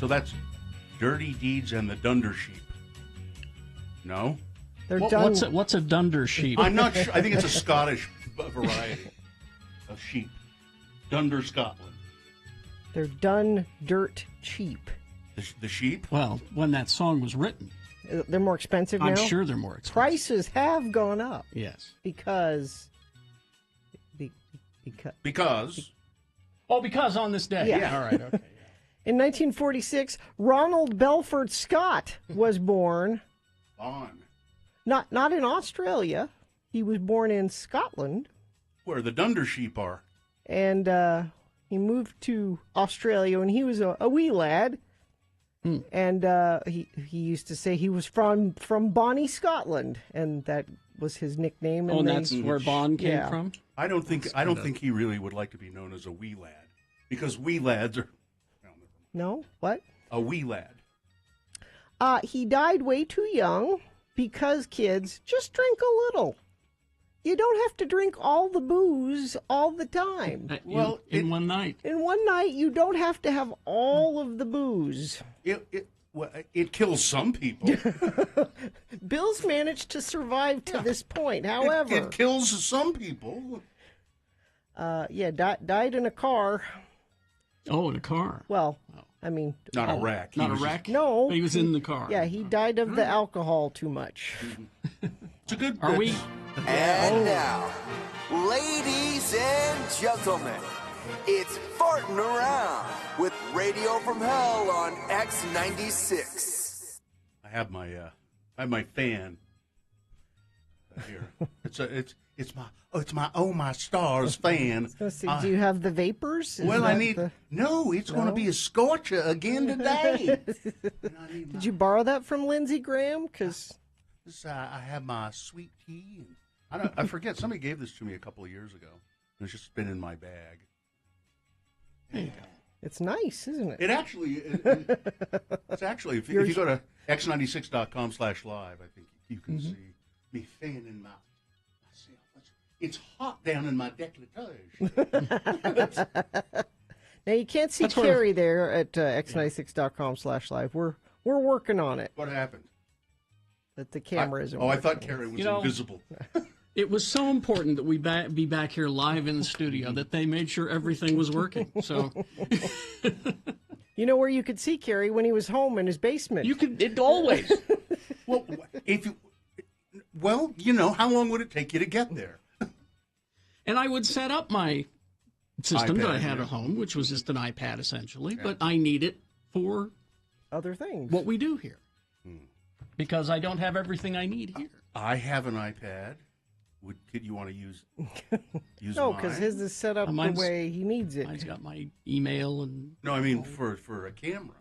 So that's Dirty Deeds and the Dunder Sheep. No? They're done. What's a dunder sheep? I'm not sure. I think it's a Scottish variety of sheep. Dunder, Scotland. They're done dirt cheap. The sheep? Well, when that song was written, They're more expensive now? I'm sure they're more expensive. Prices have gone up Yes. because... Because Because on this day. Yeah. All right, okay. In 1946, Ronald Belford Scott was born. on Not in Australia. He was born in Scotland, where the Dunder Sheep are. and he moved to Australia when he was a wee lad. And he used to say he was from Bonnie, Scotland, and that was his nickname. And that's where Bond came Yeah. from? I don't think he really would like to be known as a wee lad, because wee lads are No, what? a wee lad. He died way too young because kids just drink a little. You don't have to drink all the booze all the time. Well, in one night. In one night, you don't have to have all of the booze. It kills some people. Bill's managed to survive to this point. However, it kills some people. died in a car. Oh, in a car. Well, I mean, Not a wreck. Not He a was wreck? No. But he was in the car. yeah, he died of the alcohol too much. It's a good. Are we? And now, ladies and gentlemen, it's Farting Around with Radio from Hell on X96. I have my fan here. It's my Oh My Stars fan. Let's see, do you have the vapors? Is Well, I that need the- no. It's going to be a scorcher again today. And I need Did you borrow that from Lindsey Graham? Because I have my sweet tea. And I forget. Somebody gave this to me a couple of years ago. It's just been in my bag. it's nice, isn't it? It actually, it's actually, if you go to x96.com/live, I think you can see me fanning myself. It's hot down in my décolletage. Now you can't see Carrie there at x96.com/live. We're working on it. What happened? That the camera isn't. I thought working. Carrie was You know- invisible. It was so important that we be back here live in the studio that they made sure everything was working. So You know where you could see Carrie when he was home in his basement. you could it always. Well, how long would it take you to get there? And I would set up my system that I iPad, had yeah. at home, which was just an iPad essentially, but I need it for Other things. what we do here. Because I don't have everything I need here. I have an iPad. Could you want to use No, mine? because his is set up the Mine's- way he needs it. Mine's got my email and No, I mean for a camera.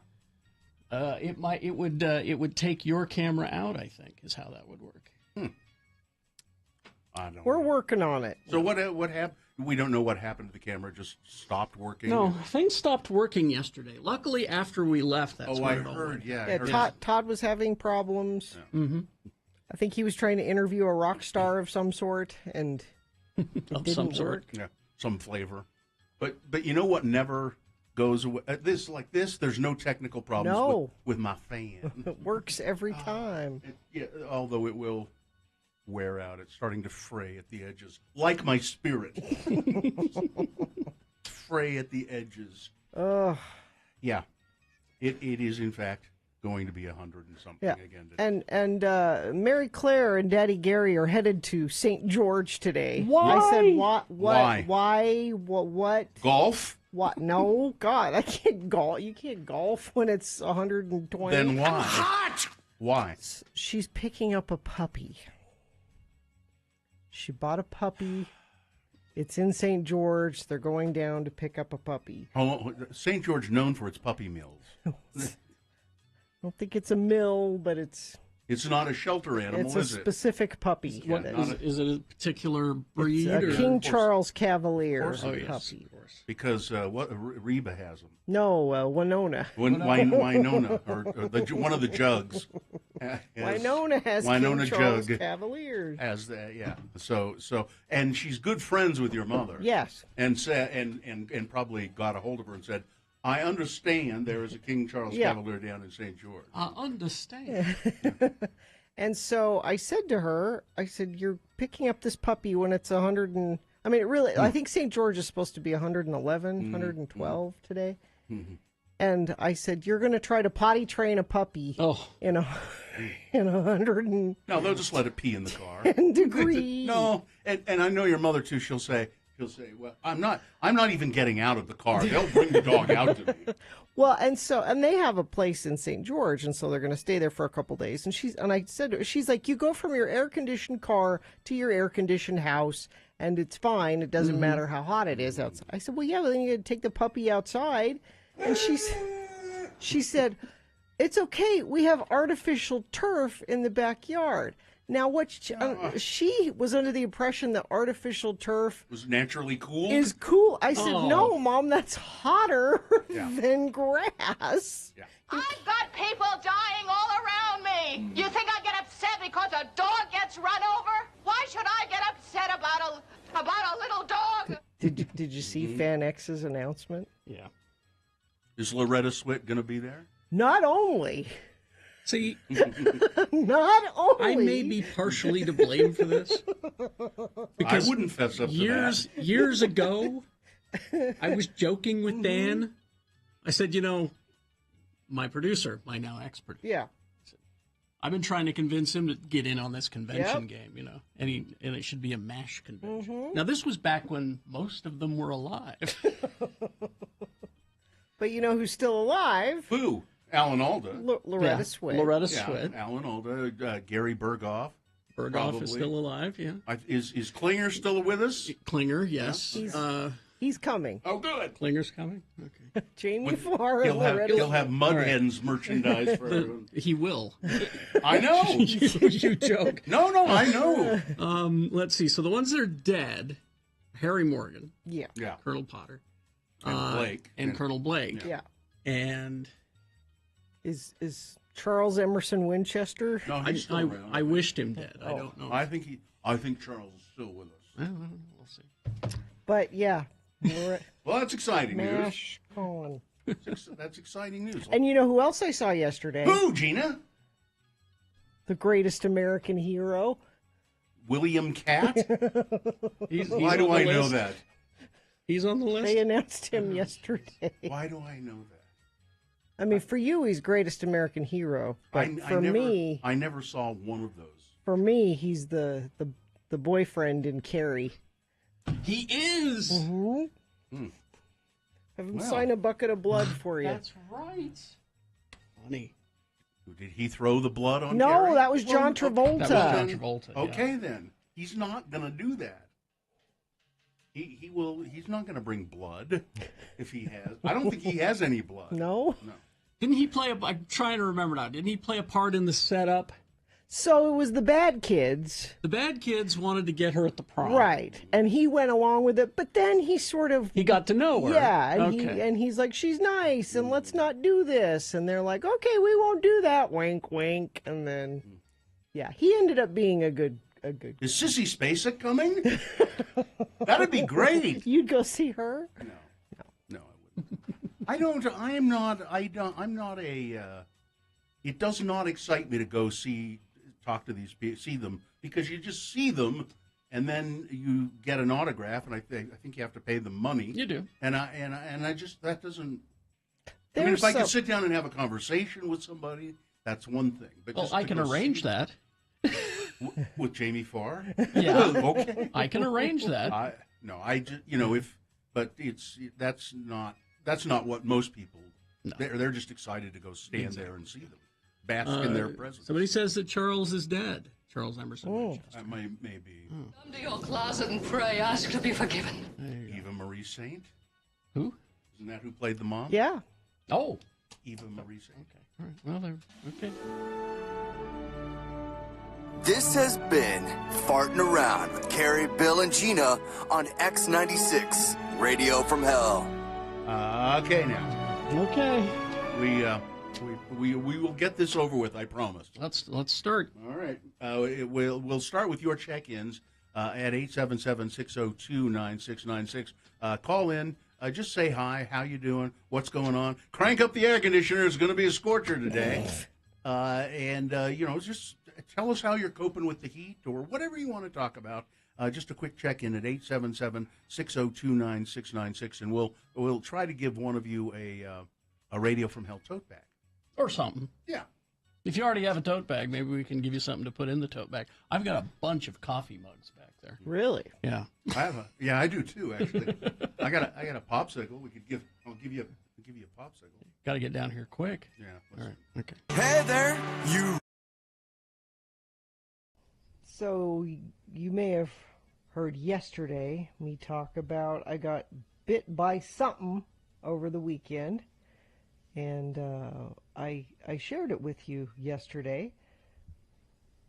it would take your camera out, I think, is how that would work. I don't We're know. working on it. So what happened? We don't know what happened to the camera. It just stopped working. No, things stopped working yesterday. Luckily, after we left, that's Oh, when I it all heard. went. Yeah, I Yeah, heard. Todd was having problems. Mm-hmm. I think he was trying to interview a rock star of some sort, and Of didn't some sort. work. Yeah, some flavor. But you know what never goes away? There's no technical problems No. with my fan. It works every time. Although it will wear out. It's starting to fray at the edges, like my spirit. Fray at the edges. Ugh. Yeah, it is in fact going to be 100 and something Yeah. again today. And Mary Claire and Daddy Gary are headed to St. George today. Why? I said, what? Why? Why? What? Golf? What? No, God, I can't golf. You can't golf when it's 120. Then why? Why? She's picking up a puppy. She bought a puppy. It's in St. George. They're going down to pick up a puppy. Oh, St. George known for its puppy mills. I don't think it's a mill, but it's It's not a shelter animal, a is it? specific puppy. Yeah, That not Is it a particular breed? a or? King Charles Cavalier course Oh, it yes, puppy. of course. Because Reba has them. No, Winona. Winona, or one of the Jugs. Winona has Winona King Charles Jug Cavaliers. has that, yeah. So, and she's good friends with your mother. Yes. And probably got a hold of her and said, I understand there is a King Charles Yeah. Cavalier down in St. George. I understand. And so I said to her, I said, "You're picking up this puppy when it's 100 and I mean, it really. I think St. George is supposed to be 111, 112 today." And I said, "You're going to try to potty train a puppy Oh, in a 110 No, they'll just let it pee in the car. degree." No, and I know your mother too. She'll say, "Well, I'm not even getting out of the car. They'll bring the dog out to me." Well, and they have a place in St. George, and so they're going to stay there for a couple days. And I said to her, she's like, "You go from your air-conditioned car to your air-conditioned house, and it's fine. It doesn't matter how hot it is outside." I said, "Well, yeah, but then you got to take the puppy outside." And she said, "It's okay. We have artificial turf in the backyard." Now, she was under the impression that artificial turf Was naturally cool. is cool. I said, Oh. "No, Mom, that's hotter Yeah. than grass." Yeah. I've got people dying all around me. You think I get upset because a dog gets run over? Why should I get upset about a little dog? Did you see Fan X's announcement? yeah. Is Loretta Swit going to be there? Not only, See, not only. I may be partially to blame for this. I wouldn't fess up to Years ago, I was joking with Dan. I said, my producer, my now ex-producer, Yeah. I've been trying to convince him to get in on this convention Yep. game, and it should be a MASH convention. Now, this was back when most of them were alive. But you know who's still alive? that. Who? Alan Alda. Loretta Swit. Loretta Yeah, Swit. Alan Alda. Gary Berghoff. Berghoff probably. is still alive, yeah. Is Klinger still with us? Klinger, yes. He's coming. Oh, good. Klinger's coming? Okay. Jamie Farr and Loretta He'll Swit. have Mud Hens merchandise for everyone. He will. I know. You joke. No, I know. Let's see. So the ones that are dead, Harry Morgan, Yeah. Yeah. Colonel Potter, And Blake. and Colonel Blake. Yeah. And Is Charles Emerson Winchester? No, he's still around. I wished him dead. I don't know. I think Charles is still with us. We'll see. But yeah. Well, that's exciting news. Mash Con. That's exciting news. And you know who else I saw yesterday? Who, Gina? The greatest American hero. William Catt? He's Why on do the I know list. that? He's on the list. They announced him yesterday. Why do I know that? I mean, for you, he's greatest American hero. But I never saw one of those. for me, he's the boyfriend in Carrie. He is. Have him sign a bucket of blood for you. That's right. Funny. Did he throw the blood on No, Carrie? that was John Travolta. That was John Travolta. yeah. Okay, then. He's not going to do that. He will. He's not going to bring blood if he has. I don't think he has any blood. No. Didn't he play I'm trying to remember now. Didn't he play a part in the setup? So it was the bad kids. The bad kids wanted to get her at the prom. Right. And he went along with it, but then he sort of He got to know her. yeah, and okay. he's like, "She's nice, and let's not do this." And they're like, "Okay, we won't do that." Wink, wink. And then, yeah, he ended up being a good. Is Sissy Spacek coming? That'd be great. You'd go see her? No, I wouldn't. I'm not a. It does not excite me to go talk to these people, see them, because you just see them, and then you get an autograph, and I think you have to pay them money. You do. And I just that doesn't. I There's mean, if I some- could sit down and have a conversation with somebody, that's one thing. But Well, just I to can go arrange see- that. with Jamie Farr. Yeah. Okay. I can arrange that. I just but that's not what most people. No. They're just excited to go stand there and see them, bask in their presence. Somebody says that Charles is dead. Charles Emerson. Winchester. That may be Come to your closet and pray, ask to be forgiven. Eva Marie Saint. Who? Isn't that who played the mom? Yeah. Oh. Eva Marie Saint. All right. Well, there. Okay. This has been Farting Around with Carrie, Bill, and Gina on X96, Radio from Hell. Okay, now Okay. we will get this over with. I promise. Let's start. All right. We'll start with your check-ins at 877-602-9696. Call in. just say hi. How you doing? What's going on? Crank up the air conditioner. It's going to be a scorcher today. Just tell us how you're coping with the heat or whatever you want to talk about. Just a quick check-in at 877-6029-696, and we'll try to give one of you a Radio from Hell tote bag. Or something. Yeah. If you already have a tote bag, maybe we can give you something to put in the tote bag. I've got a bunch of coffee mugs back there. Really? Yeah. I do too, actually. I got a popsicle. I'll give you a popsicle. Got to get down here quick. Yeah. All right. Okay. Hey there, you. So you may have heard yesterday me talk about I got bit by something over the weekend, and I shared it with you yesterday.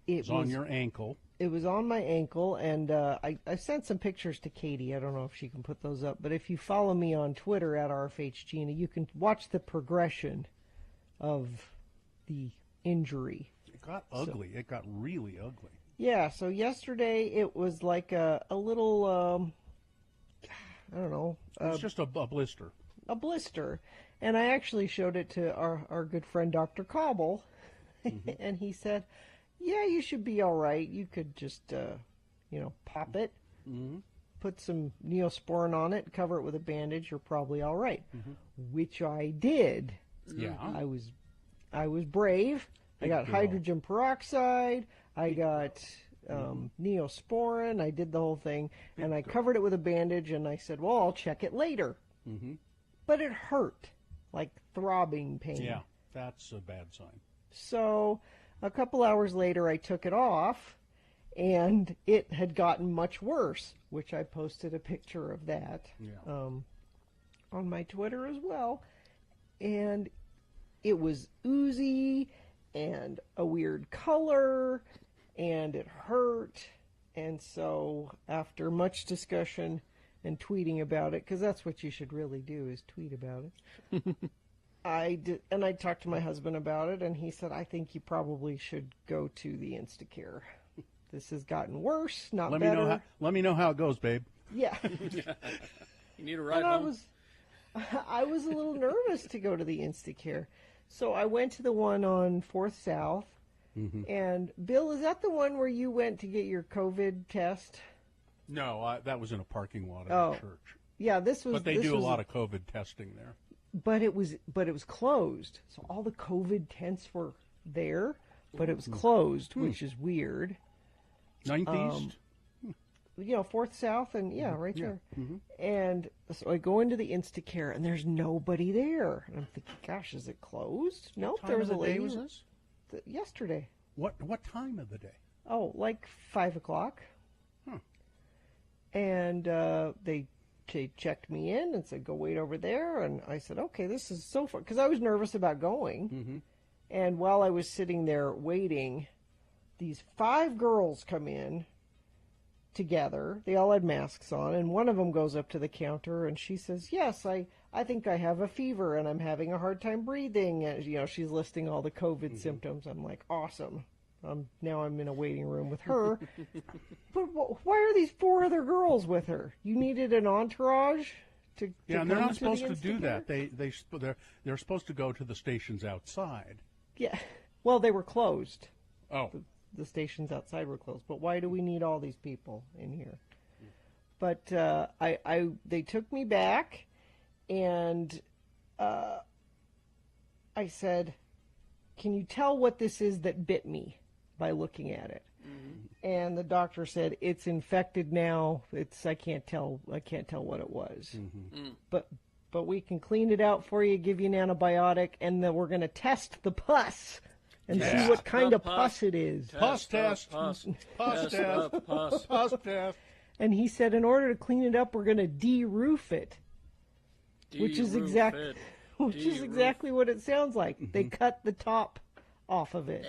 It was on your ankle. It was on my ankle, and I sent some pictures to Katie. I don't know if she can put those up, but if you follow me on Twitter at RFHGina, you can watch the progression of the injury. It got ugly. It got really ugly. Yeah, so yesterday it was like a little, I don't know. It's just a blister. A blister. And I actually showed it to our good friend Dr. Cobble, and he said, yeah, you should be all right. You could just, pop it, put some Neosporin on it, cover it with a bandage, you're probably all right, which I did. Yeah. I was brave. I got hydrogen peroxide. I got Neosporin. I did the whole thing, and I covered it with a bandage, and I said, well, I'll check it later. But it hurt, like throbbing pain. Yeah, that's a bad sign. So a couple hours later, I took it off, and it had gotten much worse, which I posted a picture of that on my Twitter as well. And it was oozy and a weird color, and it hurt. And so after much discussion and tweeting about it, because that's what you should really do, is tweet about it. I talked to my husband about it, and he said, I think you probably should go to the Instacare. This has gotten worse, not better. Let me know how it goes, babe. Yeah. You need a ride And home? I was a little nervous to go to the Instacare. So I went to the one on 4th South. And Bill, is that the one where you went to get your COVID test? No, that was in a parking lot at a church. Yeah, this was. But they do a lot of COVID testing there. But it was closed. So all the COVID tents were there, but it was closed, which is weird. 9th East? 4th South, and right there. And so I go into the Instacare, and there's nobody there. And I'm thinking, gosh, is it closed? Nope, there was a lady. What time of the day was this? Yesterday. What time of the day? Oh, like 5 o'clock. And they checked me in and said, go wait over there. And I said, okay, this is so fun. Because I was nervous about going. And while I was sitting there waiting, these 5 girls come in together. They all had masks on. And one of them goes up to the counter and she says, yes, I think I have a fever and I'm having a hard time breathing. And, she's listing all the COVID symptoms. I'm like, awesome. Now I'm in a waiting room with her. But why are these 4 other girls with her? You needed an entourage to Yeah, and come they're not to supposed the to do Instacare? that. They're supposed to go to the stations outside. Yeah. Well, they were closed. Oh. The stations outside were closed. But why do we need all these people in here? But they took me back, and I said, can you tell what this is that bit me by looking at it? And the doctor said, it's infected now. I can't tell what it was. But we can clean it out for you, give you an antibiotic, and then we're going to test the pus and see what kind of pus it is. Pus test. Pus. Pus test. Pus. Pus test. And he said, in order to clean it up, we're going to de-roof it, which is exactly what it sounds like. They cut the top off of it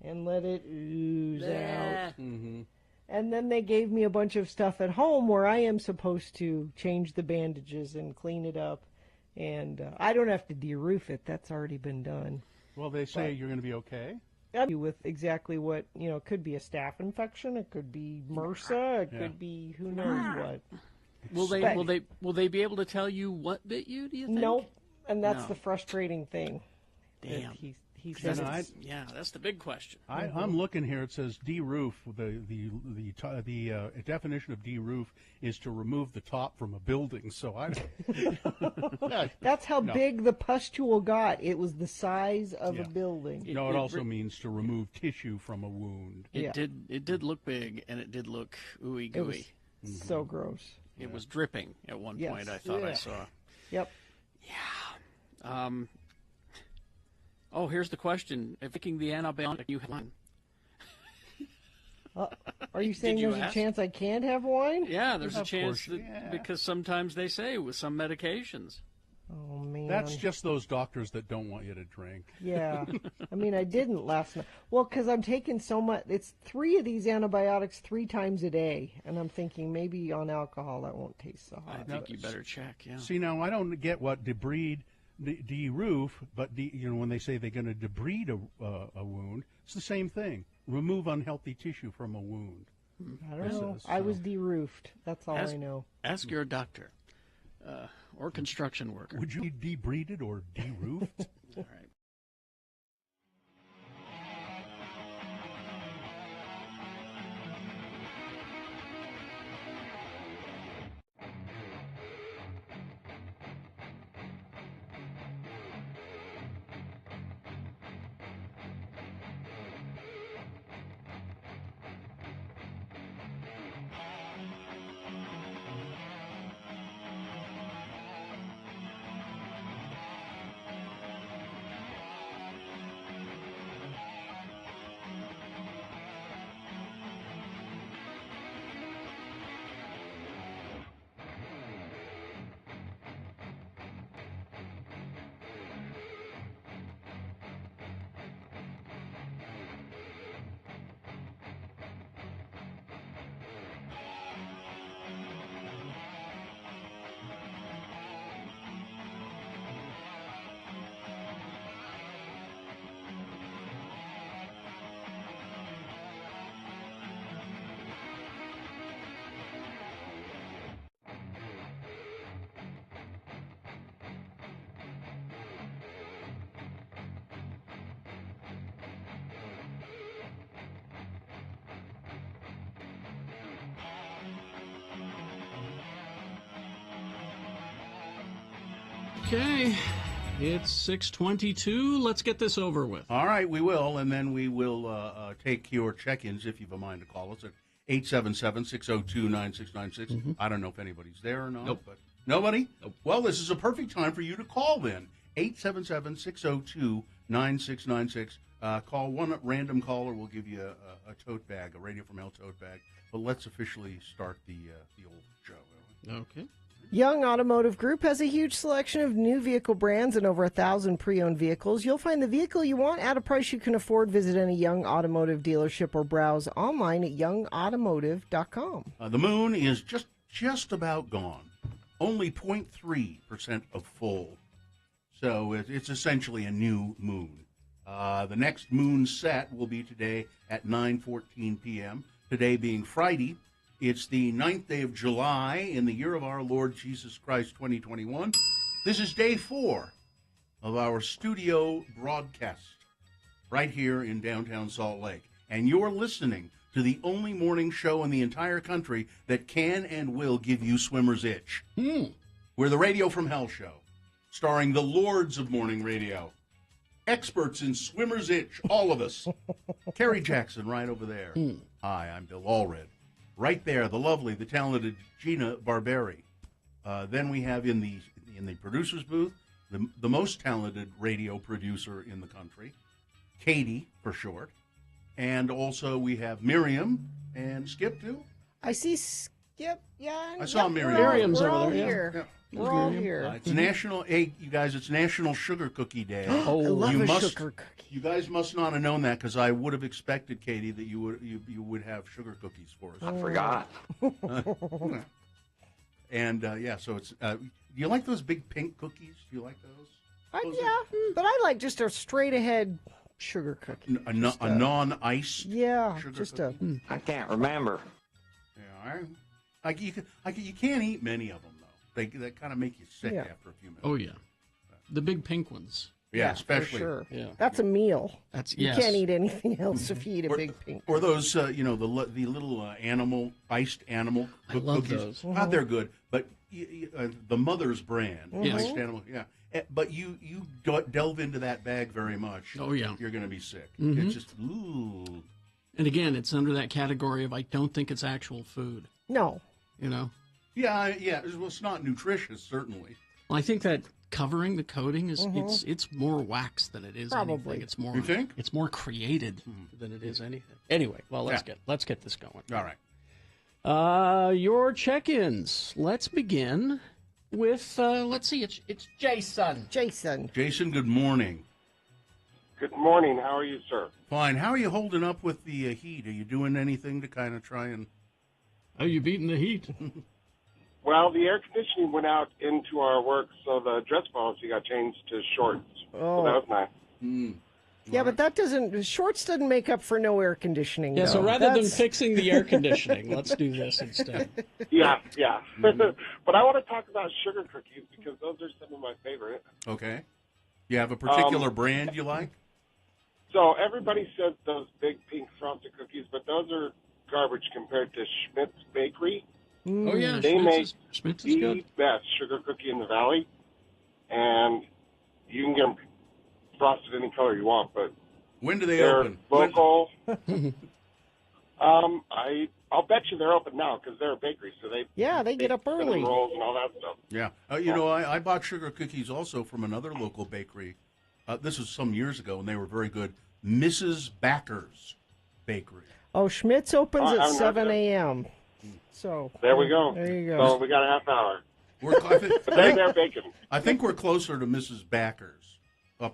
and let it ooze out. And then they gave me a bunch of stuff at home where I am supposed to change the bandages and clean it up. And I don't have to de-roof it. That's already been done. Well, they say you're going to be okay. With exactly what, it could be a staph infection. It could be MRSA. It could be who knows what. Will they be able to tell you what bit you? Do you think? Nope. And that's No. the frustrating thing. Damn. He says And I- it's- Yeah, that's the big question. I'm looking here. It says de-roof. The definition of de-roof is to remove the top from a building. So I. that's how No. big the pustule got. It was the size of Yeah. a building. No, it also means to remove tissue from a wound. It Yeah. did look big, and it did look ooey It was gooey. so gross. It was dripping at one Yes. point. I thought I Yeah. saw. Yep. Oh, here's the question: if taking the antibiotic you have, Are you saying you there's ask? a chance I can't have wine? yeah, there's a Of chance course, that yeah. because sometimes they say with some medications. Oh man. That's just those doctors that don't want you to drink. Yeah. I mean, I didn't last night. Well, because I'm taking so much. It's 3 of these antibiotics 3 times a day, and I'm thinking maybe on alcohol that won't taste so I hot. think you better check. Yeah. See, now I don't get what de-roof, but when they say they're going to debride a wound, it's the same thing. Remove unhealthy tissue from a wound. I don't know. says, I was de-roofed. That's all Ask- I know. Ask your doctor or construction worker. Would you be debrided or de-roofed? All right. Okay, it's 6:22. Let's get this over with. All right, we will, and then we will take your check-ins if you've a mind to call us at 877-602-9696. I don't know if anybody's there or not. Nope. But nobody? Nope. Well, this is a perfect time for you to call then. 877-602-9696. Call one random caller. We'll give you a tote bag, a Radio from Hell tote bag. But let's officially start the old show. Okay. Young Automotive Group has a huge selection of new vehicle brands and over 1,000 pre-owned vehicles. You'll find the vehicle you want at a price you can afford. Visit any Young Automotive dealership or browse online at youngautomotive.com. The moon is just about gone. Only 0.3% of full. So it's essentially a new moon. The next moon set will be today at 9:14 p.m. Today being Friday. It's the 9th day of July in the year of our Lord Jesus Christ, 2021. This is day 4 of our studio broadcast right here in downtown Salt Lake. And you're listening to the only morning show in the entire country that can and will give you swimmer's itch. We're the Radio from Hell show, starring the lords of morning radio, experts in swimmer's itch, all of us. Kerry Jackson right over there. Hi, I'm Bill Allred. Right there, the lovely, the talented Gina Barberi. Then we have in the producer's booth, the most talented radio producer in the country, Katie for short. And also we have Miriam and Skip too. I see Skip. Yeah, I saw Miriam. Miriam's we're over all there, yeah. here. Yeah. We're all here. It's National, hey, you guys, it's National Sugar Cookie Day. I love you a must- sugar cookie. You guys must not have known that because I would have expected, Katie, that you would have sugar cookies for us. I forgot. And yeah, so it's. Do you like those big pink cookies? Do you like those? Yeah, but I like just a straight ahead sugar cookie. A non-iced. Yeah, sugar just cookie? a. I can't remember. Yeah, all right. You can't eat many of them though. They kind of make you sick Yeah. after a few minutes. Oh yeah, the big pink ones. Yeah, for especially. sure. Yeah. That's a meal. That's You yes. can't eat anything else if you eat a big pink. Or those, the little iced animal I love cookies. those. They're good, but the Mother's brand, Yes. iced animal, yeah. But you delve into that bag very much. Oh, yeah. You're going to be sick. Mhm. It's just ooh. And again, it's under that category of I don't think it's actual food. No. You know. Yeah. Well, it's not nutritious, certainly. Well, I think that covering the coating is it's more wax than it is Probably. anything. It's more. You think? It's more created than it is anything. Anyway, well, let's get this going. All right. Your check-ins. Let's begin with let's see. It's Jason. Jason, good morning. Good morning. How are you, sir? Fine. How are you holding up with the heat? Are you doing anything to kind of try and? Are you beating the heat? Well, the air conditioning went out into our work, so the dress policy got changed to shorts. Oh. So that was nice. Yeah, but that doesn't. Shorts doesn't make up for no air conditioning. Yeah. So though. rather than That's- fixing the air conditioning, let's do this instead. Yeah. But I want to talk about sugar cookies because those are some of my favorite. Okay. You have a particular brand you like? So everybody says those big pink frosted cookies, but those are garbage compared to Schmidt's Bakery. Oh yeah, They Schmitz is The good. best sugar cookie in the valley, and you can get them frosted any color you want, but When do they they're open? local. I'll bet you they're open now because they're a bakery, so they get up cinnamon early. rolls and all that stuff. Yeah. I bought sugar cookies also from another local bakery. This was some years ago, and they were very good. Mrs. Backer's Bakery. Oh, Schmidt's opens I at haven't heard 7 that. a.m. So There we go. There you go. So we got a half hour. They're bacon. I think we're closer to Mrs. Backer's.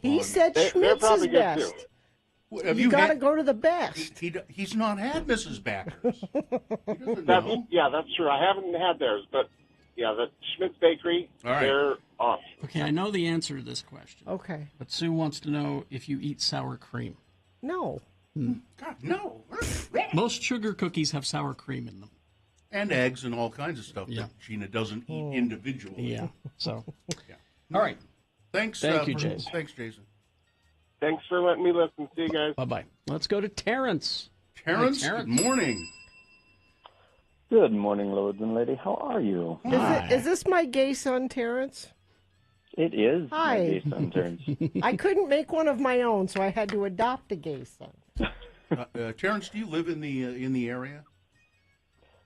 He said They're Schmidt's is probably good, best. too. Have You got to go to the best. He's not had Mrs. Backer's. That's true. I haven't had theirs, but yeah, the Schmidt's Bakery, All right. they're awesome. Okay, I know the answer to this question. Okay. But Sue wants to know if you eat sour cream. No. God, no. Most sugar cookies have sour cream in them. And eggs and all kinds of stuff Yeah. that Gina doesn't eat individually. Yeah. So, Yeah. all right. Thanks. Thank you, Jason. Thanks, Jason. Thanks for letting me listen. See you guys. Bye-bye. Let's go to Terrence. Terrence, Hi, Terrence. good morning. Good morning, Loads and Lady. How are you? Is this my gay son, Terrence? It is Hi. my gay son turns. I couldn't make one of my own, so I had to adopt a gay son. Terrence, do you live in the area?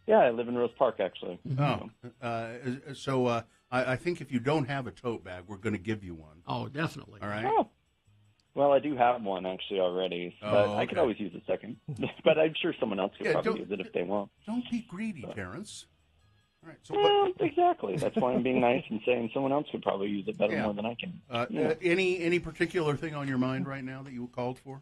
Yeah, I live in Rose Park, actually. Oh, so I think if you don't have a tote bag, we're going to give you one. Oh, definitely. All right. Oh. Well, I do have one actually already, but I could okay. always use a second. But I'm sure someone else could Yeah, probably don't- use it if they want. Don't be greedy, Terrence. All right. So, Well, exactly. That's why I'm being nice and saying someone else could probably use it better Yeah. more than I can. any particular thing on your mind right now that you called for?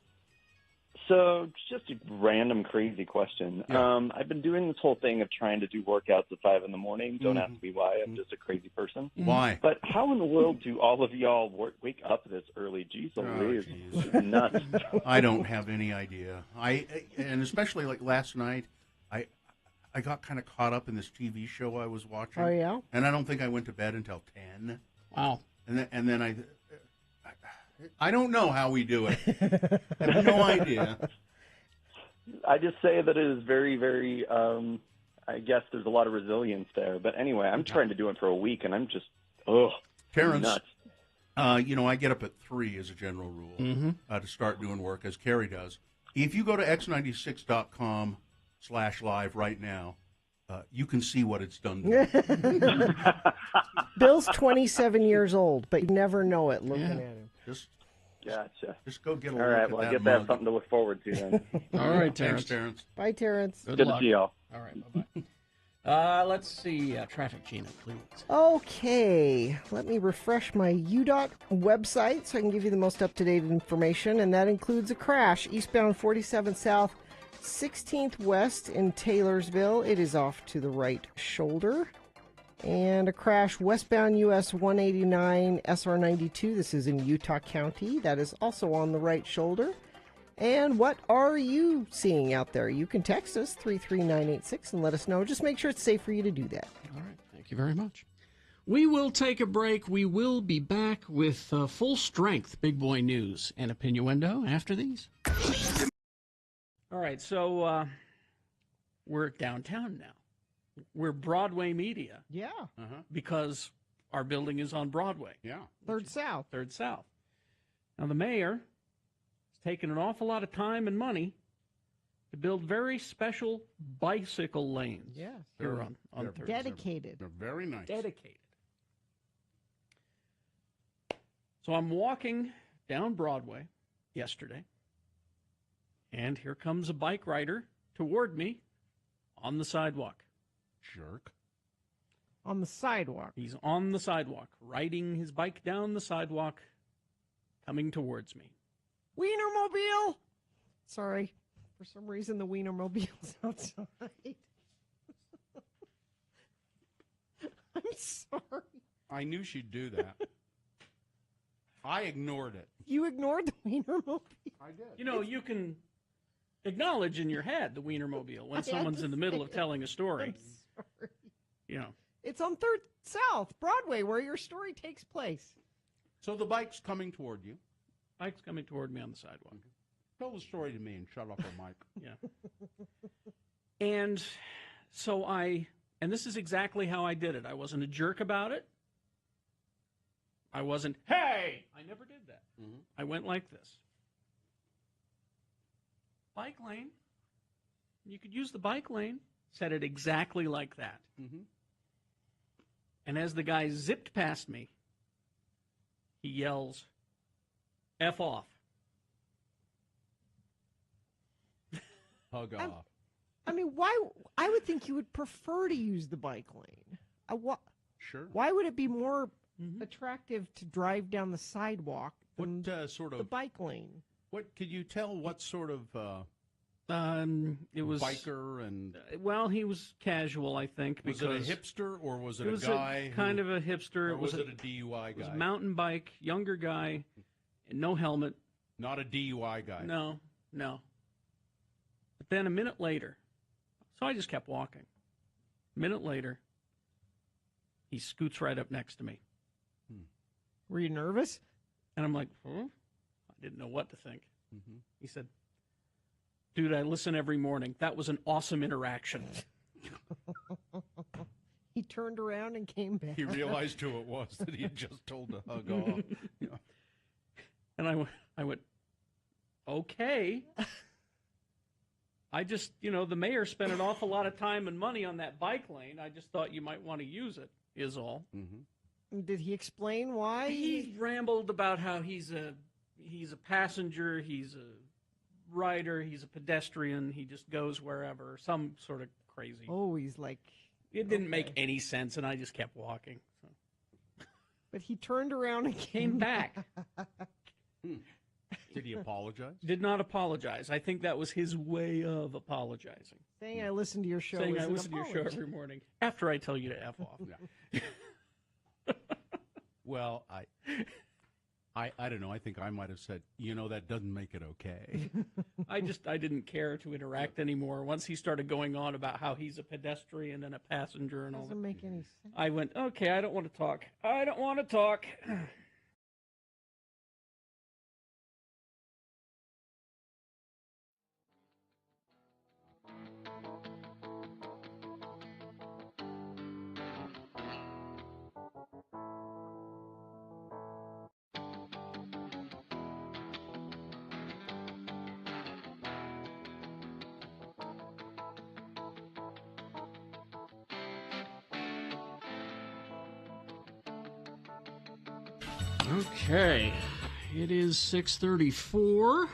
So, just a random crazy question. Yeah. I've been doing this whole thing of trying to do workouts at 5 in the morning. Don't ask me why. I'm just a crazy person. Why? But how in the world do all of y'all wake up this early? Jeez Louise, it's nuts. I don't have any idea. And especially like last night, I got kind of caught up in this TV show I was watching. Oh, yeah? And I don't think I went to bed until 10. Wow. And then I don't know how we do it. I have no idea. I just say that it is very, very, I guess there's a lot of resilience there. But anyway, I'm trying to do it for a week, and I'm just, Terrence, nuts. I get up at 3 as a general rule to start doing work, as Carrie does. If you go to x96.com/live right now, you can see what it's done to me. Bill's 27 years old, but you never know it looking at him. Gotcha. Just go get a All look right, at well, I that guess I have mug. something to look forward to then. All right, Thanks, Terrence. Terrence. Bye, Terrence. Good Good luck. to see y'all. All right, bye-bye. Let's see. Traffic, Gina, please. Okay, let me refresh my UDOT website so I can give you the most up-to-date information, and that includes a crash eastbound 47 South, 16th West in Taylorsville. It is off to the right shoulder. And a crash westbound US 189 SR92. This is in Utah County. That is also on the right shoulder. And what are you seeing out there? You can text us 33986 and let us know. Just make sure it's safe for you to do that. All right. Thank you very much. We will take a break. We will be back with full strength Big Boy News and Opinioendo after these. All right, so we're downtown now. We're Broadway Media. Yeah. Because our building is on Broadway. Yeah. Third South. Third South. Now, the mayor has taken an awful lot of time and money to build very special bicycle lanes. Yes. Here on Third. Dedicated. They're very nice. Dedicated. So I'm walking down Broadway yesterday, and here comes a bike rider toward me on the sidewalk. Jerk. On the sidewalk. He's on the sidewalk, riding his bike down the sidewalk, coming towards me. Wienermobile! Sorry. For some reason, the Wienermobile's outside. I'm sorry. I knew she'd do that. I ignored it. You ignored the Wienermobile? I did. You know, you can acknowledge in your head the Wienermobile when someone's in the middle of telling a story. I'm sorry. You know. It's on Third South, Broadway, where your story takes place. So the bike's coming toward you. Bike's coming toward me on the sidewalk. Tell the story to me and shut up, Mike. Yeah. And so and this is exactly how I did it. I wasn't a jerk about it. I wasn't, hey! I never did that. Mm-hmm. I went like this. Bike lane. You could use the bike lane. Said it exactly like that. Mm-hmm. And as the guy zipped past me, he yells, F off. Hug off. I mean, why? I would think you would prefer to use the bike lane. Sure. Why would it be more attractive to drive down the sidewalk than What sort the of bike lane? What could you tell? What sort of It was biker and well, he was casual, I think. Was because it a hipster or was it, it was a guy? kind of a hipster. Or was it a DUI guy? It was a mountain bike, younger guy, no helmet. Not a DUI guy. No. But then a minute later, so I just kept walking. A minute later, he scoots right up next to me. Were you nervous? And I'm like, I didn't know what to think. Mm-hmm. He said, dude, I listen every morning. That was an awesome interaction. He turned around and came back. He realized who it was that he had just told to hug off. Yeah. And I went, okay. I just, the mayor spent an awful lot of time and money on that bike lane. I just thought you might want to use it, is all. Mm-hmm. Did he explain why? He rambled about how he's a passenger, he's a rider, he's a pedestrian, he just goes wherever, some sort of crazy. Oh, he's like... It didn't make any sense, and I just kept walking. So. But he turned around and Came back. Did he apologize? Did not apologize. I think that was his way of apologizing. Saying I listen to your show. Saying is I an listen to your show apology. every morning after I tell you to F off. Yeah. Well, I don't know. I think I might have said, that doesn't make it okay. I didn't care to interact anymore. Once he started going on about how he's a pedestrian and a passenger and all Doesn't that, make any sense. I went, okay, I don't want to talk. I don't want to talk. Okay, it is 6:34,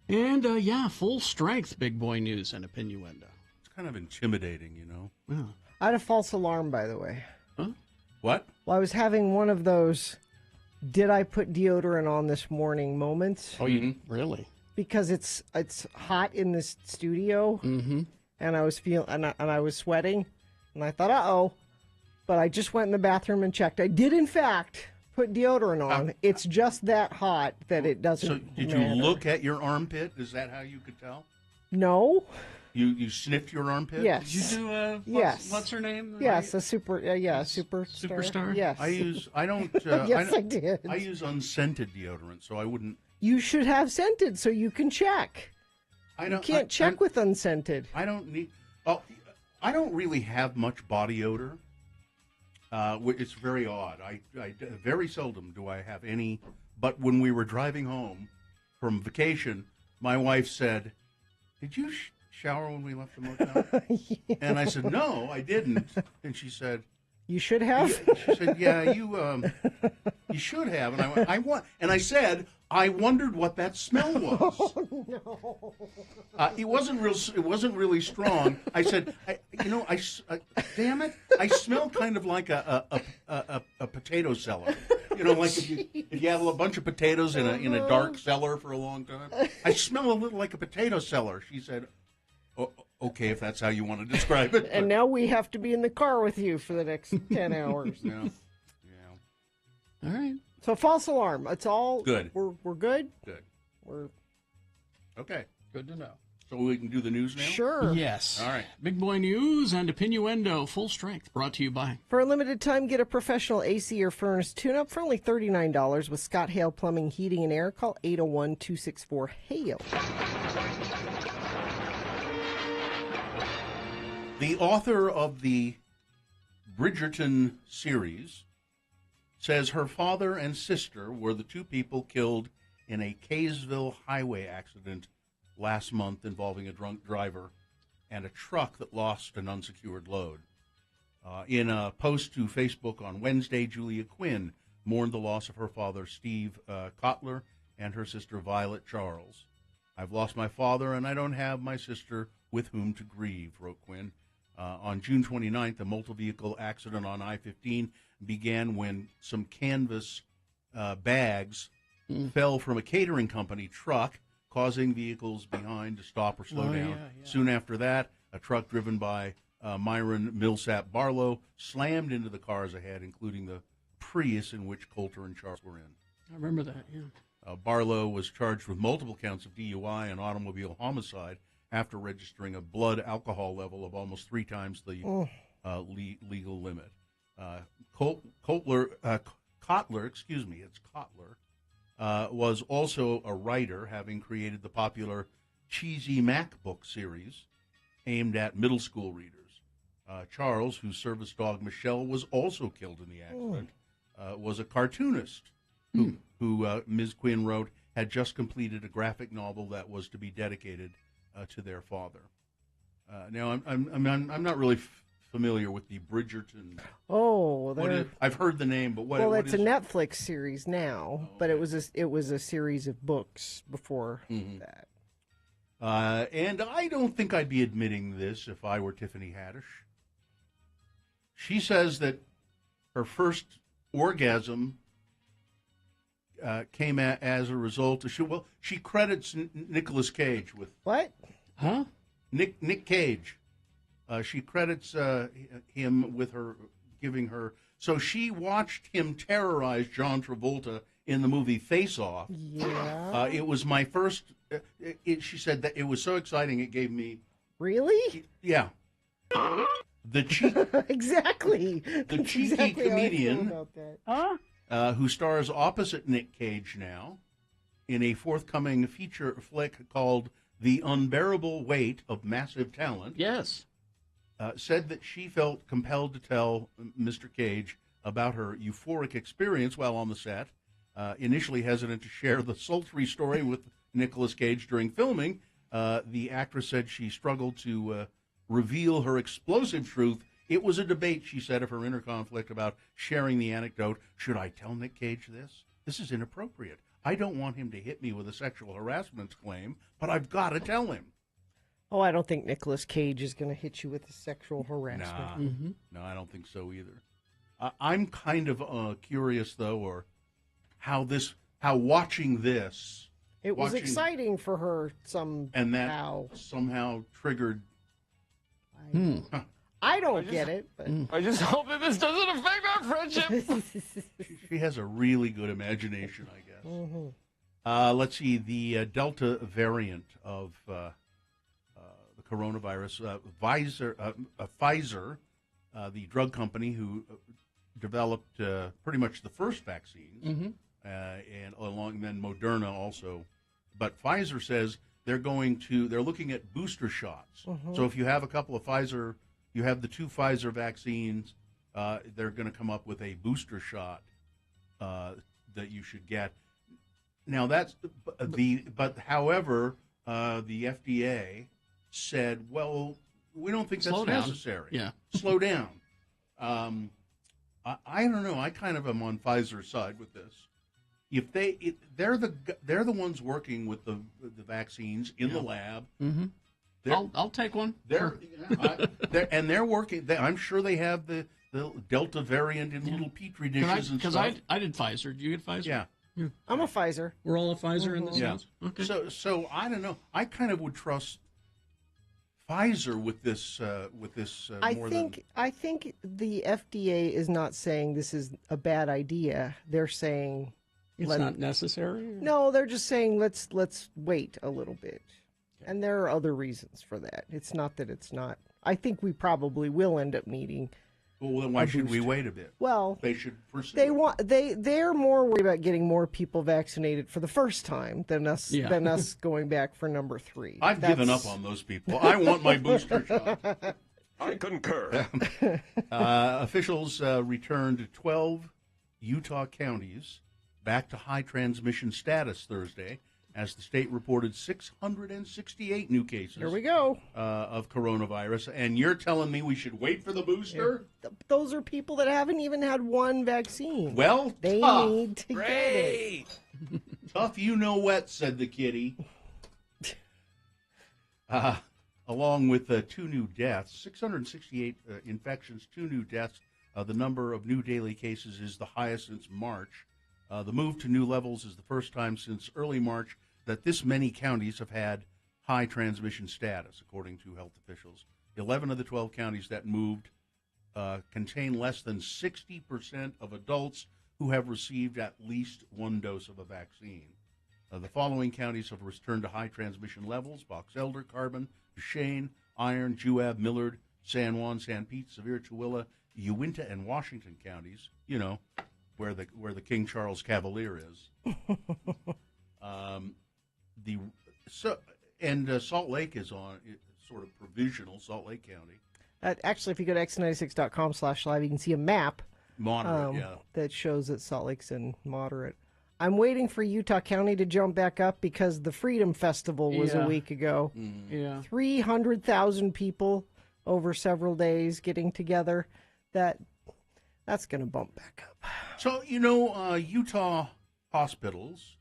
and full strength Big Boy News and Opinioendo. It's kind of intimidating, Yeah. I had a false alarm, by the way. What? Well, I was having one of those, did I put deodorant on this morning moments? Oh, you really? Because it's hot in this studio, and I was and I was sweating, and I thought, uh-oh. But I just went in the bathroom and checked. I did, in fact, put deodorant on. It's just that hot that it doesn't. So did you matter. look at your armpit? Is that how you could tell? No. You sniffed your armpit? Yes. Did you do Yes. what's her name? Yes, a superstar. Yes. I don't. Yes, I did. I use unscented deodorant, so I wouldn't. You should have scented so you can check. I You don't. can't check with unscented. I don't need. Oh, I don't really have much body odor. It's very odd. I very seldom do I have any. But when we were driving home from vacation, my wife said, "Did you shower when we left the motel?" Yeah. And I said, "No, I didn't." And she said, You should have. She said, "Yeah, you should have." And I went, and I said, "I wondered what that smell was." Oh, no. It wasn't really strong. I said, "Damn it! I smell kind of like a potato cellar. You know, like if you have a bunch of potatoes in a dark cellar for a long time. I smell a little like a potato cellar." She said, "Oh, okay, if that's how you want to describe it." And now we have to be in the car with you for the next 10 hours. Yeah. All right. So false alarm. It's all Good. We're good. Good. We're Okay. Good to know. So we can do the news now? sure. Yes. All right. Big Boy News and Opinioendo Full Strength brought to you by. For a limited time, get a professional AC or furnace tune-up for only $39 with Scott Hale Plumbing, Heating, and Air. Call 801-264-HALE. The author of the Bridgerton series says her father and sister were the two people killed in a Kaysville highway accident last month involving a drunk driver and a truck that lost an unsecured load. In a post to Facebook on Wednesday, Julia Quinn mourned the loss of her father, Steve Kotler, and her sister, Violet Charles. "I've lost my father, and I don't have my sister with whom to grieve," wrote Quinn. On June 29th, a multi-vehicle accident on I-15 began when some canvas bags fell from a catering company truck, causing vehicles behind to stop or slow down. Yeah. Soon after that, a truck driven by Myron Millsap Barlow slammed into the cars ahead, including the Prius in which Coulter and Charles were in. I remember that, yeah. Barlow was charged with multiple counts of DUI and automobile homicide after registering a blood alcohol level of almost 3 times the legal limit. Kotler, was also a writer, having created the popular Cheesy Mac book series aimed at middle school readers. Charles, whose service dog Michelle was also killed in the accident, was a cartoonist who Ms. Quinn wrote had just completed a graphic novel that was to be dedicated to their father. Now, I'm not really familiar with the Bridgerton. Oh, I've heard the name, but what? Well, what it's is a it? Netflix series now, but it was a series of books before that. And I don't think I'd be admitting this if I were Tiffany Haddish. She says that her first orgasm came as a result of she credits Nicolas Cage with What? Huh? Nick Cage. She credits him with her giving her. So she watched him terrorize John Travolta in the movie Face Off. Yeah. It was my first. She said that it was so exciting. It gave me. Really? Yeah. The cheek. Exactly. The That's cheeky exactly how I feel comedian. about that. Who stars opposite Nick Cage now in a forthcoming feature flick called The Unbearable Weight of Massive Talent. Yes. Said that she felt compelled to tell Mr. Cage about her euphoric experience while on the set. Initially hesitant to share the sultry story with Nicolas Cage during filming, the actress said she struggled to reveal her explosive truth. It was a debate, she said, of her inner conflict about sharing the anecdote. Should I tell Nick Cage this? This is inappropriate. I don't want him to hit me with a sexual harassment claim, but I've got to tell him. Oh, I don't think Nicolas Cage is going to hit you with a sexual harassment. Nah, no, I don't think so either. I'm kind of curious, though, or how watching this. It was exciting for her and that somehow triggered. I don't get it. But... I just hope that this doesn't affect our friendship. She has a really good imagination, I guess. Let's see, the Delta variant of the coronavirus. Pfizer, the drug company who developed pretty much the first vaccines, and along then Moderna also. But Pfizer says they're looking at booster shots. So if you have a couple of Pfizer, you have the 2 Pfizer vaccines, they're going to come up with a booster shot that you should get. Now that's however, the FDA said, well, we don't think that's necessary. Yeah. Slow down. I don't know. I kind of am on Pfizer's side with this. If they're the ones working with the vaccines in the lab. I'll take one. They're working. I'm sure they have the Delta variant in little petri dishes and stuff. Because I did Pfizer. Did you get Pfizer? Yeah. I'm a Pfizer. We're all a Pfizer in this house? Okay. So I don't know. I kind of would trust Pfizer with this. I think the FDA is not saying this is a bad idea. They're saying it's not necessary. No, they're just saying let's wait a little bit. Okay. And there are other reasons for that. It's not that it's not. I think we probably will end up needing. Well, then why should we wait a bit? Well, they should pursue. They're more worried about getting more people vaccinated for the first time than us going back for number 3. I've given up on those people. I want my booster shot. I concur. Officials returned 12 Utah counties back to high transmission status Thursday, as the state reported 668 new cases. Here we go. Of coronavirus. And you're telling me we should wait for the booster? Yeah. Those are people that haven't even had one vaccine. Well, they need to get it. Tough you know what, said the kitty. Along with 2 new deaths, 668 infections, 2 new deaths. The number of new daily cases is the highest since March. The move to new levels is the first time since early March that this many counties have had high transmission status, according to health officials. 11 of the 12 counties that moved contain less than 60% of adults who have received at least 1 dose of a vaccine. The following counties have returned to high transmission levels: Box Elder, Carbon, Duchesne, Iron, Juab, Millard, San Juan, San Pete, Sevier, Tooele, Uinta, and Washington counties, where the King Charles Cavalier is. Salt Lake is on sort of provisional, Salt Lake County. Actually, if you go to x96.com/live, you can see a map moderate, that shows that Salt Lake's in moderate. I'm waiting for Utah County to jump back up because the Freedom Festival was a week ago. 300,000 people over several days getting together. That's going to bump back up. So, Utah hospitals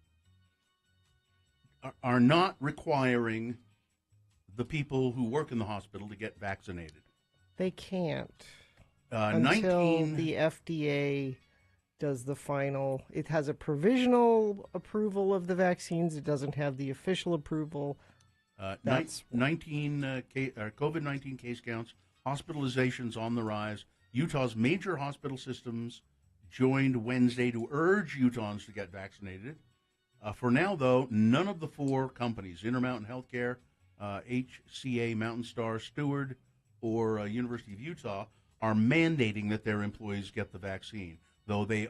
are not requiring the people who work in the hospital to get vaccinated. They can't until the FDA does the final. It has a provisional approval of the vaccines. It doesn't have the official approval. 19 COVID-19 case counts, hospitalizations on the rise. Utah's major hospital systems joined Wednesday to urge Utahns to get vaccinated. For now, though, none of the 4 companies, Intermountain Healthcare, HCA, Mountain Star, Steward, or University of Utah, are mandating that their employees get the vaccine, though they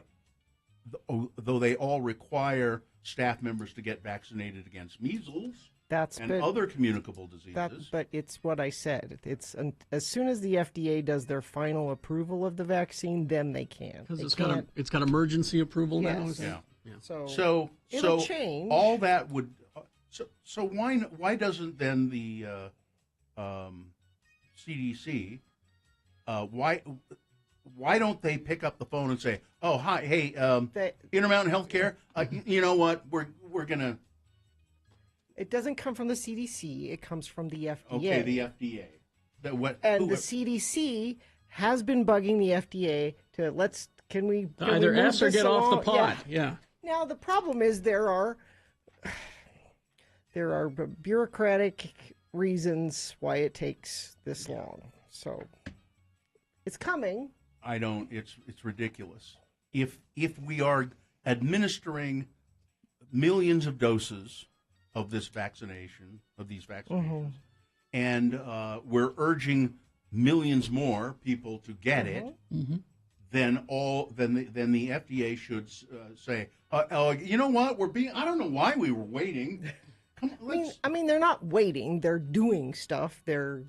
all require staff members to get vaccinated against measles and other communicable diseases. But it's what I said. It's as soon as the FDA does their final approval of the vaccine, then they can. Because it's got emergency approval now. Yeah. So it'll change. All that would. So why doesn't then the CDC why don't they pick up the phone and say, "Oh, hi, hey, Intermountain Healthcare, you know what? We're gonna." It doesn't come from the CDC. It comes from the FDA. Okay, the FDA. The CDC has been bugging the FDA to can we either S or get off the pot? Yeah. Now the problem is there are bureaucratic reasons why it takes this long. So It's coming. I don't. It's ridiculous. If we are administering millions of doses of this vaccination, of these vaccinations, and we're urging millions more people to get it, then the FDA should say, you know what? I don't know why we were waiting. Come on, I mean, they're not waiting. They're doing stuff. They're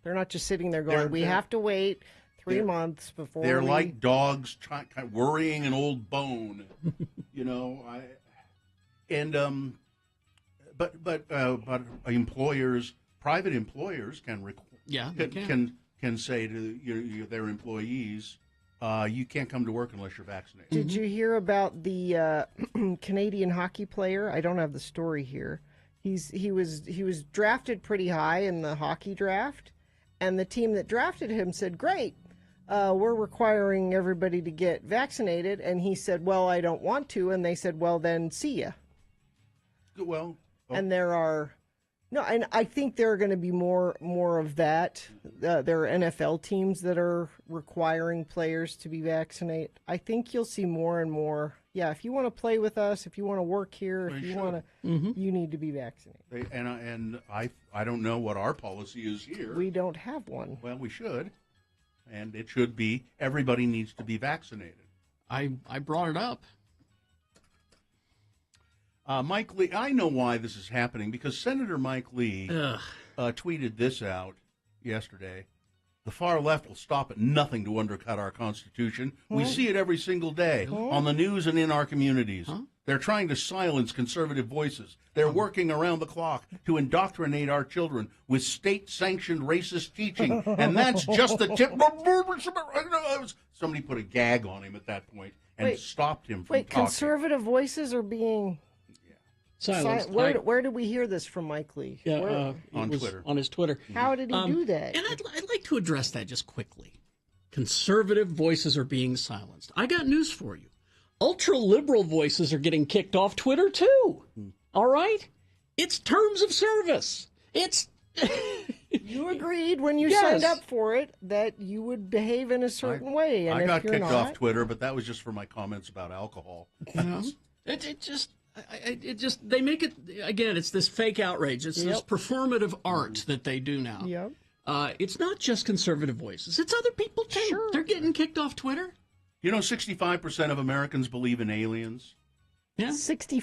not just sitting there going, we have to wait 3 months before. They're like dogs worrying an old bone, you know. But employers, private employers can say to their employees, you can't come to work unless you're vaccinated. Did you hear about the Canadian hockey player? I don't have the story here. He was drafted pretty high in the hockey draft, and the team that drafted him said, "Great, we're requiring everybody to get vaccinated." And he said, "Well, I don't want to." And they said, "Well, then see ya." Well, and and I think there are going to be more of that. There are NFL teams that are requiring players to be vaccinated. I think you'll see more and more. Yeah, if you want to play with us, if you want to work here, if you want to, you need to be vaccinated. And I don't know what our policy is here. We don't have one. Well, we should, and it should be everybody needs to be vaccinated. I brought it up. Mike Lee, I know why this is happening, because Senator Mike Lee tweeted this out yesterday. The far left will stop at nothing to undercut our Constitution. We see it every single day on the news and in our communities. They're trying to silence conservative voices. They're working around the clock to indoctrinate our children with state-sanctioned racist teaching, and that's just the tip. Somebody put a gag on him at that point and stopped him from talking. Conservative voices are being... silenced. Where did we hear this from Mike Lee? On Twitter. On his Twitter. How did he do that? And I'd like to address that just quickly. Conservative voices are being silenced. I got news for you. Ultra-liberal voices are getting kicked off Twitter, too. All right? It's terms of service. It's... You agreed when you signed up for it that you would behave in a certain way. And I got kicked off Twitter, but that was just for my comments about alcohol. It just they make it again. It's this fake outrage. It's this performative art that they do now. Yep. It's not just conservative voices. It's other people too. Sure. They're getting kicked off Twitter. You know, 65% of Americans believe in aliens. Yeah. 65%.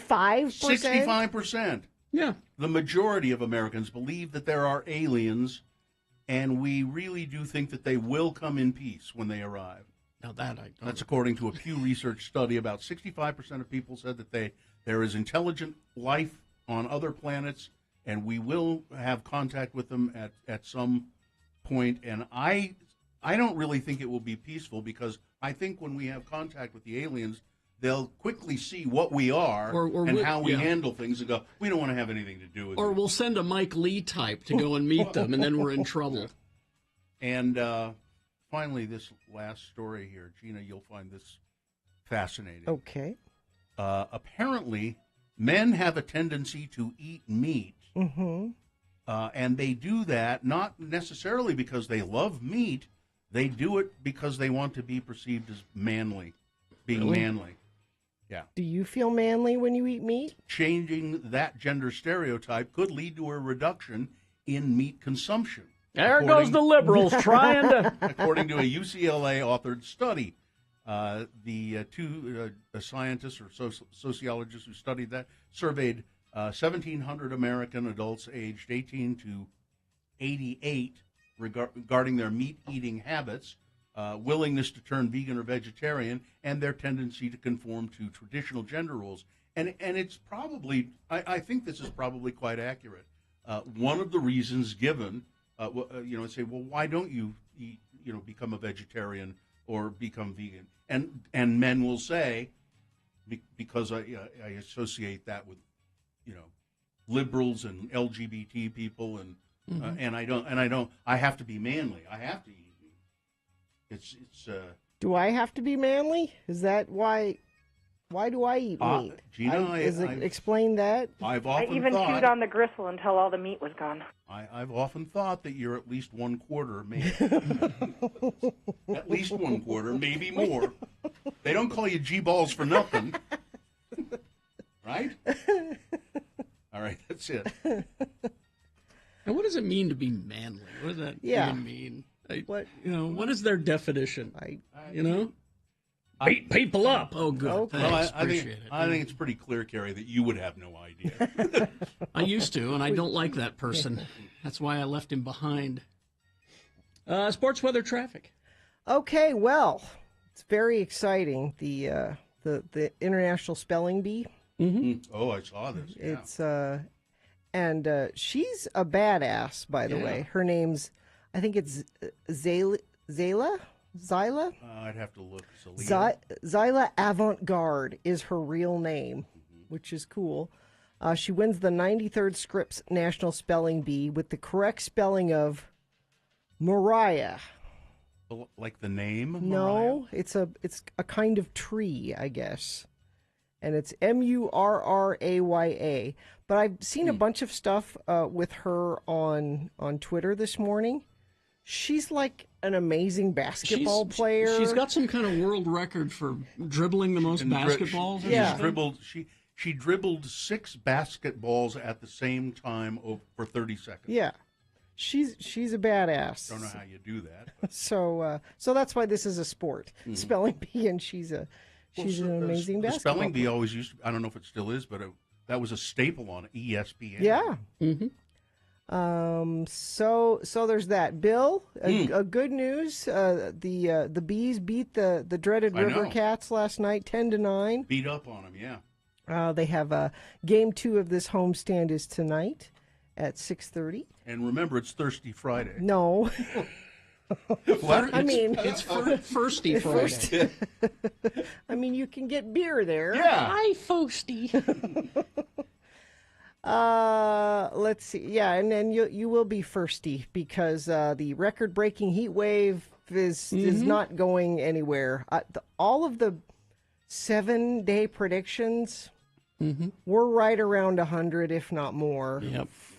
65%. Yeah. The majority of Americans believe that there are aliens, and we really do think that they will come in peace when they arrive. Now that I don't. That's according to a Pew Research study. About 65% of people said that there is intelligent life on other planets, and we will have contact with them at some point. And I don't really think it will be peaceful, because I think when we have contact with the aliens, they'll quickly see what we are and how we handle things and go, we don't want to have anything to do with it. Or we'll send a Mike Lee type to go and meet them, and then we're in trouble. And finally, this last story here, Gina, you'll find this fascinating. Okay. Apparently, men have a tendency to eat meat, and they do that not necessarily because they love meat. They do it because they want to be perceived as manly, being manly. Yeah. Do you feel manly when you eat meat? Changing that gender stereotype could lead to a reduction in meat consumption. There goes the liberals trying to... According to a UCLA-authored study. The two scientists or sociologists who studied that surveyed 1,700 American adults aged 18 to 88 regarding their meat-eating habits, willingness to turn vegan or vegetarian, and their tendency to conform to traditional gender roles. And it's probably, I think this is probably quite accurate. One of the reasons given, say, well, why don't you eat, become a vegetarian or become vegan? And men will say, because I associate that with, liberals and LGBT people, and I have to be manly. I have to eat meat. It's. Do I have to be manly? Is that why? Why do I eat meat? Gina, explain that. I've I often even thought, chewed on the gristle until all the meat was gone. I've often thought that you're at least 1/4 maybe. At least 1/4, maybe more. They don't call you G-balls for nothing. Right? All right, that's it. Now, what does it mean to be manly? What does that even mean? What is their definition? Beat people up. Oh, good. Okay. Thanks. Well, I think it's pretty clear, Carrie, that you would have no idea. I used to, and I don't like that person. That's why I left him behind. Sports weather traffic. Okay, well, it's very exciting. The International Spelling Bee. Mm-hmm. Oh, I saw this. Yeah. It's and she's a badass, by the way. Her name's, I think it's Zyla. I'd have to look. Zyla Avant-Garde is her real name, which is cool. She wins the 93rd Scripps National Spelling Bee with the correct spelling of Mariah. Like the name? No, it's a kind of tree, I guess. And it's Murraya. But I've seen a bunch of stuff with her on Twitter this morning. She's like an amazing basketball player. She's got some kind of world record for dribbling the most basketballs. She dribbled 6 basketballs at the same time for 30 seconds. Yeah. She's a badass. Don't know how you do that. So that's why this is a sport, spelling bee, and she's an amazing basketball. The spelling bee always used to, I don't know if it still is, but that was a staple on ESPN. Yeah. Mm-hmm. So there's that. Bill, a good news. The Bees beat the dreaded River Cats last night, 10-9. Beat up on them, yeah. They have game 2 of this homestand is tonight at 6:30. And remember, it's Thirsty Friday. No. What? I mean, it's Firsty Friday. I mean, you can get beer there. Yeah. Hi, Firsty. Let's see. Yeah, and then you will be firsty because the record-breaking heat wave is not going anywhere. All of the 7-day predictions were right around 100, if not more,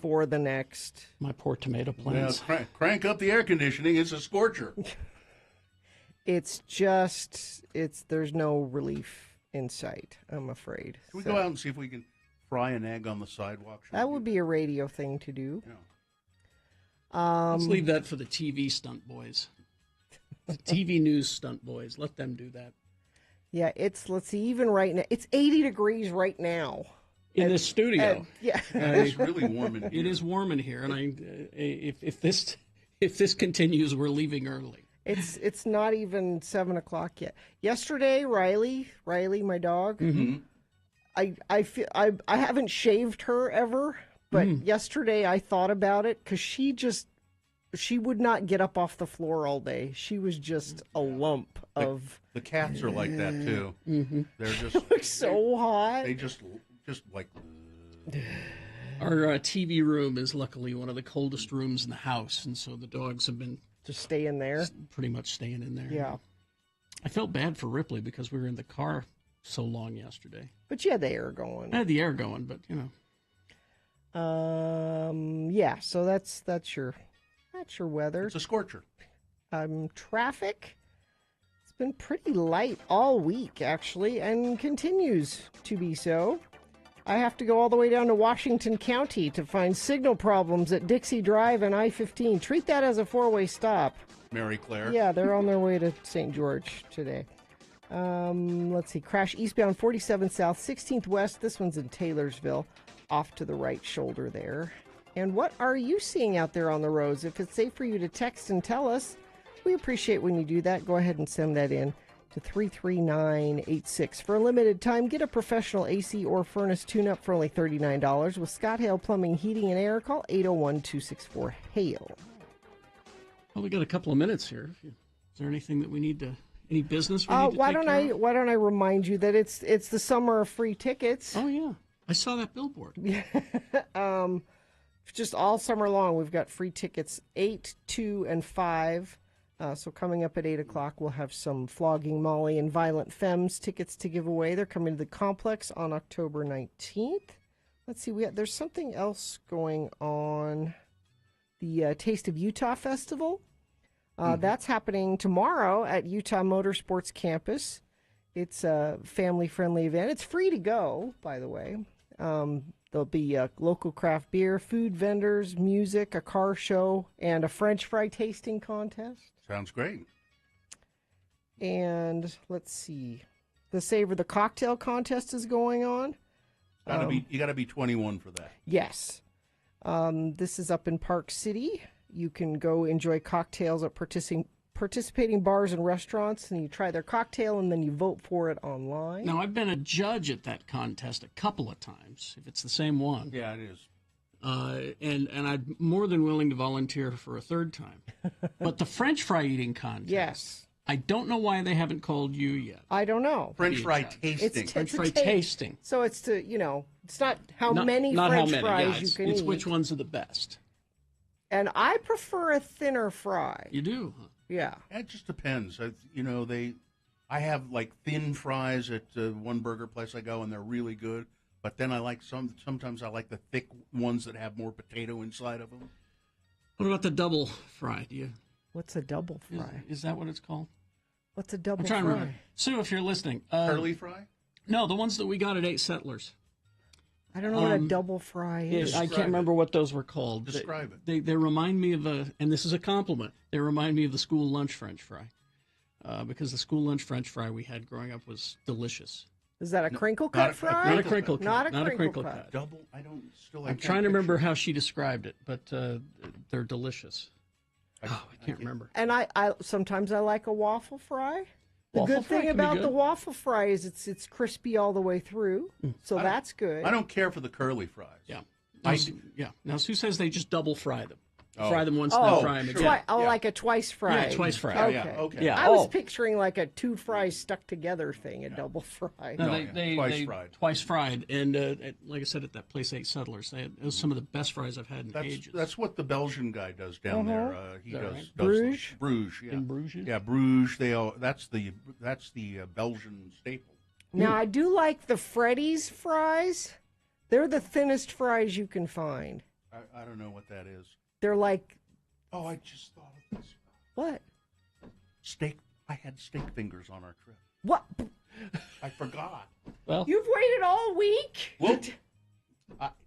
for the next. My poor tomato plants. Well, crank up the air conditioning. It's a scorcher. It's just there's no relief in sight, I'm afraid. Can we go out and see if we can fry an egg on the sidewalk? That would be a radio thing to do. Yeah. Let's leave that for the TV stunt boys. The TV news stunt boys. Let them do that. Yeah, let's see, even right now, it's 80 degrees right now. In the studio. Yeah. It's really warm in here. It is warm in here, and if this continues, we're leaving early. It's not even 7 o'clock yet. Yesterday, Riley, my dog, I haven't shaved her ever, but yesterday I thought about it because she would not get up off the floor all day. She was just a lump of. The cats are like that too. They're just looks so hot. They just like. Our TV room is luckily one of the coldest rooms in the house, and so the dogs have been just staying there. Pretty much staying in there. Yeah. I felt bad for Ripley because we were in the car so long yesterday. But you had the air going. I had the air going, but yeah. So that's your weather. It's a scorcher. Traffic. It's been pretty light all week, actually, and continues to be so. I have to go all the way down to Washington County to find signal problems at Dixie Drive and I-15. Treat that as a 4-way stop. Mary Claire. Yeah, they're on their way to St. George today. Let's see. Crash eastbound 47 South, 16th West. This one's in Taylorsville, off to the right shoulder there. And what are you seeing out there on the roads? If it's safe for you to text and tell us, we appreciate when you do that. Go ahead and send that in to 33986. For a limited time, get a professional AC or furnace tune-up for only $39 with Scott Hale Plumbing, Heating, and Air. Call 801-264-HALE. Well, we got a couple of minutes here. Is there anything that we need to, any business we need to why take don't care I of? Why don't I remind you that it's the summer of free tickets? Oh yeah, I saw that billboard. Just all summer long, we've got free tickets 8, 2, and 5. So coming up at 8 o'clock, we'll have some Flogging Molly and Violent Femmes tickets to give away. They're coming to the complex on October 19th. Let's see, there's something else going on. The Taste of Utah Festival. That's happening tomorrow at Utah Motorsports Campus. It's a family-friendly event. It's free to go, by the way. There'll be local craft beer, food vendors, music, a car show, and a French fry tasting contest. Sounds great. And let's see. The Savor the Cocktail contest is going on. You got to be 21 for that. Yes. This is up in Park City. You can go enjoy cocktails at participating bars and restaurants, and you try their cocktail, and then you vote for it online. Now, I've been a judge at that contest a couple of times, if it's the same one. Yeah, it is. And I'm more than willing to volunteer for a third time. But the French fry eating contest. Yes. I don't know why they haven't called you yet. I don't know. French fry tasting. French fry tasting. So it's it's not how many French fries you can eat. It's which ones are the best. And I prefer a thinner fry. You do? Huh? Yeah. It just depends. I have like thin fries at one burger place I go, and they're really good. But then I like sometimes I like the thick ones that have more potato inside of them. What about the double fry? What's a double fry? Is that what it's called? What's a double I'm trying fry? to remember. Sue, if you're listening. Curly fry? No, the ones that we got at 8 Settlers. I don't know what a double fry is. I can't remember what those were called. Describe it. They remind me of and this is a compliment, they remind me of the school lunch French fry. Because the school lunch French fry we had growing up was delicious. Is that a crinkle cut fry? Not a crinkle cut. Not a crinkle cut. Double? I'm trying to remember how she described it, but they're delicious. I can't remember. And I sometimes I like a waffle fry. The Waffle good fry thing can be about good. the waffle fry is it's crispy all the way through, so that's good. I don't care for the curly fries. Yeah. Now Sue says they just double fry them. Oh. Fry them once, then fry them again. Like a twice fry. Yeah, twice fry. Okay. Yeah. I was picturing like a two fries stuck together thing, a double fry. No, No, they twice fried. Twice fried, and like I said, at that place, 8 Settlers, it was some of the best fries I've had in ages. That's what the Belgian guy does down there. He does right? Bruges. Bruges, yeah. In Bruges? Yeah, Bruges. That's the Belgian staple. Now I do like the Freddy's fries. They're the thinnest fries you can find. I don't know what that is. They're like. Oh, I just thought of this. What? Steak. I had steak fingers on our trip. What? I forgot. Well, You've waited all week? Well,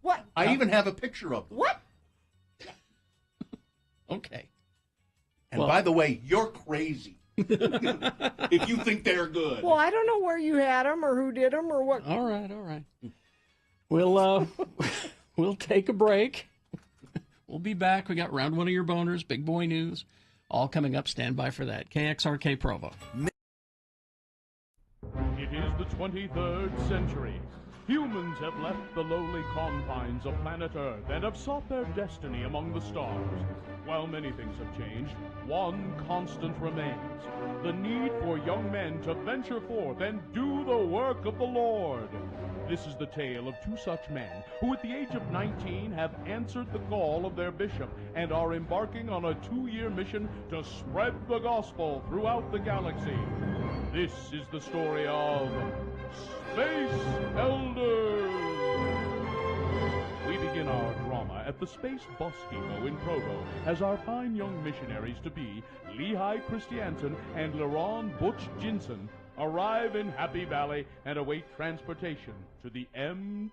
What? I even have a picture of them. What? okay. And by the way, you're crazy if you think they're good. Well, I don't know where you had them or who did them or what. All right. We'll take a break. We'll be back. We got Round One of Your Boners, Big Boy News, all coming up. Stand by for that. KXRK Provo. It is the 23rd century. Humans have left the lowly confines of planet Earth and have sought their destiny among the stars. While many things have changed, one constant remains: the need for young men to venture forth and do the work of the Lord. This is the tale of two such men who at the age of 19 have answered the call of their bishop and are embarking on a 2-year mission to spread the gospel throughout the galaxy. This is the story of Space Elders. We begin our drama at the Space Bus Depot in Provo as our fine young missionaries-to-be, Lehigh Christiansen and Laron Butch Jinson, arrive in Happy Valley and await transportation to the MTC.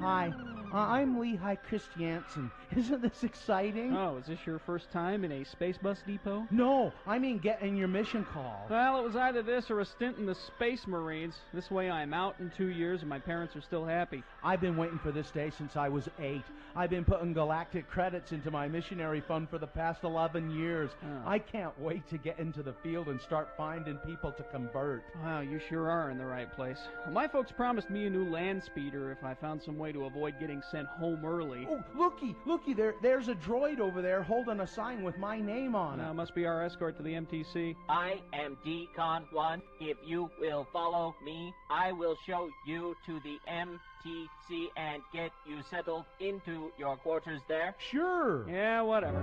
Hi, I'm Lehigh Christiansen. Isn't this exciting? Oh, is this your first time in a space bus depot? No, I mean getting your mission call. Well, it was either this or a stint in the Space Marines. This way I'm out in 2 years and my parents are still happy. I've been waiting for this day since I was 8. I've been putting galactic credits into my missionary fund for the past 11 years. Oh. I can't wait to get into the field and start finding people to convert. Wow, you sure are in the right place. Well, my folks promised me a new land speeder if I found some way to avoid getting being sent home early. Oh, looky, there's a droid over there holding a sign with my name on it. Must be our escort to the MTC. I am Decon 1. If you will follow me, I will show you to the MTC and get you settled into your quarters there. Sure. Yeah, whatever.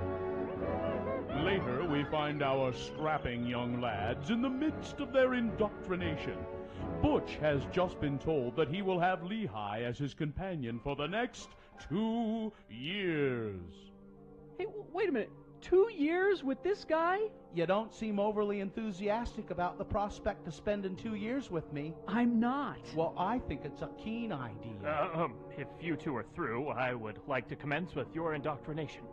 Later, we find our strapping young lads in the midst of their indoctrination. Butch has just been told that he will have Lehigh as his companion for the next 2 years. Hey, wait a minute. 2 years with this guy? You don't seem overly enthusiastic about the prospect of spending 2 years with me. I'm not. Well, I think it's a keen idea. If you two are through, I would like to commence with your indoctrination.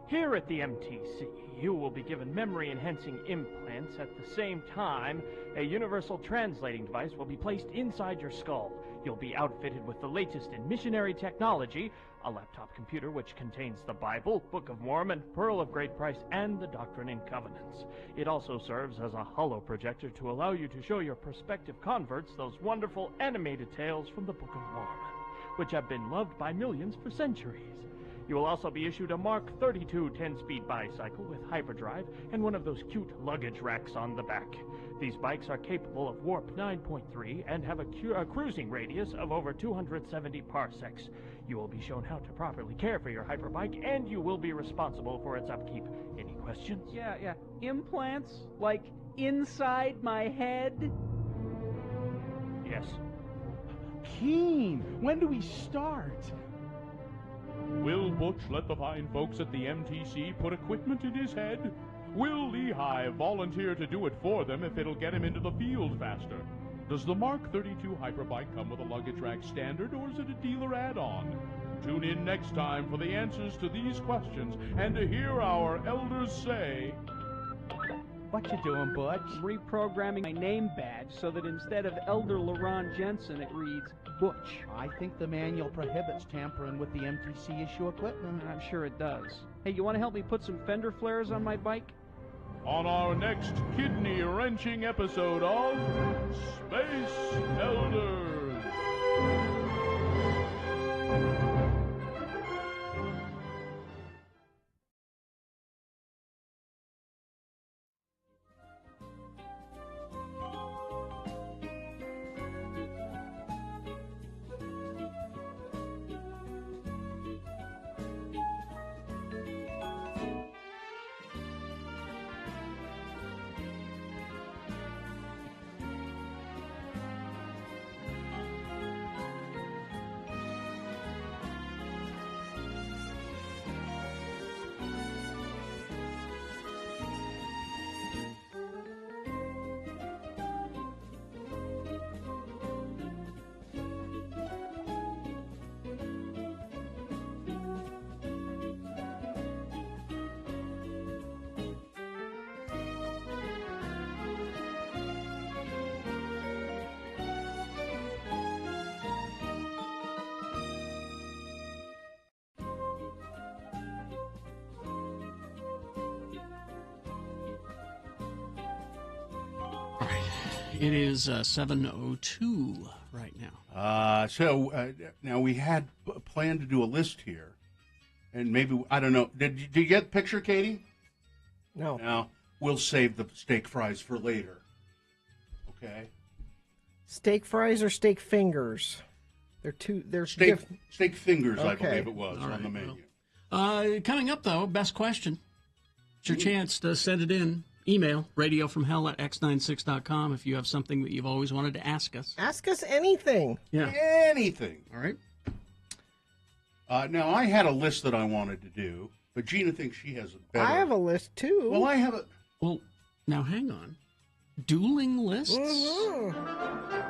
Here at the MTC, you will be given memory-enhancing implants. At the same time, a universal translating device will be placed inside your skull. You'll be outfitted with the latest in missionary technology, a laptop computer which contains the Bible, Book of Mormon, Pearl of Great Price, and the Doctrine and Covenants. It also serves as a holo projector to allow you to show your prospective converts those wonderful animated tales from the Book of Mormon, which have been loved by millions for centuries. You will also be issued a Mark 32 10-speed bicycle with hyperdrive and one of those cute luggage racks on the back. These bikes are capable of warp 9.3 and have a cruising radius of over 270 parsecs. You will be shown how to properly care for your hyperbike, and you will be responsible for its upkeep. Any questions? Yeah. Implants? Like inside my head? Yes. Keen, when do we start? Will Butch let the fine folks at the MTC put equipment in his head? Will Lehigh volunteer to do it for them if it'll get him into the field faster? Does the Mark 32 Hyperbike come with a luggage rack standard, or is it a dealer add-on? Tune in next time for the answers to these questions and to hear our elders say... What you doing, Butch? Reprogramming my name badge so that instead of Elder LaRon Jensen, it reads Butch. I think the manual prohibits tampering with the MTC issue equipment. I'm sure it does. Hey, you want to help me put some fender flares on my bike? On our next kidney-wrenching episode of Space Elders. It is 7:02 right now. Now we had planned to do a list here, and maybe, I don't know, did you get the picture, Katie? No. Now, we'll save the steak fries for later. Okay? Steak fries or steak fingers? They're steak different. Steak fingers, Okay. I believe it was, All on the right, menu. Coming up, though, best question. It's your chance to send it in. Email, radiofromhell@x96.com if you have something that you've always wanted to ask us. Ask us anything. Yeah. Anything. All right. Now, I had a list that I wanted to do, but Gina thinks she has a better... I have a list, too. Well, I have a... Well, now hang on. Dueling lists?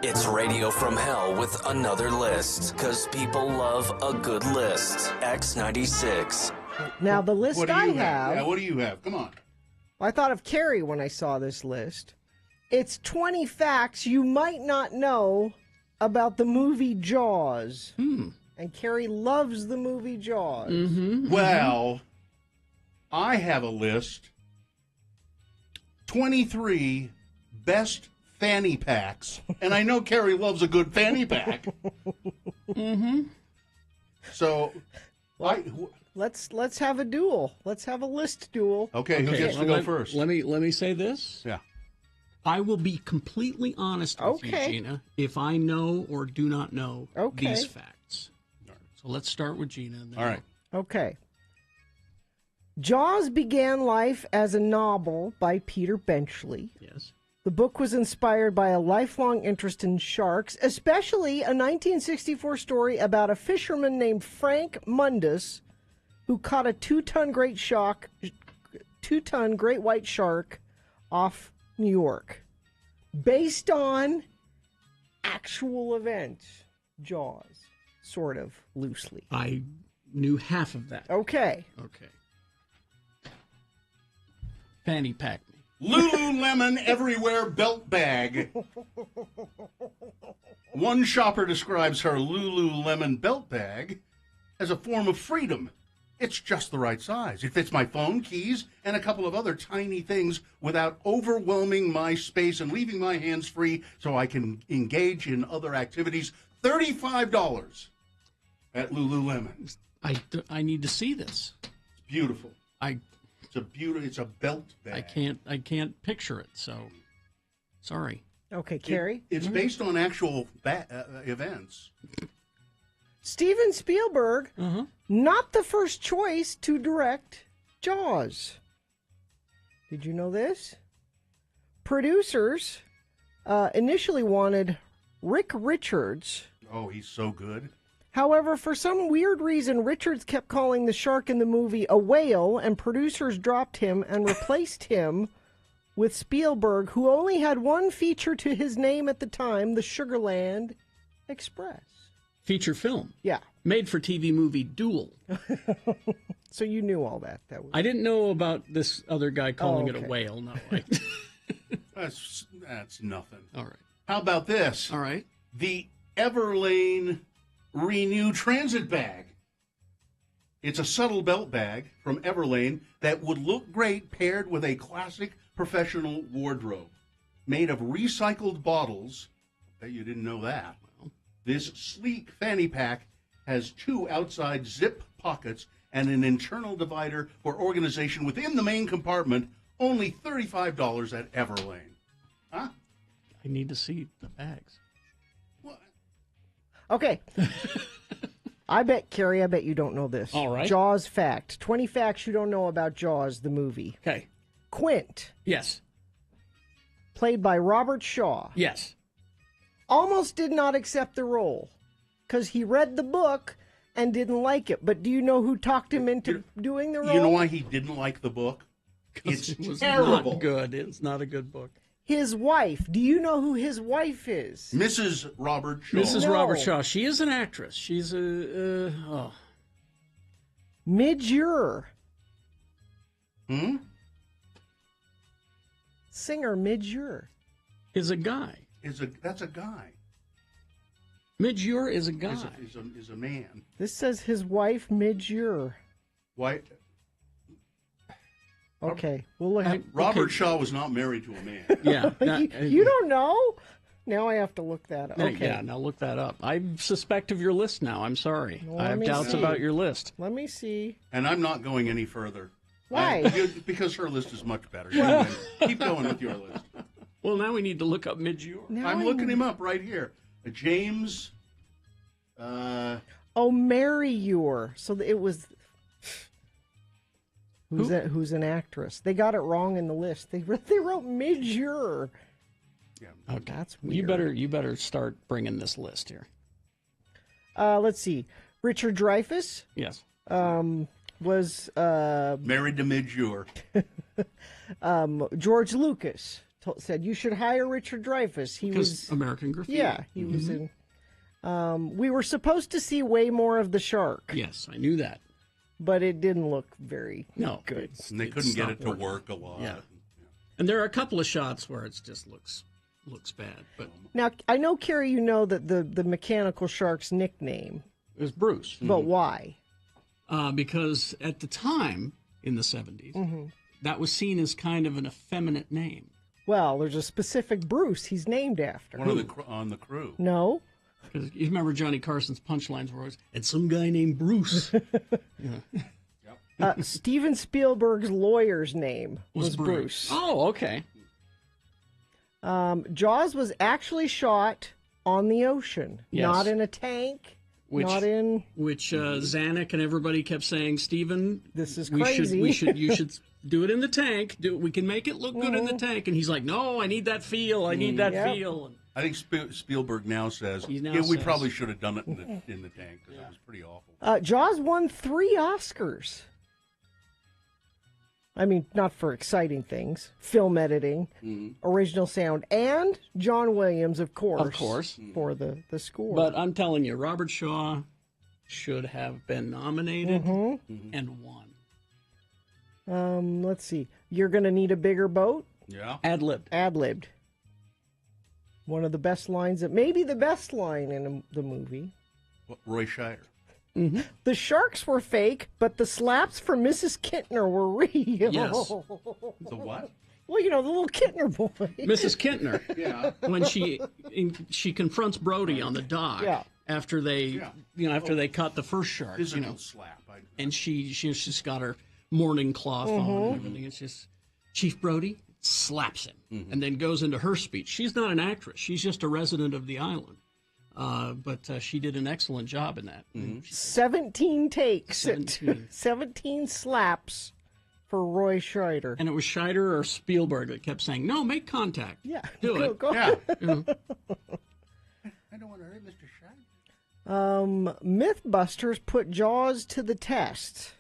It's Radio from Hell with another list, because people love a good list. X96. Now, the list What do I you have... Yeah, what do you have? Come on. I thought of Carrie when I saw this list. It's 20 facts you might not know about the movie Jaws. And Carrie loves the movie Jaws. Well, I have a list. 23 best fanny packs. And I know Carrie loves a good fanny pack. So, let's have a duel. Let's have a list duel. Okay, who gets to go first? Let me say this. Yeah. I will be completely honest with you, Gina, if I know or do not know these facts. So let's start with Gina. And then All right. Okay. Jaws began life as a novel by Peter Benchley. Yes. The book was inspired by a lifelong interest in sharks, especially a 1964 story about a fisherman named Frank Mundus who caught a 2-ton great white shark off New York. Based on actual events. Jaws. Sort of, loosely. I knew half of that. Okay. Okay. Fanny pack me. Lululemon Everywhere Belt Bag. One shopper describes her Lululemon belt bag as a form of freedom. It's just the right size. It fits my phone, keys, and a couple of other tiny things without overwhelming my space and leaving my hands free so I can engage in other activities. $35 at Lululemon. I need to see this. It's beautiful. It's a belt bag. I can't picture it, so sorry. Okay, Carrie? It's based on actual events. Steven Spielberg, not the first choice to direct Jaws. Did you know this? Producers initially wanted Rick Richards. Oh, he's so good. However, for some weird reason, Richards kept calling the shark in the movie a whale, and producers dropped him and replaced him with Spielberg, who only had one feature to his name at the time, the Sugarland Express. Feature film. Yeah. Made-for-TV movie Duel. So you knew all that. I didn't know about this other guy calling it a whale. No, That's nothing. All right. How about this? All right. The Everlane Renew Transit Bag. It's a subtle belt bag from Everlane that would look great paired with a classic professional wardrobe. Made of recycled bottles. I bet you didn't know that. This sleek fanny pack has 2 outside zip pockets and an internal divider for organization within the main compartment. Only $35 at Everlane. Huh? I need to see the bags. Okay. I bet you don't know this. All right. Jaws fact. 20 facts you don't know about Jaws, the movie. Okay. Quint. Yes. Played by Robert Shaw. Yes. Almost did not accept the role because he read the book and didn't like it. But do you know who talked him into doing the role? You know why he didn't like the book? It's it was terrible. Not good. It's not a good book. His wife. Do you know who his wife is? Mrs. Robert Shaw. Mrs. Robert Shaw. She is an actress. She's Midge Ure. Singer Midge Ure. Is a guy. That's a guy. Midge Ure is a guy. Is a man. This says his wife, Midge Ure. Why? Okay, we'll look. Robert Shaw was not married to a man. Yeah. You don't know? Now I have to look that up. Okay. Yeah, now look that up. I suspect of your list now. I'm sorry. Well, I have doubts about your list. Let me see. And I'm not going any further. Why? Because her list is much better. Keep going with your list. Well, now we need to look up Midge Ure. I'm looking him up right here. James. Mary Ure. So it was. Who's an actress? They got it wrong in the list. They wrote Midge Ure. Yeah. Okay. That's weird. You better start bringing this list here. Let's see. Richard Dreyfuss. Yes. Was married to Midge Ure. George Lucas said you should hire Richard Dreyfuss. He was American Graffiti. Yeah, he was in. We were supposed to see way more of the shark. Yes, I knew that. But it didn't look very good. And they couldn't get it to work a lot. Yeah. And there are a couple of shots where it just looks bad. But now I know, Carrie, you know that the mechanical shark's nickname is Bruce. But why? Because at the time in the 70s, that was seen as kind of an effeminate name. Well, there's a specific Bruce he's named after. One of on the crew. No. Because you remember Johnny Carson's punchlines were always, and some guy named Bruce. Steven Spielberg's lawyer's name was Bruce. Oh, okay. Jaws was actually shot on the ocean, Yes. not in a tank, not in... Which Zanuck and everybody kept saying, Stephen, this is crazy. crazy. You should do it in the tank. We can make it look good in the tank. And he's like, no, I need that feel. I need that feel. And I think Spielberg now says, we probably should have done it in the tank because it was pretty awful. Jaws won 3 Oscars. I mean, not for exciting things. Film editing, original sound, and John Williams, of course. For the score. But I'm telling you, Robert Shaw should have been nominated and won. Let's see. You're going to need a bigger boat? Yeah. Ad-libbed. Ad-libbed. One of the best lines, maybe the best line in the movie. Roy Scheider. The sharks were fake, but the slaps from Mrs. Kintner were real. Yes. The what? Well, the little Kintner boy. Mrs. Kintner. Yeah. When she confronts Brody on the dock after they after they caught the first shark. Physical slap. And she's got her mourning cloth on and everything. It's just Chief Brody slaps him and then goes into her speech. She's not an actress. She's just a resident of the island. But she did an excellent job in that. 17 takes. 17. 17 slaps for Roy Scheider. And it was Scheider or Spielberg that kept saying, no, make contact. Yeah. Do it. Go. Yeah. I don't want to hurt Mr. Scheider. Mythbusters put Jaws to the test.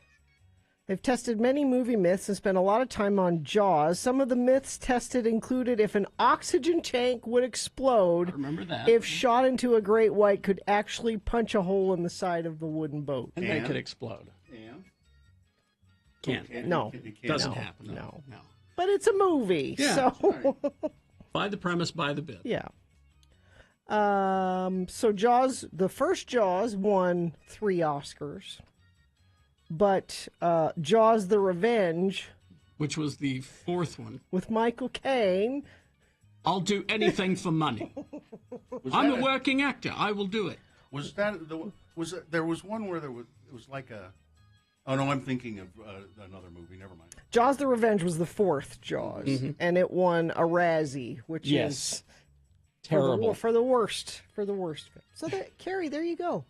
They've tested many movie myths and spent a lot of time on Jaws. Some of the myths tested included if an oxygen tank would explode, I remember that. if shot into a great white could actually punch a hole in the side of the wooden boat. And make it explode. And? Can't. No. Doesn't happen. No. But it's a movie, Yeah. so... Buy the premise, buy the bit. Yeah. So Jaws, the first Jaws won 3 Oscars. But Jaws the Revenge, which was the 4th one, with Michael Caine. I'll do anything for money. I'm a working actor. I will do it. There was one where it was like a... Oh, no, I'm thinking of another movie. Never mind. Jaws the Revenge was the 4th Jaws, and it won a Razzie, which is terrible. For the worst. So, Carrie, there you go.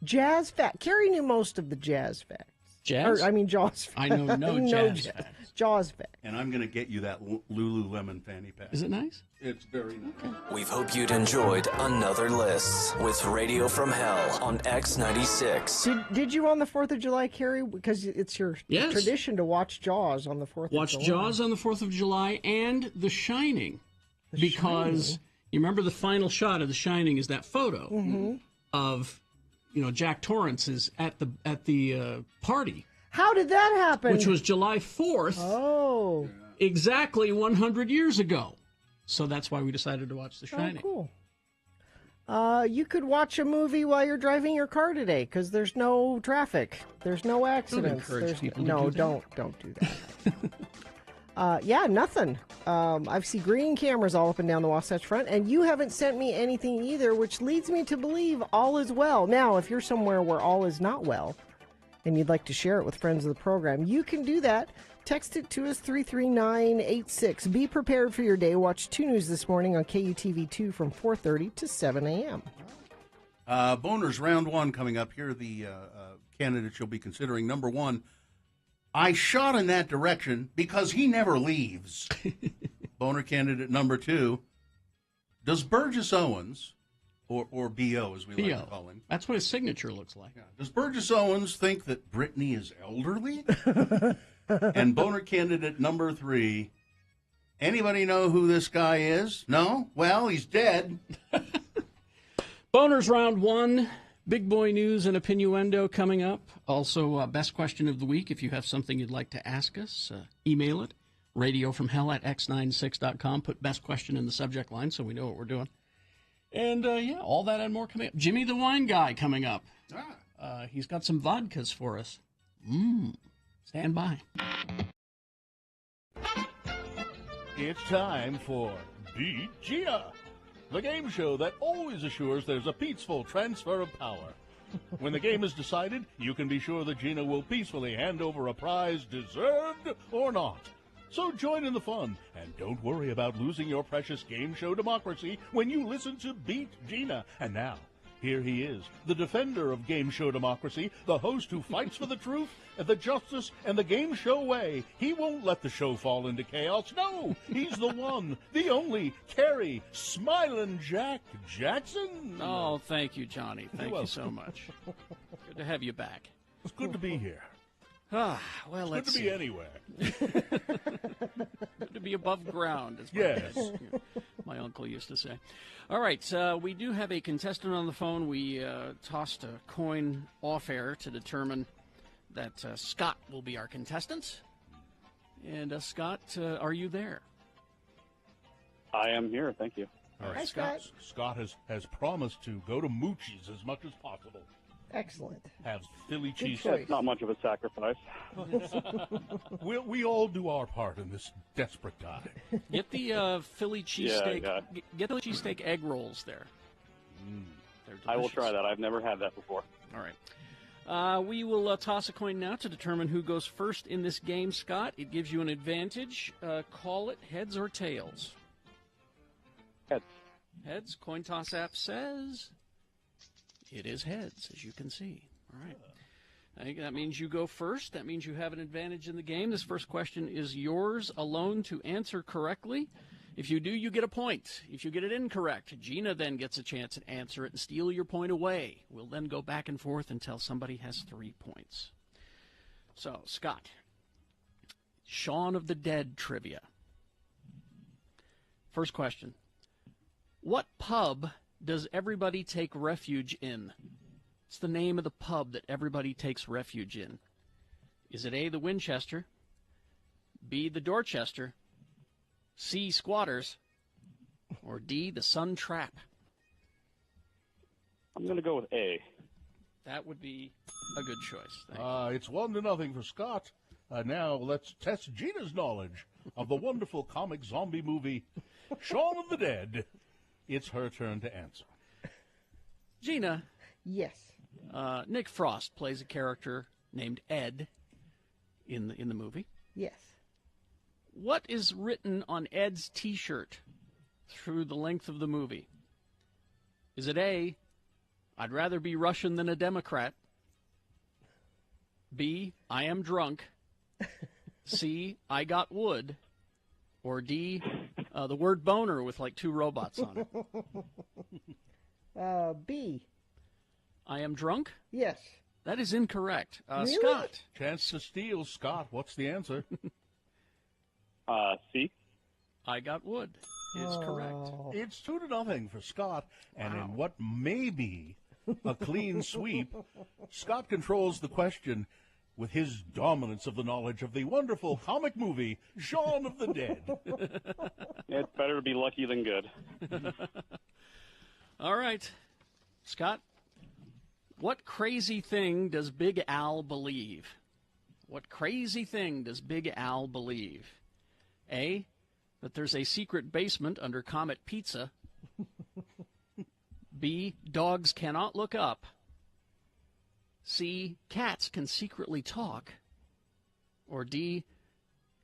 Jazz fact. Carrie knew most of the jazz facts. Jazz? Jaws facts. I know no jazz facts. Jaws facts. And I'm going to get you that Lululemon fanny pack. Is it nice? It's very nice. We hope you'd enjoyed another list with Radio from Hell on X96. Did you on the 4th of July, Carrie? Because it's your tradition to watch Jaws on the 4th of July. Watch Jaws on the 4th of July and The Shining. Because you remember the final shot of The Shining is that photo of... Jack Torrance is at the party. How did that happen? Which was July 4th. Oh. Exactly 100 years ago. So that's why we decided to watch The Shining. Oh, cool. You could watch a movie while you're driving your car today because there's no traffic. There's no accidents. Don't encourage people no, to do that. don't do that. Nothing. I see green cameras all up and down the Wasatch Front, and you haven't sent me anything either, which leads me to believe all is well. Now, if you're somewhere where all is not well, and you'd like to share it with friends of the program, you can do that. Text it to us, 33986. Be prepared for your day. Watch 2 News this morning on KUTV2 from 4:30 to 7 a.m. Boners round 1 coming up. Here are the candidates you'll be considering. Number 1, I shot in that direction because he never leaves. Boner candidate number 2, does Burgess Owens, or B.O. as we like to call him. That's what his signature looks like. Yeah. Does Burgess Owens think that Brittany is elderly? And boner candidate number 3, anybody know who this guy is? No? Well, he's dead. Boners round 1. Big boy news and opinioendo coming up. Also, best question of the week. If you have something you'd like to ask us, email it. radiofromhell@x96.com. Put best question in the subject line so we know what we're doing. And, all that and more coming up. Jimmy the Wine Guy coming up. He's got some vodkas for us. Stand by. It's time for Beat Gia. the game show that always assures there's a peaceful transfer of power. When the game is decided, you can be sure that Gina will peacefully hand over a prize, deserved or not. So join in the fun, and don't worry about losing your precious game show democracy when you listen to Beat Gina. And now, here he is, the defender of game show democracy, the host who fights for the truth, and the justice, and the game show way. He won't let the show fall into chaos. No, he's the one, the only, Kerry Smilin' Jack Jackson. Oh, thank you, Johnny. Thank you so much. Good to have you back. It's good to be here. Ah, well, It's let's good to be anywhere. Good to be above ground, as Yes. my uncle used to say. All right, we do have a contestant on the phone. We tossed a coin off air to determine that Scott will be our contestant. And Scott, are you there? I am here. Thank you. All right, Hi, Scott. Scott has promised to go to Moochie's as much as possible. Excellent. Have Philly Good cheese. choice. That's not much of a sacrifice. we all do our part in this desperate time. Get the Philly cheesesteak. yeah. Get the cheesesteak egg rolls there. They're I will delicious. try that. I've never had that before. All right. We will toss a coin now to determine who goes first in this game, Scott. It gives you an advantage. Call it heads or tails. Heads. Heads. Coin toss app says it is heads, as you can see. All right. I think that means you go first. That means you have an advantage in the game. This first question is yours alone to answer correctly. If you do, you get a point. If you get it incorrect, Gina then gets a chance to answer it and steal your point away. We'll then go back and forth until somebody has 3 points. So, Scott, Shaun of the Dead trivia. First question. What pub does everybody take refuge in? It's the name of the pub that everybody takes refuge in. Is it A, the Winchester, B, the Dorchester, C, Squatters, or D, the Sun Trap? I'm going to go with A. That would be a good choice. Thank you. It's 1-0 for Scott. Now let's test Gina's knowledge of the wonderful comic zombie movie Shaun of the Dead. It's her turn to answer. Gina. Yes. Nick Frost plays a character named Ed in the movie. Yes. What is written on Ed's T-shirt through the length of the movie? Is it A, I'd rather be Russian than a Democrat, B, I am drunk, C, I got wood, or D, the word boner with like 2 robots on it? B. I am drunk? Yes. That is incorrect. Really? Scott. Chance to steal. Scott, what's the answer? C. I got wood is correct. It's 2-0 for Scott, and in what may be a clean sweep, Scott controls the question with his dominance of the knowledge of the wonderful comic movie Shaun of the Dead. It's better to be lucky than good. All right. Scott, what crazy thing does Big Al believe? What crazy thing does Big Al believe? A, that there's a secret basement under Comet Pizza. B, dogs cannot look up. C, cats can secretly talk. Or D,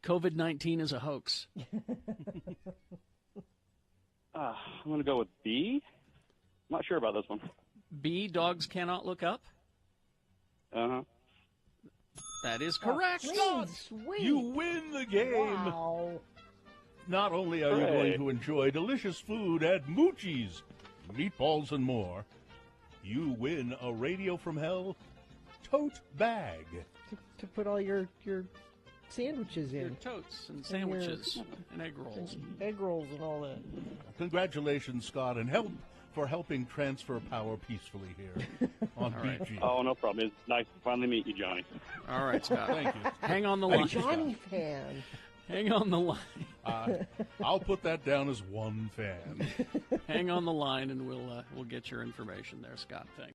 COVID-19 is a hoax. I'm going to go with B. I'm not sure about this one. B, dogs cannot look up. Uh-huh. That is correct. Scott, sweet. You win the game. Wow. Not only are you going to enjoy delicious food at Moochie's, meatballs and more, you win a Radio from Hell tote bag. To put all your sandwiches in. Your totes and sandwiches and egg rolls. Egg rolls and all that. Congratulations, Scott, and helping transfer power peacefully here on BG. Oh, no problem. It's nice to finally meet you, Johnny. All right, Scott. Thank you. Hang on the line. Johnny fan. Hang on the line. I'll put that down as one fan. Hang on the line, and we'll get your information there, Scott. Thanks.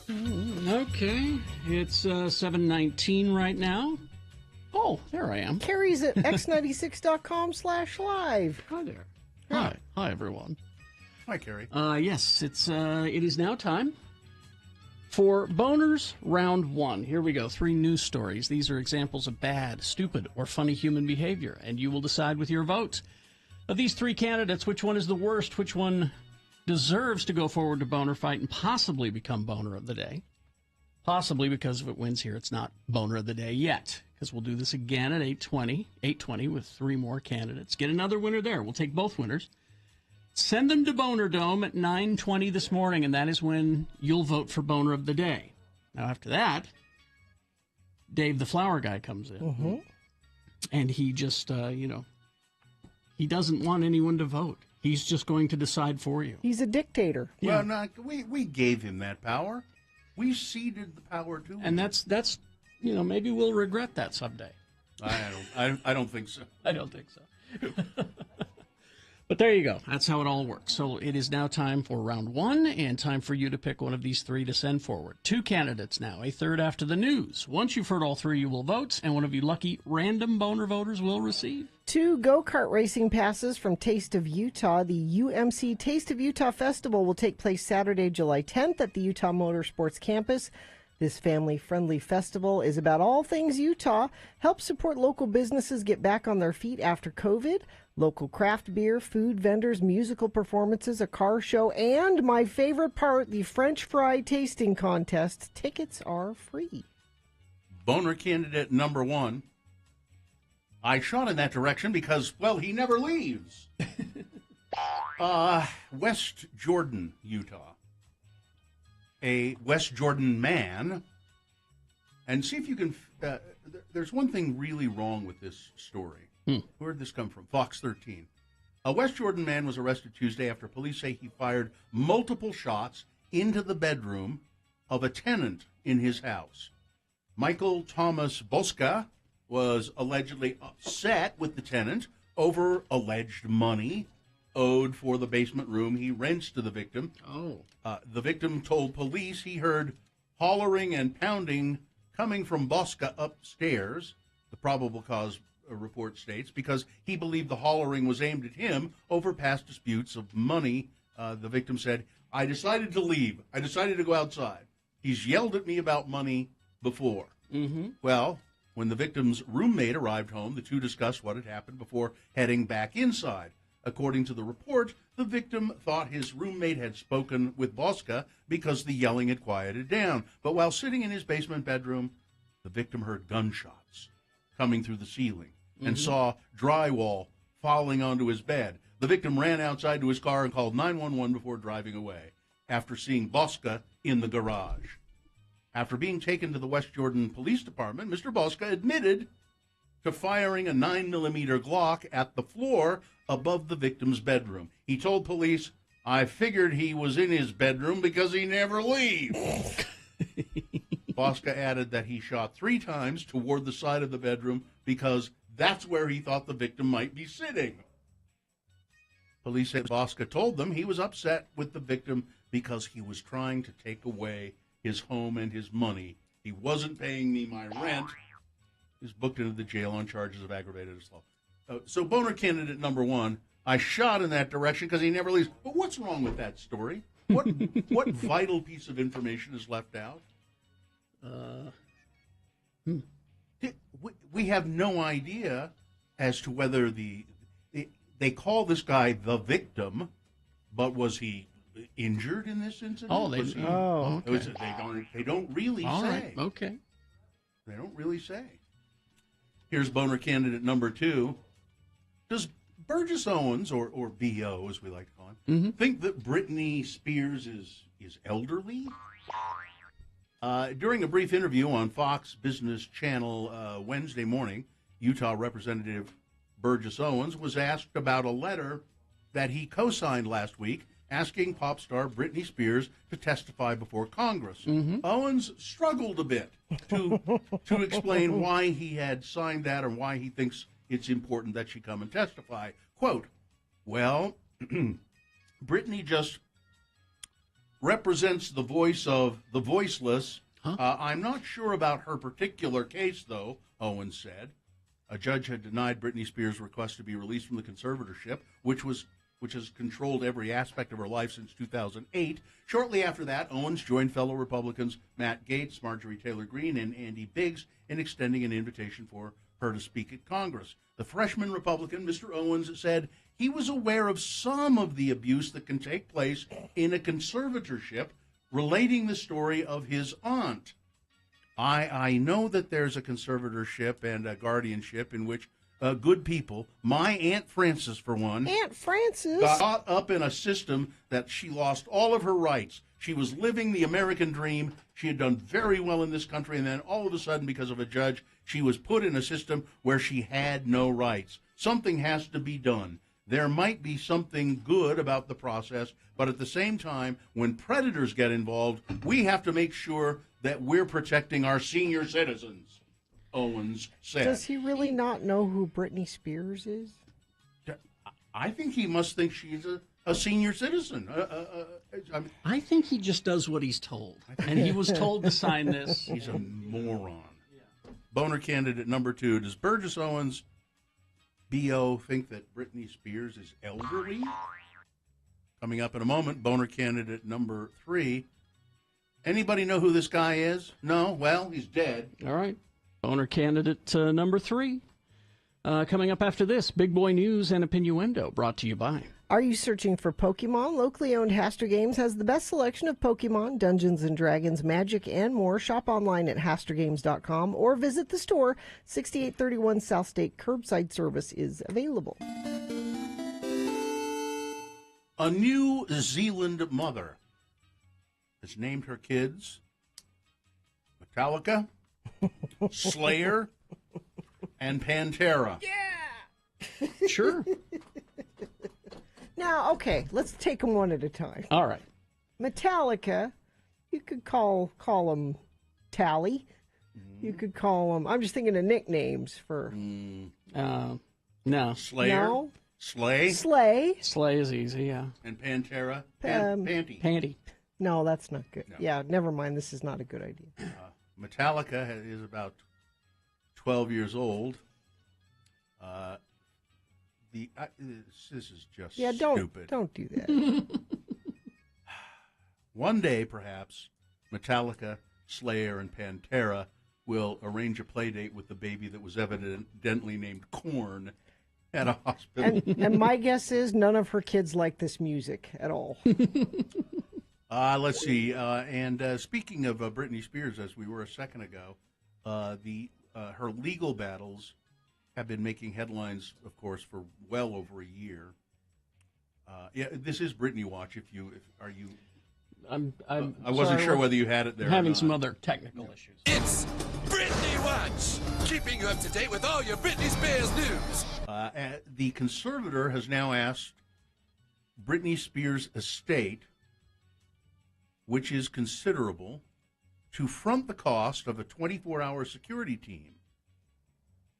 Okay, it's 7:19 right now. Oh, there I am. Carrie's at x96.com/live. Hi there. Hi everyone. Hi, Carrie. Yes, it is now time for Boners Round 1. Here we go. 3 news stories. These are examples of bad, stupid, or funny human behavior, and you will decide with your vote. Of these 3 candidates, which one is the worst? Which one deserves to go forward to Boner Fight and possibly become Boner of the Day? Possibly, because if it wins here, it's not Boner of the Day yet, because we'll do this again at 8:20 with 3 more candidates. Get another winner there. We'll take both winners. Send them to Boner Dome at 9:20 this morning, and that is when you'll vote for Boner of the Day. Now, after that, Dave the Flower Guy comes in, and he just, he doesn't want anyone to vote. He's just going to decide for you. He's a dictator. Well, no, we gave him that power. We ceded the power to him. And that's maybe we'll regret that someday. I don't think so. I don't think so. But there you go. That's how it all works. So it is now time for round 1 and time for you to pick one of these 3 to send forward. 2 candidates now, a third after the news. Once you've heard all 3, you will vote, and one of you lucky random Boner voters will receive 2 go-kart racing passes from Taste of Utah. The UMC Taste of Utah Festival will take place Saturday, July 10th at the Utah Motorsports Campus. This family-friendly festival is about all things Utah. Help support local businesses get back on their feet after COVID. Local craft beer, food vendors, musical performances, a car show, and my favorite part, the French fry tasting contest. Tickets are free. Boner candidate number 1. I shot in that direction because, well, he never leaves. West Jordan, Utah. A West Jordan man. And see if you can... there's one thing really wrong with this story. Where did this come from? Fox 13. A West Jordan man was arrested Tuesday after police say he fired multiple shots into the bedroom of a tenant in his house. Michael Thomas Bosca was allegedly upset with the tenant over alleged money owed for the basement room he rents to the victim. The victim told police he heard hollering and pounding coming from Bosca upstairs. The probable cause report states because he believed the hollering was aimed at him over past disputes of money. The victim said, I decided to leave. I decided to go outside. He's yelled at me about money before. Well, when the victim's roommate arrived home, the 2 discussed what had happened before heading back inside. According to the report, the victim thought his roommate had spoken with Bosca because the yelling had quieted down. But while sitting in his basement bedroom, the victim heard gunshots coming through the ceiling and saw drywall falling onto his bed. The victim ran outside to his car and called 911 before driving away after seeing Bosca in the garage. After being taken to the West Jordan Police Department, Mr. Bosca admitted to firing a 9mm Glock at the floor above the victim's bedroom. He told police, I figured he was in his bedroom because he never leaves. Bosca added that he shot 3 times toward the side of the bedroom because that's where he thought the victim might be sitting. Police said Bosca told them he was upset with the victim because he was trying to take away his home and his money. He wasn't paying me my rent. He was booked into the jail on charges of aggravated assault. So Boner candidate number 1, I shot in that direction because he never leaves. But what's wrong with that story? What vital piece of information is left out? We have no idea as to whether they call this guy the victim, but was he injured in this incident? Okay. They don't really say. Right. Okay. They don't really say. Here's Boner candidate number 2. Does Burgess Owens, or B.O. as we like to call him, think that Britney Spears is elderly? During a brief interview on Fox Business Channel Wednesday morning, Utah Representative Burgess Owens was asked about a letter that he co-signed last week asking pop star Britney Spears to testify before Congress. Owens struggled a bit to explain why he had signed that or why he thinks it's important that she come and testify. Quote, well, Britney just represents the voice of the voiceless. I'm not sure about her particular case, though, Owens said. A judge had denied Britney Spears' request to be released from the conservatorship, which has controlled every aspect of her life since 2008. Shortly after that, Owens joined fellow Republicans Matt Gaetz, Marjorie Taylor Greene, and Andy Biggs in extending an invitation for her to speak at Congress. The freshman Republican, Mr. Owens, said he was aware of some of the abuse that can take place in a conservatorship, relating the story of his aunt. I know that there's a conservatorship and a guardianship in which good people, my Aunt Frances for one, Aunt Frances, got caught up in a system that she lost all of her rights. She was living the American dream. She had done very well in this country, and then all of a sudden, because of a judge, she was put in a system where she had no rights. Something has to be done. There might be something good about the process, but at the same time, when predators get involved, we have to make sure that we're protecting our senior citizens, Owens said. Does he really not know who Britney Spears is? I think he must think she's a senior citizen. I think he just does what he's told. And he was told to sign this. He's a moron. Yeah. Boner candidate number 2. Does Burgess Owens, B.O., think that Britney Spears is elderly? Coming up in a moment, boner candidate number 3. Anybody know who this guy is? No? Well, he's dead. All right. Boner candidate number 3. Coming up after this, Big Boy News and Opinioendo, brought to you by... Are you searching for Pokemon? Locally owned Haster Games has the best selection of Pokemon, Dungeons & Dragons, Magic, and more. Shop online at HasterGames.com or visit the store. 6831 South State curbside service is available. A New Zealand mother has named her kids Metallica, Slayer, and Pantera. Yeah! Sure. Now, okay, let's take them one at a time. All right. Metallica, you could call them Tally. You could call them, I'm just thinking of nicknames for... No. Slayer? No. Slay? Slay is easy, yeah. And Pantera? Panty. Panty. No, that's not good. No. Yeah, never mind. This is not a good idea. Metallica is about 12 years old. This is just stupid. Don't do that. One day, perhaps, Metallica, Slayer, and Pantera will arrange a play date with the baby that was evidently named Korn at a hospital. And my guess is none of her kids like this music at all. Let's see. And speaking of Britney Spears, as we were a second ago, her legal battles have been making headlines, of course, for well over a year. Yeah, this is Britney Watch. I wasn't sure whether you had it there. Having some other technical issues. It's Britney Watch, keeping you up to date with all your Britney Spears news. The conservator has now asked Britney Spears' estate, which is considerable, to front the cost of a 24-hour security team.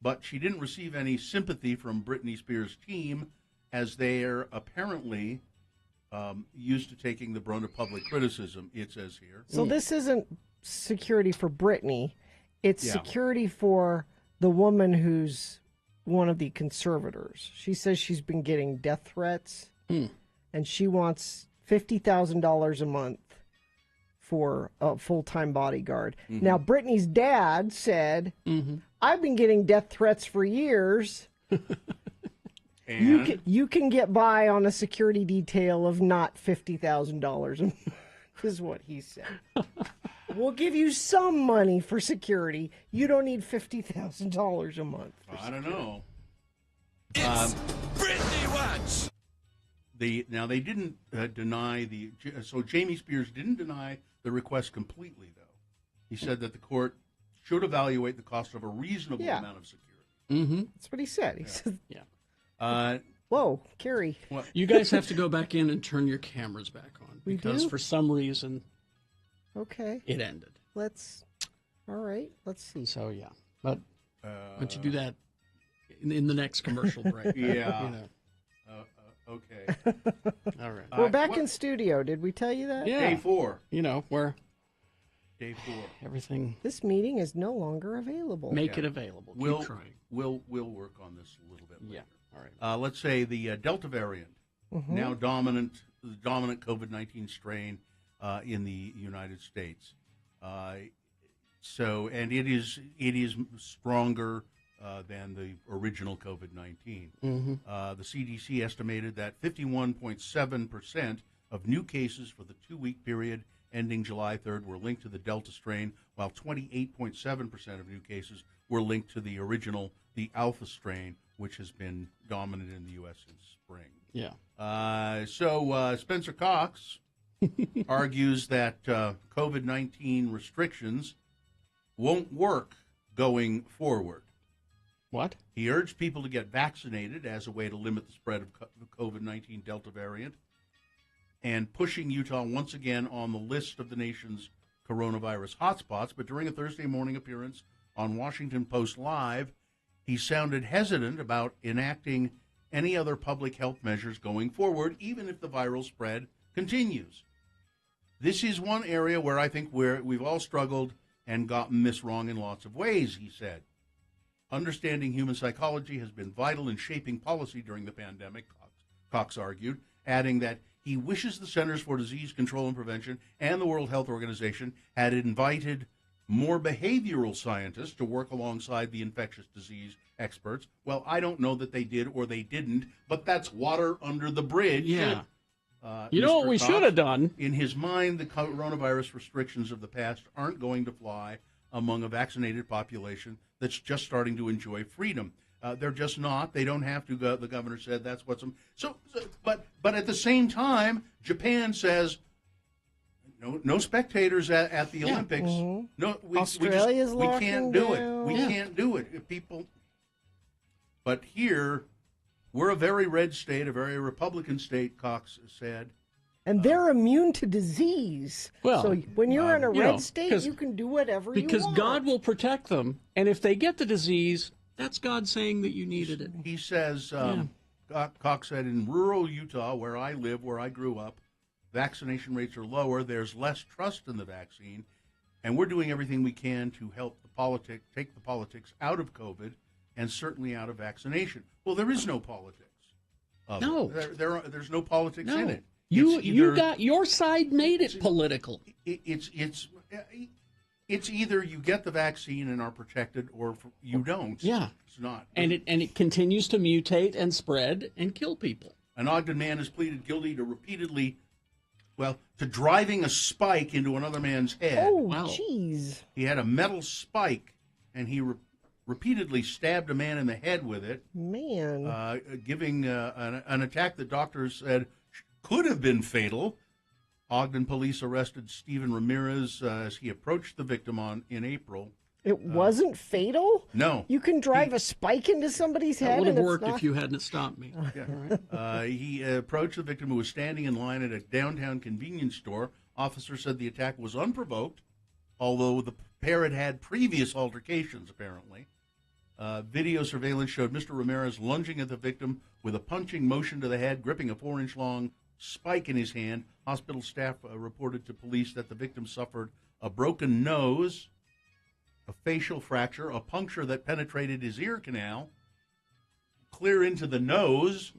But she didn't receive any sympathy from Britney Spears' team, as they are apparently used to taking the brunt of public criticism, it says here. So this isn't security for Britney. It's security for the woman who's one of the conservators. She says she's been getting death threats, and she wants $50,000 a month for a full-time bodyguard. Mm-hmm. Now, Britney's dad said, I've been getting death threats for years. And You can get by on a security detail of not $50,000, is what he said. We'll give you some money for security. You don't need $50,000 a month. I don't know. It's Britney Watch. Now, they didn't deny so Jamie Spears didn't deny the request completely, though. He said that the court should evaluate the cost of a reasonable amount of security. That's what he said. He said, Yeah. Whoa, Carrie. You guys have to go back in and turn your cameras back on. We Because do? for some reason, Okay. it ended. All right, let's see. So, yeah. But why don't you do that in the next commercial break? Yeah. You know. Okay. All right. We're back in studio. Did we tell you that? Yeah. Day 4. You know, where Day 4. everything. This meeting is no longer available. Make it available. Keep trying. We'll work on this a little bit later. Yeah. All right. Let's say the Delta variant, now the dominant COVID-19 strain in the United States. And it is stronger than the original COVID-19. The CDC estimated that 51.7% of new cases for the 2-week period ending July 3rd were linked to the Delta strain, while 28.7% of new cases were linked to the original, the Alpha strain, which has been dominant in the U.S. since spring. Yeah. So Spencer Cox argues that COVID-19 restrictions won't work going forward. What? He urged people to get vaccinated as a way to limit the spread of the COVID-19 Delta variant, and pushing Utah once again on the list of the nation's coronavirus hotspots. But during a Thursday morning appearance on Washington Post Live, he sounded hesitant about enacting any other public health measures going forward, even if the viral spread continues. This is one area where I think we've all struggled and gotten this wrong in lots of ways, he said. Understanding human psychology has been vital in shaping policy during the pandemic, Cox argued, adding that he wishes the Centers for Disease Control and Prevention and the World Health Organization had invited more behavioral scientists to work alongside the infectious disease experts. Well, I don't know that they did or they didn't, but that's water under the bridge. Yeah. You know Mr. what we Cox, should have done? In his mind, the coronavirus restrictions of the past aren't going to fly among a vaccinated population that's just starting to enjoy freedom. They're just not. They don't have to go. The governor said that's what's. But at the same time, Japan says no spectators at the Olympics. No, Australia's we locking can't do down. it. We can't do it. If people. But here, we're a very red state, a very Republican state. Cox said. And they're immune to disease. Well, so when you're in a you red know, state, you can do whatever you want. Because God will protect them. And if they get the disease, that's God saying that you needed it. He says, Cox said, in rural Utah, where I live, where I grew up, vaccination rates are lower. There's less trust in the vaccine. And we're doing everything we can to help take the politics out of COVID and certainly out of vaccination. Well, there is no politics. No. There's no politics in it. You got your side made it political. It's either you get the vaccine and are protected, or you don't. Yeah, it's not. And it continues to mutate and spread and kill people. An Ogden man has pleaded guilty to driving a spike into another man's head. Oh, jeez! He had a metal spike, and he repeatedly stabbed a man in the head with it. Man, giving an attack that doctors said could have been fatal. Ogden police arrested Stephen Ramirez as he approached the victim in April. It wasn't fatal? No. You can drive a spike into somebody's head? That would have and worked it's not... if you hadn't stopped me. Yeah. He approached the victim, who was standing in line at a downtown convenience store. Officers said the attack was unprovoked, although the pair had previous altercations, apparently. Video surveillance showed Mr. Ramirez lunging at the victim with a punching motion to the head, gripping a 4-inch-long spike in his hand. Hospital staff reported to police that the victim suffered a broken nose, a facial fracture, a puncture that penetrated his ear canal, clear into the nose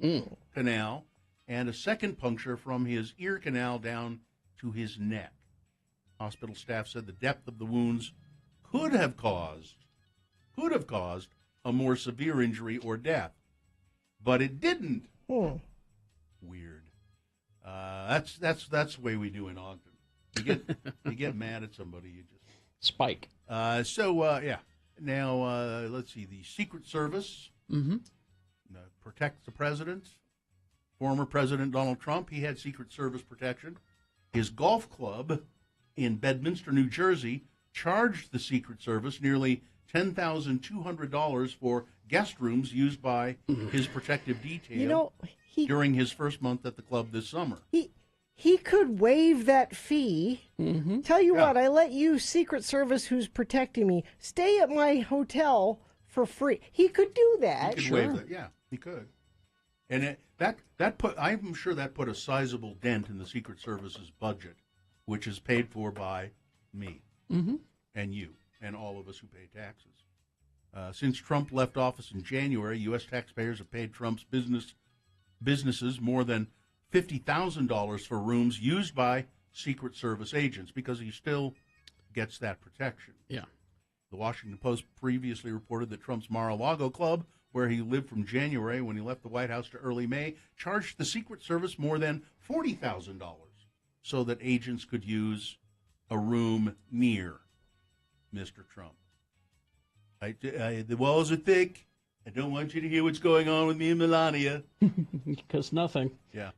canal, and a second puncture from his ear canal down to his neck. Hospital staff said the depth of the wounds could have caused a more severe injury or death, but it didn't. Weird. That's the way we do in Ogden. You get mad at somebody, you just spike. Now let's see. The Secret Service protects the president. Former President Donald Trump, he had Secret Service protection. His golf club in Bedminster, New Jersey, charged the Secret Service nearly $10,200 for guest rooms used by his protective detail during his first month at the club this summer. He could waive that fee. Tell you what, I let you, Secret Service, who's protecting me, stay at my hotel for free. He could do that. He could waive that. Yeah, he could. And I'm sure that put a sizable dent in the Secret Service's budget, which is paid for by me and you and all of us who pay taxes. Since Trump left office in January, U.S. taxpayers have paid Trump's businesses more than $50,000 for rooms used by Secret Service agents because he still gets that protection. Yeah. The Washington Post previously reported that Trump's Mar-a-Lago club, where he lived from January when he left the White House to early May, charged the Secret Service more than $40,000 so that agents could use a room near Mr. Trump. The walls are thick. I don't want you to hear what's going on with me and Melania. Because nothing. Yeah.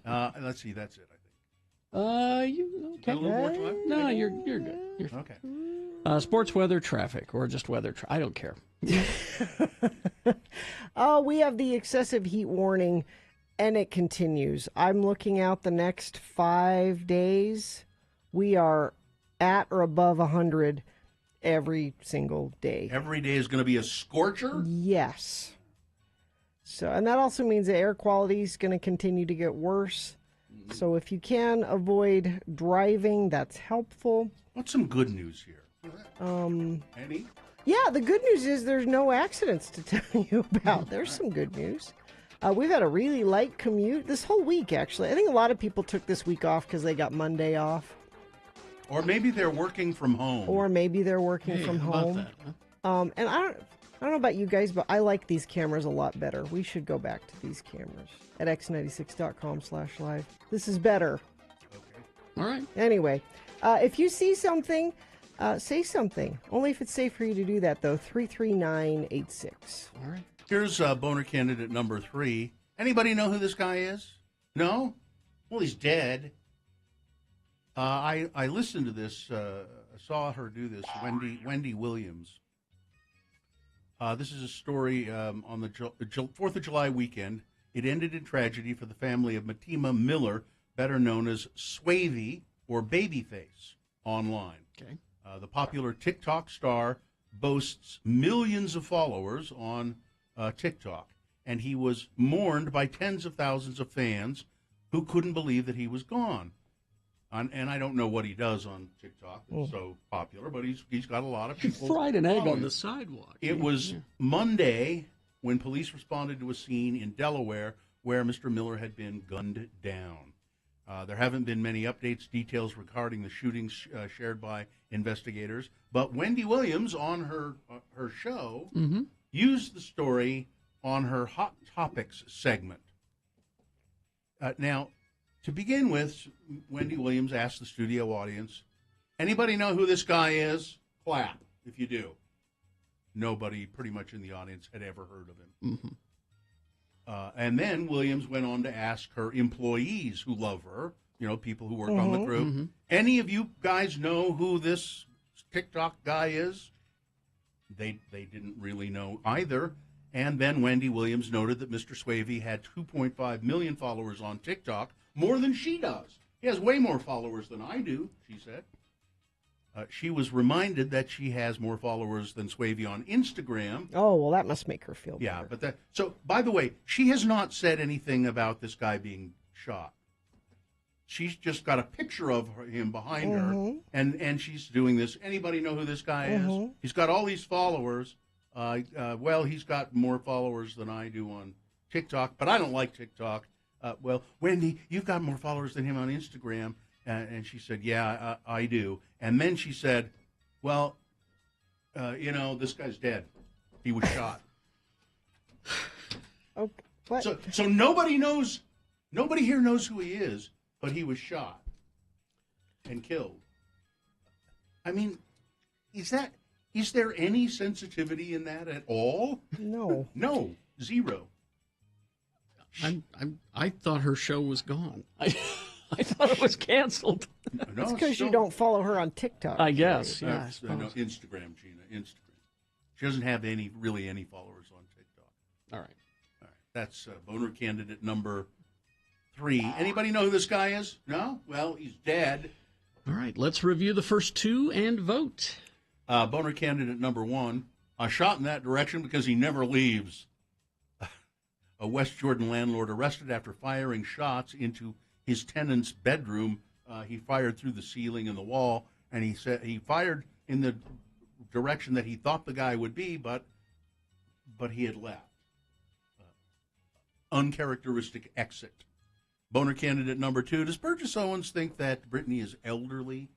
Let's see. That's it, I think. You okay? A little more time? No, you're good. You're okay. Sports, weather, traffic, or just weather. I don't care. Oh, we have the excessive heat warning, and it continues. I'm looking out the next 5 days. We are at or above 100 every single day. Every day is going to be a scorcher? Yes. So, and that also means the air quality is going to continue to get worse. So if you can avoid driving, that's helpful. What's some good news here? Any? Yeah, the good news is there's no accidents to tell you about. There's some good news. We've had a really light commute this whole week, actually. I think a lot of people took this week off because they got Monday off. Or maybe they're working from home. From how home. about that, And I don't know about you guys, but I like these cameras a lot better. We should go back to these cameras at x96.com/live. This is better. Okay. All right. Anyway, if you see something, say something. Only if it's safe for you to do that, though. 33986. All right. Here's boner candidate number 3. Anybody know who this guy is? No? Well, he's dead. I listened to this. Saw her do this. Wendy Williams. This is a story on the 4th of July weekend. It ended in tragedy for the family of Matima Miller, better known as Swavey or Babyface online. Okay. The popular TikTok star boasts millions of followers on TikTok, and he was mourned by tens of thousands of fans who couldn't believe that he was gone. And I don't know what he does on TikTok. It's so popular, but he's got a lot of people. He fried an egg on following. the sidewalk. It was Monday when police responded to a scene in Delaware where Mr. Miller had been gunned down. There haven't been many updates, details regarding the shootings shared by investigators, but Wendy Williams on her show used the story on her Hot Topics segment. Now, to begin with, Wendy Williams asked the studio audience, anybody know who this guy is? Clap if you do. Nobody pretty much in the audience had ever heard of him. And then Williams went on to ask her employees who love her, people who work on the crew, any of you guys know who this TikTok guy is? They didn't really know either. And then Wendy Williams noted that Mr. Swavey had 2.5 million followers on TikTok, more than she does. He has way more followers than I do, she said. She was reminded that she has more followers than Swavey on Instagram. Oh, well, that must make her feel better. Yeah, but so, by the way, she has not said anything about this guy being shot. She's just got a picture of him behind her, and she's doing this. Anybody know who this guy is? He's got all these followers. Well, he's got more followers than I do on TikTok, but I don't like TikTok. Well, Wendy, you've got more followers than him on Instagram. And she said, yeah, I do. And then she said, well, this guy's dead. He was shot. Okay. What? So nobody here knows who he is, but he was shot and killed. I mean, is there any sensitivity in that at all? No. No, zero. I thought her show was gone. I thought it was canceled. No, it's because you don't follow her on TikTok. I guess. Yeah, no, Instagram, Gina. Instagram. She doesn't have any followers on TikTok. All right. That's boner candidate number 3. Anybody know who this guy is? No? Well, he's dead. All right. Let's review the first 2 and vote. Boner candidate number 1. I shot in that direction because he never leaves. A West Jordan landlord arrested after firing shots into his tenant's bedroom. He fired through the ceiling and the wall, and he said he fired in the direction that he thought the guy would be, but he had left. Uncharacteristic exit. Boner candidate number 2. Does Burgess Owens think that Brittany is elderly?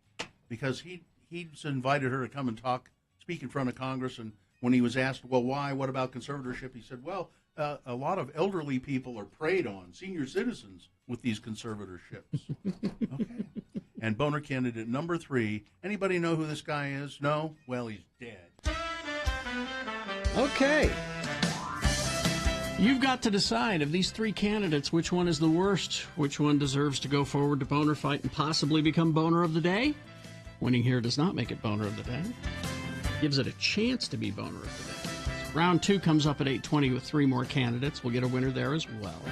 Because he's invited her to come and speak in front of Congress, and when he was asked, well, why? What about conservatorship? He said, well, a lot of elderly people are preyed on, senior citizens, with these conservatorships. Okay. And Boner candidate number 3. Anybody know who this guy is? No? Well, he's dead. Okay. You've got to decide of these 3 candidates, which one is the worst, which one deserves to go forward to Boner Fight and possibly become Boner of the Day. Winning here does not make it Boner of the Day. Gives it a chance to be Boner of the Day. So round 2 comes up at 8:20 with 3 more candidates. We'll get a winner there as well.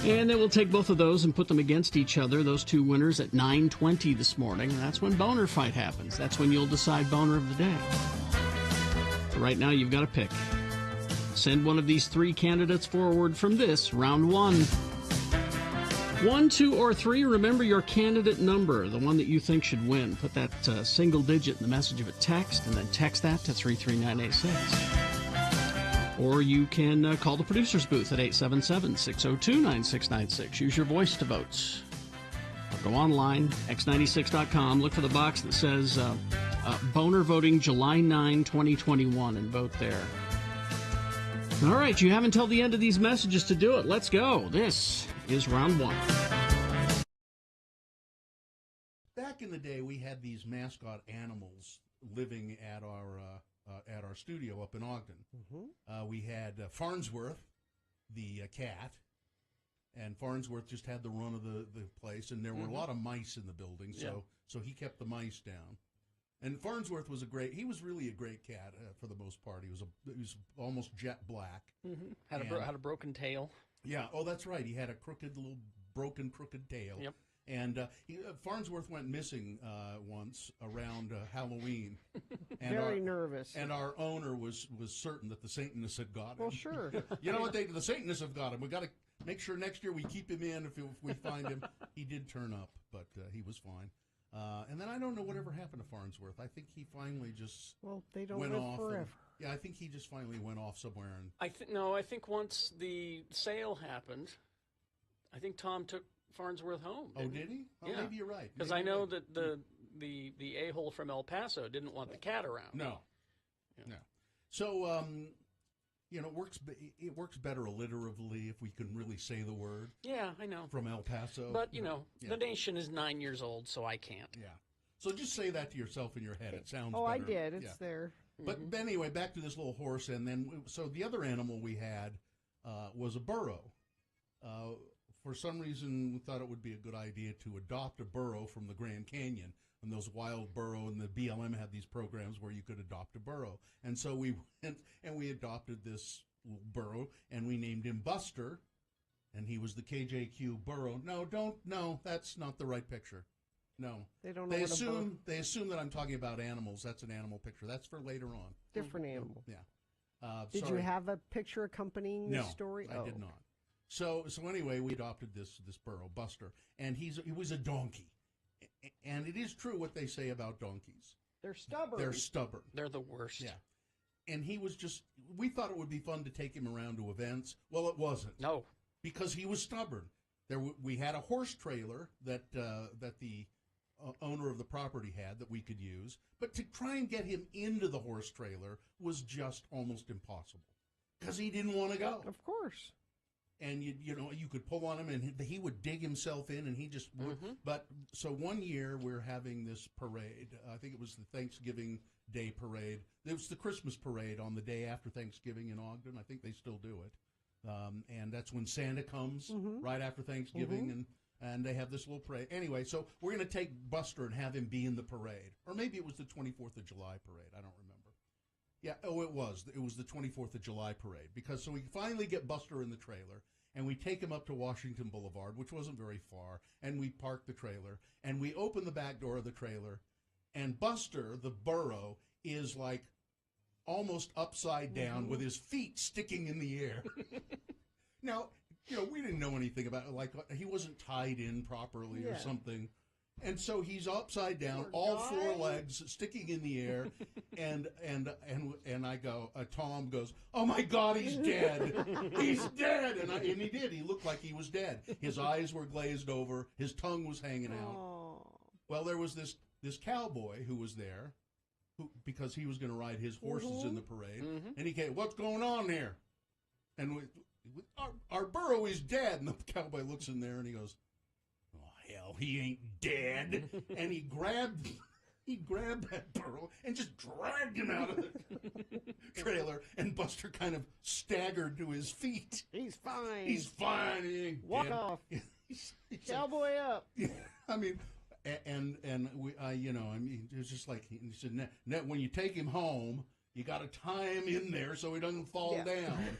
And then we'll take both of those and put them against each other, those 2 winners, at 9:20 this morning. That's when Boner Fight happens. That's when you'll decide Boner of the Day. So right now, you've got to pick. Send one of these 3 candidates forward from this, round 1. 1, 2, or 3, remember your candidate number, the one that you think should win. Put that single digit in the message of a text, and then text that to 33986. Or you can call the producer's booth at 877-602-9696. Use your voice to vote. Or go online, x96.com, look for the box that says Boner Voting July 9, 2021, and vote there. All right, you have until the end of these messages to do it. Let's go. This is round 1. Back in the day, we had these mascot animals living at our studio up in Ogden. Mm-hmm. We had Farnsworth, the cat, and Farnsworth just had the run of the place, and there were a lot of mice in the building, so he kept the mice down. And Farnsworth was he was really a great cat for the most part. He was almost jet black. Mm-hmm. Had a broken tail. Yeah. Oh, that's right. He had a crooked tail. Yep. And Farnsworth went missing once around Halloween. And Very nervous. And our owner was certain that the Satanists had got him. Well, sure. You know what? The Satanists have got him. We got to make sure next year we keep him in if we find him. He did turn up, but he was fine. And then I don't know whatever happened to Farnsworth. I think he finally just they don't went live off. forever. I think he just finally went off somewhere. And I think once the sale happened, I think Tom took Farnsworth home. Oh, did he? Oh, yeah. Maybe you're right. Because I know that the a-hole from El Paso didn't want the cat around. No. Yeah. No. So, it works better alliteratively if we can really say the word. Yeah, I know. From El Paso. But, the nation is 9 years old, so I can't. Yeah. So just say that to yourself in your head. It sounds better. Oh, I did. It's there. But anyway, back to this little horse. And then, so the other animal we had was a burro. For some reason, we thought it would be a good idea to adopt a burro from the Grand Canyon. And those wild burro and the BLM had these programs where you could adopt a burro. And so we went and we adopted this little burro, and we named him Buster, and he was the KJQ burro. No, that's not the right picture. No. They don't know They assume that I'm talking about animals. That's an animal picture. That's for later on. Different animal. Yeah. Did you have a picture accompanying the story? No, I did not. So anyway, we adopted this burro, Buster, and he was a donkey. And it is true what they say about donkeys. They're stubborn. They're stubborn. They're the worst. Yeah. And he was we thought it would be fun to take him around to events. Well, it wasn't. No. Because he was stubborn. We had a horse trailer that the owner of the property had that we could use. But to try and get him into the horse trailer was just almost impossible. Because he didn't want to go. Of course. And you could pull on him, and he would dig himself in, and he just would. But so one year we're having this parade. I think it was the Thanksgiving Day parade. It was the Christmas parade on the day after Thanksgiving in Ogden. I think they still do it, and that's when Santa comes right after Thanksgiving, and they have this little parade. Anyway, so we're going to take Buster and have him be in the parade, or maybe it was the 24th of July parade. I don't remember. Yeah, it was the 24th of July parade, because so we finally get Buster in the trailer, and we take him up to Washington Boulevard, which wasn't very far, and we park the trailer, and we open the back door of the trailer, and Buster, the burro, is like almost upside down with his feet sticking in the air. Now, we didn't know anything about it. Like, he wasn't tied in properly or something. And so he's upside down, all four legs sticking in the air, and I go, Tom goes, "Oh my God, he's dead! He's dead!" And he did. He looked like he was dead. His eyes were glazed over. His tongue was hanging out. Well, there was this cowboy who was there, because he was going to ride his horses in the parade, and he came, "What's going on here?" And our burro is dead. And the cowboy looks in there and he goes, "Hell, he ain't dead." And he grabbed that burro and just dragged him out of the trailer, and Buster kind of staggered to his feet. He's fine. He's fine. He ain't Walk dead. off. Cowboy up. I mean, and it was just like, he said, when you take him home, you got to tie him in there so he doesn't fall down.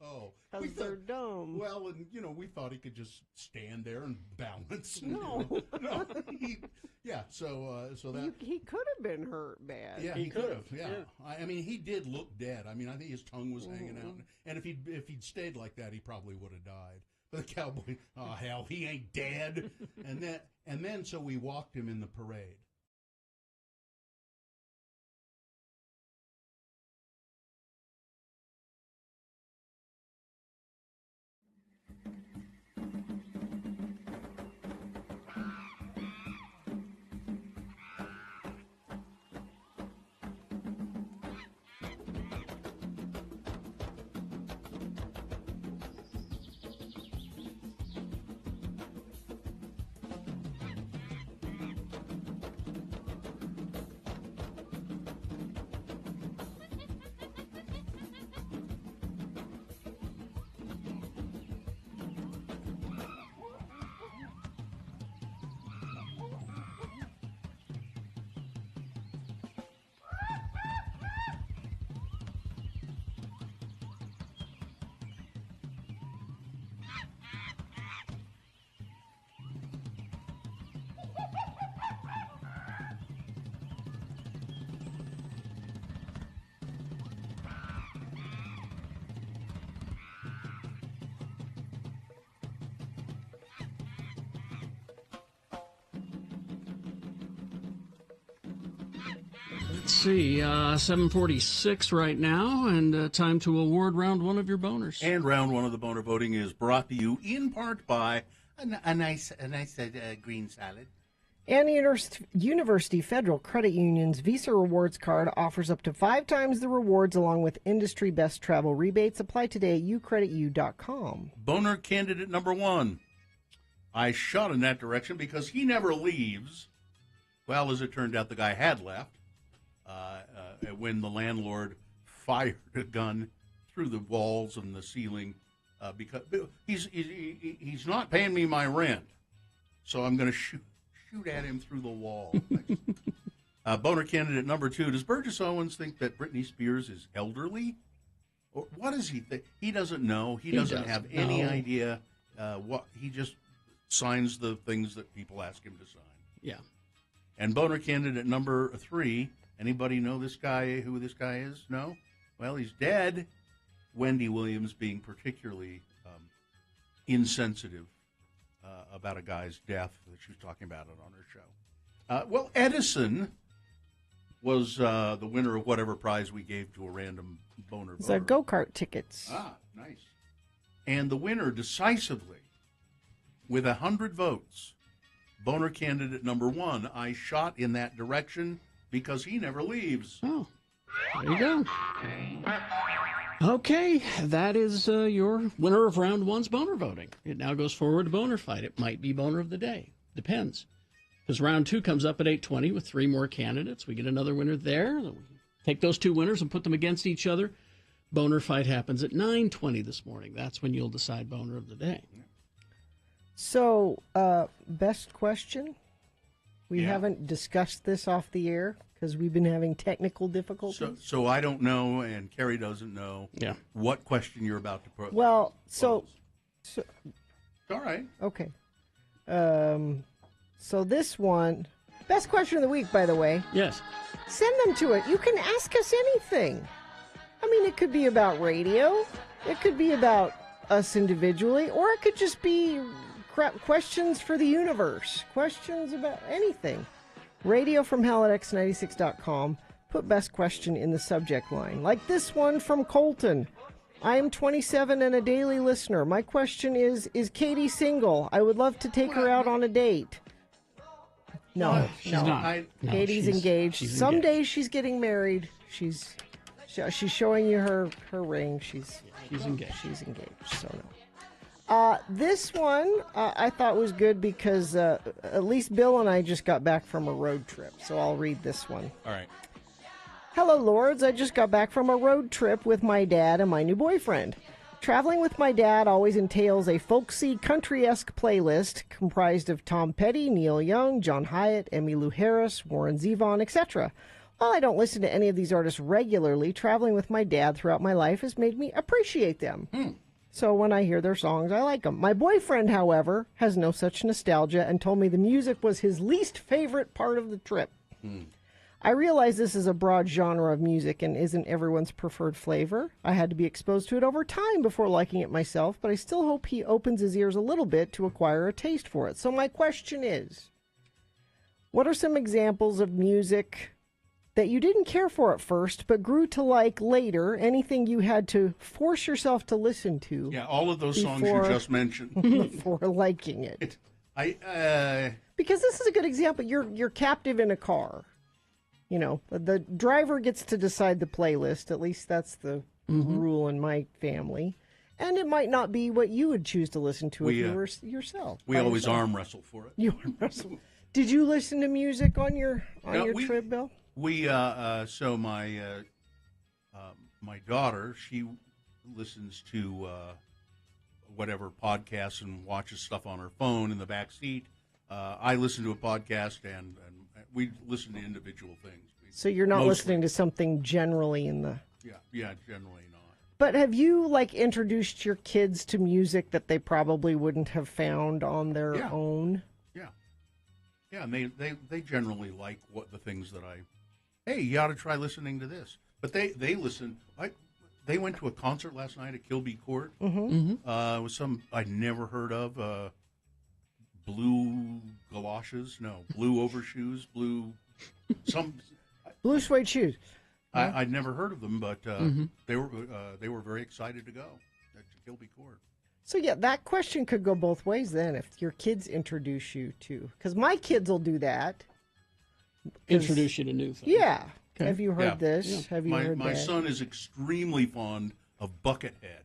Oh, because they're dumb. Well, and we thought he could just stand there and balance. No, no. So that he could have been hurt bad. Yeah, he could have. Yeah, I mean, he did look dead. I mean, I think his tongue was hanging out, and if he'd stayed like that, he probably would have died. But the cowboy, oh hell, he ain't dead. and then so we walked him in the parade. Let's see, 7:46 right now, and time to award round one of your boners. And round one of the boner voting is brought to you in part by a nice green salad. And University Federal Credit Union's Visa Rewards Card offers up to 5 times the rewards along with industry best travel rebates. Apply today at ucreditu.com. Boner candidate number 1. I shot in that direction because he never leaves. Well, as it turned out, the guy had left when the landlord fired a gun through the walls and the ceiling because he's not paying me my rent, so I'm going to shoot at him through the wall. Boner candidate number 2. Does Burgess Owens think that Britney Spears is elderly? Or what does he think? He doesn't know. He doesn't have any idea what. He just signs the things that people ask him to sign. Yeah. And boner candidate number 3. Anybody know this guy, who this guy is? No? Well, he's dead. Wendy Williams being particularly insensitive about a guy's death. She was talking about it on her show. Well, Edison was the winner of whatever prize we gave to a random boner It's voter. go-kart tickets. Ah, nice. And the winner decisively, with 100 votes, boner candidate number 1, I shot in that direction because he never leaves. Oh, there you go. Okay, that is your winner of round 1's boner voting. It now goes forward to boner fight. It might be boner of the day. Depends. Because round 2 comes up at 8:20 with 3 more candidates. We get another winner there. We take those 2 winners and put them against each other. Boner fight happens at 9:20 this morning. That's when you'll decide boner of the day. So, best question? We haven't discussed this off the air because we've been having technical difficulties. So I don't know, and Carrie doesn't know what question you're about to put. Well, so all right. Okay. So this one, best question of the week, by the way. Yes. Send them to it. You can ask us anything. I mean, it could be about radio. It could be about us individually, or it could just be questions for the universe, questions about anything. Radio from Hell at x96.com. Put best question in the subject line. Like this one from Colton. I am 27 and a daily listener. My question is Katie single? I would love to take her out on a date. No, she's not. Katie's engaged. Someday she's getting married. She's showing you her ring. She's engaged. She's engaged. So no. This one I thought was good because at least Bill and I just got back from a road trip. So I'll read this one. All right. Hello, Lords. I just got back from a road trip with my dad and my new boyfriend. Traveling with my dad always entails a folksy, country-esque playlist comprised of Tom Petty, Neil Young, John Hyatt, Emmylou Harris, Warren Zevon, etc. While I don't listen to any of these artists regularly, traveling with my dad throughout my life has made me appreciate them. So when I hear their songs, I like them. My boyfriend, however, has no such nostalgia and told me the music was his least favorite part of the trip. I realize this is a broad genre of music and isn't everyone's preferred flavor. I had to be exposed to it over time before liking it myself, but I still hope he opens his ears a little bit to acquire a taste for it. So my question is, what are some examples of music that you didn't care for at first, but grew to like later? Anything you had to force yourself to listen to? Yeah, all of those songs you just mentioned. Before liking it. Because this is a good example. You're captive in a car. You know, the driver gets to decide the playlist. At least that's the rule in my family. And it might not be what you would choose to listen to if you were yourself. We always arm wrestle for it. You arm wrestle. Did you listen to music on your trip, Bill? So my daughter, she listens to whatever podcasts and watches stuff on her phone in the back seat. I listen to a podcast and we listen to individual things. So you're not listening to something generally in the... Yeah, generally not. But have you, introduced your kids to music that they probably wouldn't have found on their own? Yeah, and they generally like the things that hey, you ought to try listening to this. But they listen... They went to a concert last night at Kilby Court. With some I'd never heard of... blue galoshes, blue overshoes, blue suede shoes. I'd never heard of them, but they were very excited to go to Kilby Court. So yeah, that question could go both ways then. If your kids introduce you to, because my kids will do that. Introduce you to new things. Yeah. Okay. Have you heard this? Yeah. Have you heard that? My son is extremely fond of Buckethead.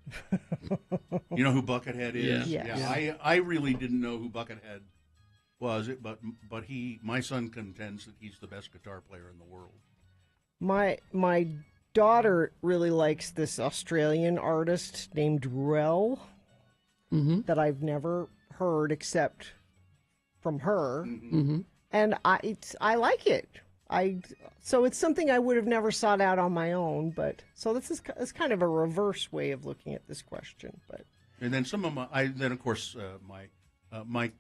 You know who Buckethead is? Yeah. I really didn't know who Buckethead was, but my son contends that he's the best guitar player in the world. My daughter really likes this Australian artist named Rel that I've never heard except from her, and I like it. So it's something I would have never sought out on my own, but so it's kind of a reverse way of looking at this question. But and then some of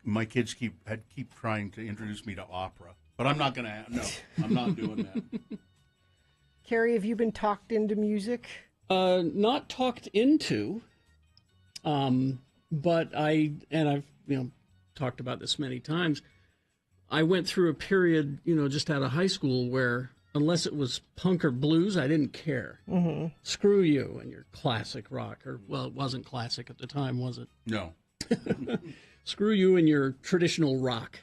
my kids keep trying to introduce me to opera, but I'm not going to. No, I'm not doing that. Carrie, have you been talked into music? Not talked into, but I've talked about this many times. I went through a period, just out of high school where unless it was punk or blues, I didn't care. Screw you and your classic rock, or it wasn't classic at the time, was it? No. Screw you and your traditional rock.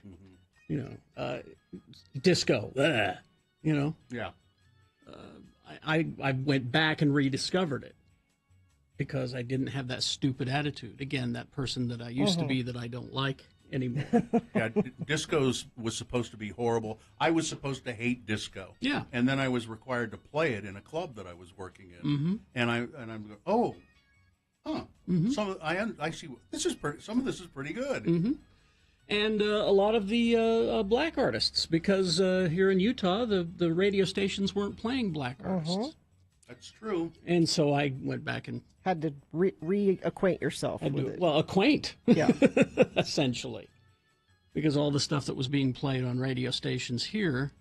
Disco. Yeah. I went back and rediscovered it because I didn't have that stupid attitude. Again, that person that I used to be that I don't like anymore. Yeah, disco was supposed to be horrible. I was supposed to hate disco. Yeah. And then I was required to play it in a club that I was working in. And I'm going, I see. Some of this is pretty good. And a lot of the black artists, because here in Utah, the radio stations weren't playing black artists. That's true. And so I went back and had to reacquaint yourself with it. Well, acquaint. Yeah. Essentially. Because all the stuff that was being played on radio stations here,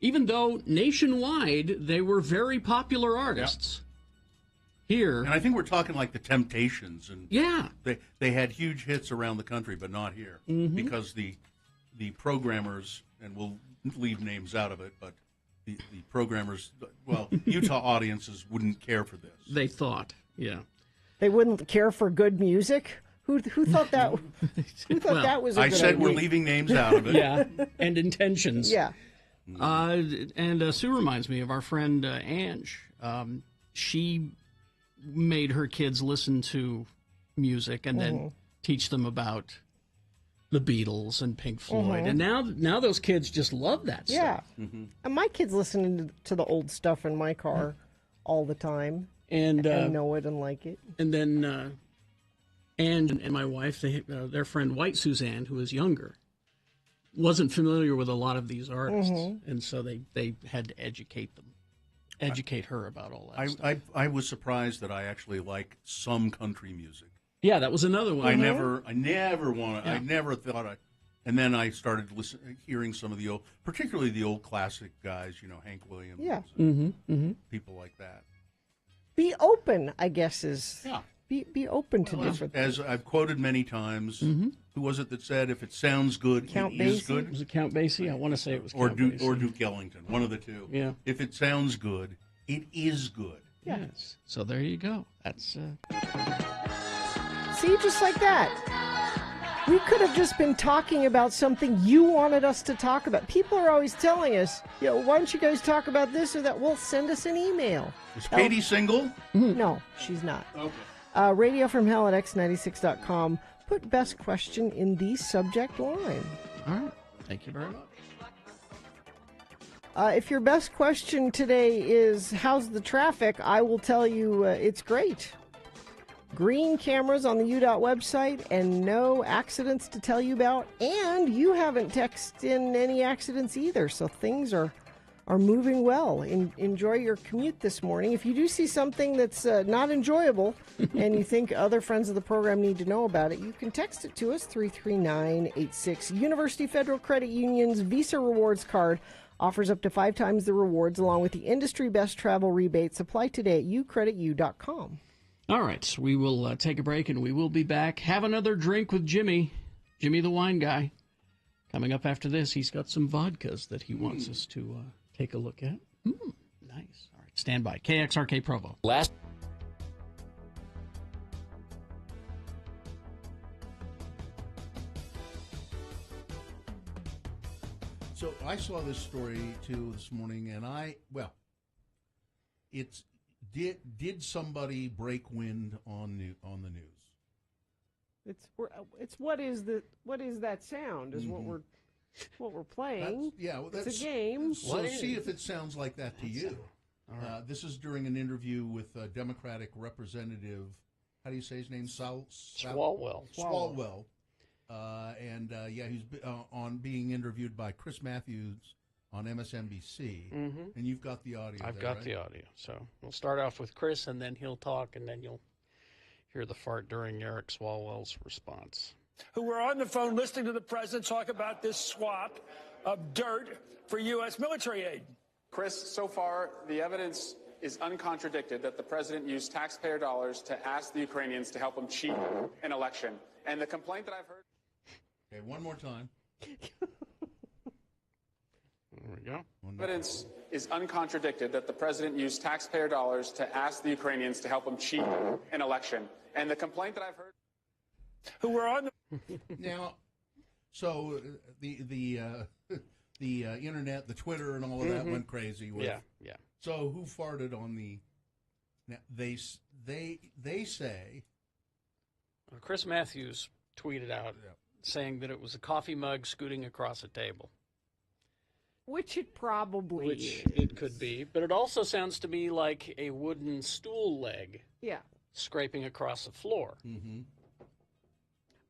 even though nationwide they were very popular artists, Here, and I think we're talking like the Temptations, and yeah, they had huge hits around the country, but not here because the programmers, and we'll leave names out of it, but the programmers, well, Utah audiences wouldn't care for this. They thought, yeah, they wouldn't care for good music. Who thought that? Who thought that was? I said we're leaving names out of it. Yeah, and intentions. Yeah. And Sue reminds me of our friend Ange. She made her kids listen to music and then teach them about the Beatles and Pink Floyd. And now those kids just love that stuff. Yeah. And my kids listen to the old stuff in my car all the time. And know it and like it. And then Ange and my wife, their friend White Suzanne, who is younger, wasn't familiar with a lot of these artists. And so they had to educate her about all that stuff. I was surprised that I actually like some country music. Yeah, that was another one. I never thought and then I started hearing some of the old, particularly the old classic guys, Hank Williams. Yeah. People like that. Be open, I guess, is. Yeah. Be open to different things. As I've quoted many times, who was it that said, if it sounds good, Count it is Basie? good? Was it Count Basie? I want to say it was Count Basie. Or Duke Ellington, one of the two. Yeah. If it sounds good, it is good. Yes. So there you go. That's... See, just like that. We could have just been talking about something you wanted us to talk about. People are always telling us, why don't you guys talk about this or that? Well, send us an email. Is Katie single? No, she's not. Okay. Radio from Hell at x96.com. Put best question in the subject line. All right. Thank you very much. If your best question today is, how's the traffic? I will tell you it's great. Green cameras on the UDOT website and no accidents to tell you about. And you haven't texted in any accidents either. So things are moving well. Enjoy your commute this morning. If you do see something that's not enjoyable and you think other friends of the program need to know about it, you can text it to us, 33986. University Federal Credit Union's Visa Rewards Card offers up to 5 times the rewards along with the industry best travel rebates. Apply today at ucreditu.com. All right. We will take a break and we will be back. Have another drink with Jimmy the wine guy. Coming up after this, he's got some vodkas that he wants us to take a look at. Nice. All right, stand by. KXRK Provo. So I saw this story too this morning, and did somebody break wind on the news? It's what is that sound is what we're playing. That's a game. So see if it sounds like that to you. This is during an interview with Democratic Representative, how do you say his name? Swalwell. Swalwell. He's on being interviewed by Chris Matthews on MSNBC. And you've got the audio. I've got the audio. So we'll start off with Chris, and then he'll talk, and then you'll hear the fart during Eric Swalwell's response. Who were on the phone listening to the president talk about this swap of dirt for U.S. military aid. Chris, so far, the evidence is uncontradicted that the president used taxpayer dollars to ask the Ukrainians to help him cheat an election. And the complaint that I've heard... Okay, one more time. There we go. Evidence is uncontradicted that the president used taxpayer dollars to ask the Ukrainians to help him cheat an election. And the complaint that I've heard... Who were on the... Now, so the internet, the Twitter, and all of that went crazy. With, yeah. So who farted on the? Now they say. Chris Matthews tweeted out saying that it was a coffee mug scooting across a table. Which it probably is. It could be, but it also sounds to me like a wooden stool leg. Yeah. Scraping across the floor. Mm-hmm.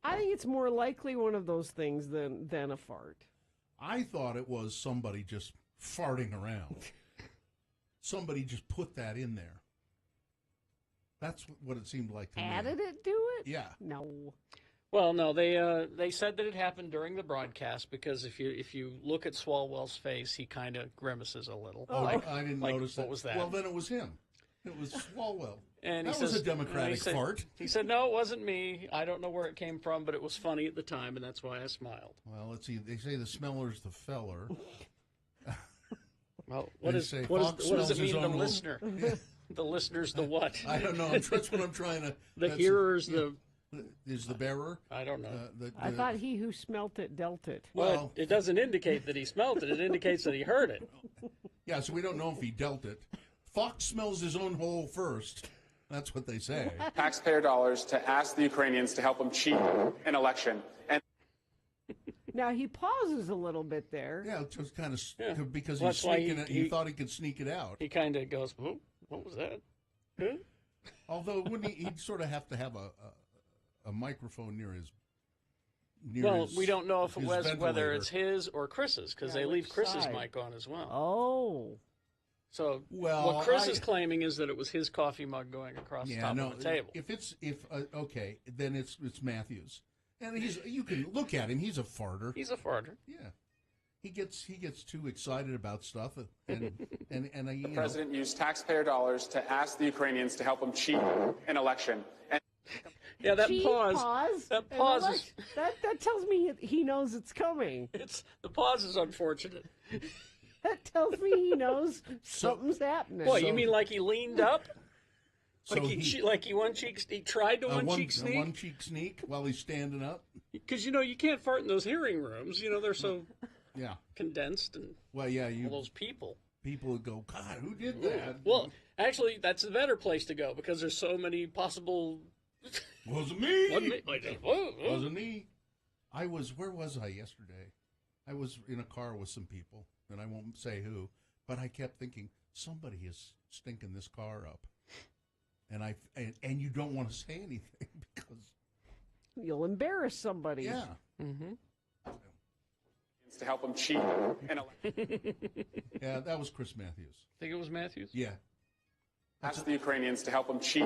I think it's more likely one of those things than a fart. I thought it was somebody just farting around. Somebody just put that in there. That's what it seemed like to me. Added it to it? Yeah. No. Well, no, they said that it happened during the broadcast because if you look at Swalwell's face, he kind of grimaces a little. Oh, I didn't notice that. What was that? Well, then it was him. It was Swalwell. And that was a Democratic fart. He said, no, it wasn't me. I don't know where it came from, but it was funny at the time, and that's why I smiled. Well, let's see. They say the smeller's the feller. Well, what does it mean to the listener? The listener's the what? I don't know. That's what I'm trying to... The hearer's is the bearer? I don't know. I thought he who smelt it dealt it. Well, it doesn't indicate that he smelt it. It indicates that he heard it. Yeah, so we don't know if he dealt it. Fox smells his own hole first. That's what they say. Taxpayer dollars to ask the Ukrainians to help him cheat an election. And now he pauses a little bit there. Yeah, just kind of because he's sneaking it. He thought he could sneak it out. He kind of goes, "Oh, what was that?" Huh? Although wouldn't he'd sort of have to have a microphone near his. We don't know if whether it's his or Chris's because they leave Chris's mic on as well. Oh. So what Chris is claiming is that it was his coffee mug going across the top of the table. Okay, then it's Matthews, and you can look at him. He's a farter. He's a farter. Yeah, he gets too excited about stuff, and the president used taxpayer dollars to ask the Ukrainians to help him cheat an election. And yeah, that pause. That pause. That tells me he knows it's coming. The pause is unfortunate. That tells me he knows something's happening. Boy, you mean like he leaned up? Like he tried to one-cheek sneak? One cheek sneak while he's standing up? Because, you can't fart in those hearing rooms. They're so condensed. And all those people. People would go, God, who did that? Well, actually, that's a better place to go because there's so many possible... Wasn't me. Wasn't me. Where was I yesterday? I was in a car with some people, and I won't say who, but I kept thinking, somebody is stinking this car up. And you don't want to say anything because... You'll embarrass somebody. Yeah. Mm-hmm. To help him cheat an election. Yeah, that was Chris Matthews. Think it was Matthews? Yeah. Ask the Ukrainians to help him cheat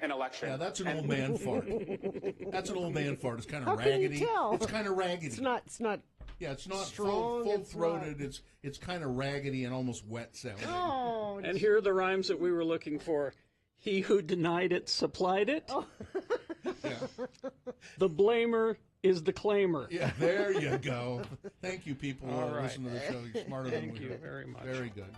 an election. Yeah, that's an old man fart. That's an old man fart. It's kind of How raggedy. Can you tell? It's kind of raggedy. It's not. Yeah, it's not strong, full-throated. It's kind of raggedy and almost wet sounding. Oh. And here are the rhymes that we were looking for. He who denied it supplied it. Oh. Yeah. The blamer is the claimer. Yeah, there you go. Thank you, people who listen to the show. You're smarter than we are. Thank you very much. Very good.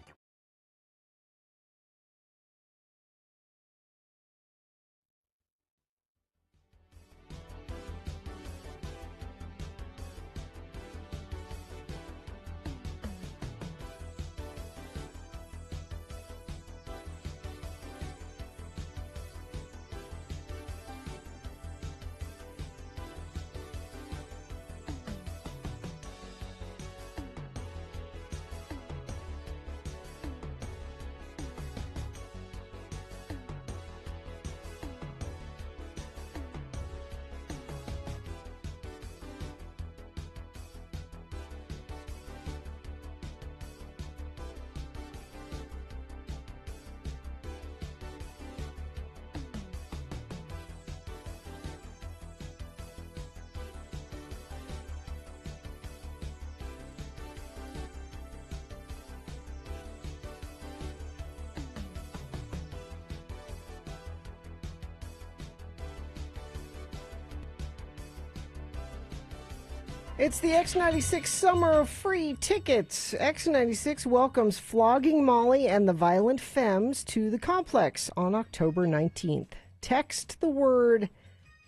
It's the X96 Summer of Free Tickets. X96 welcomes Flogging Molly and the Violent Femmes to the complex on October 19th. Text the word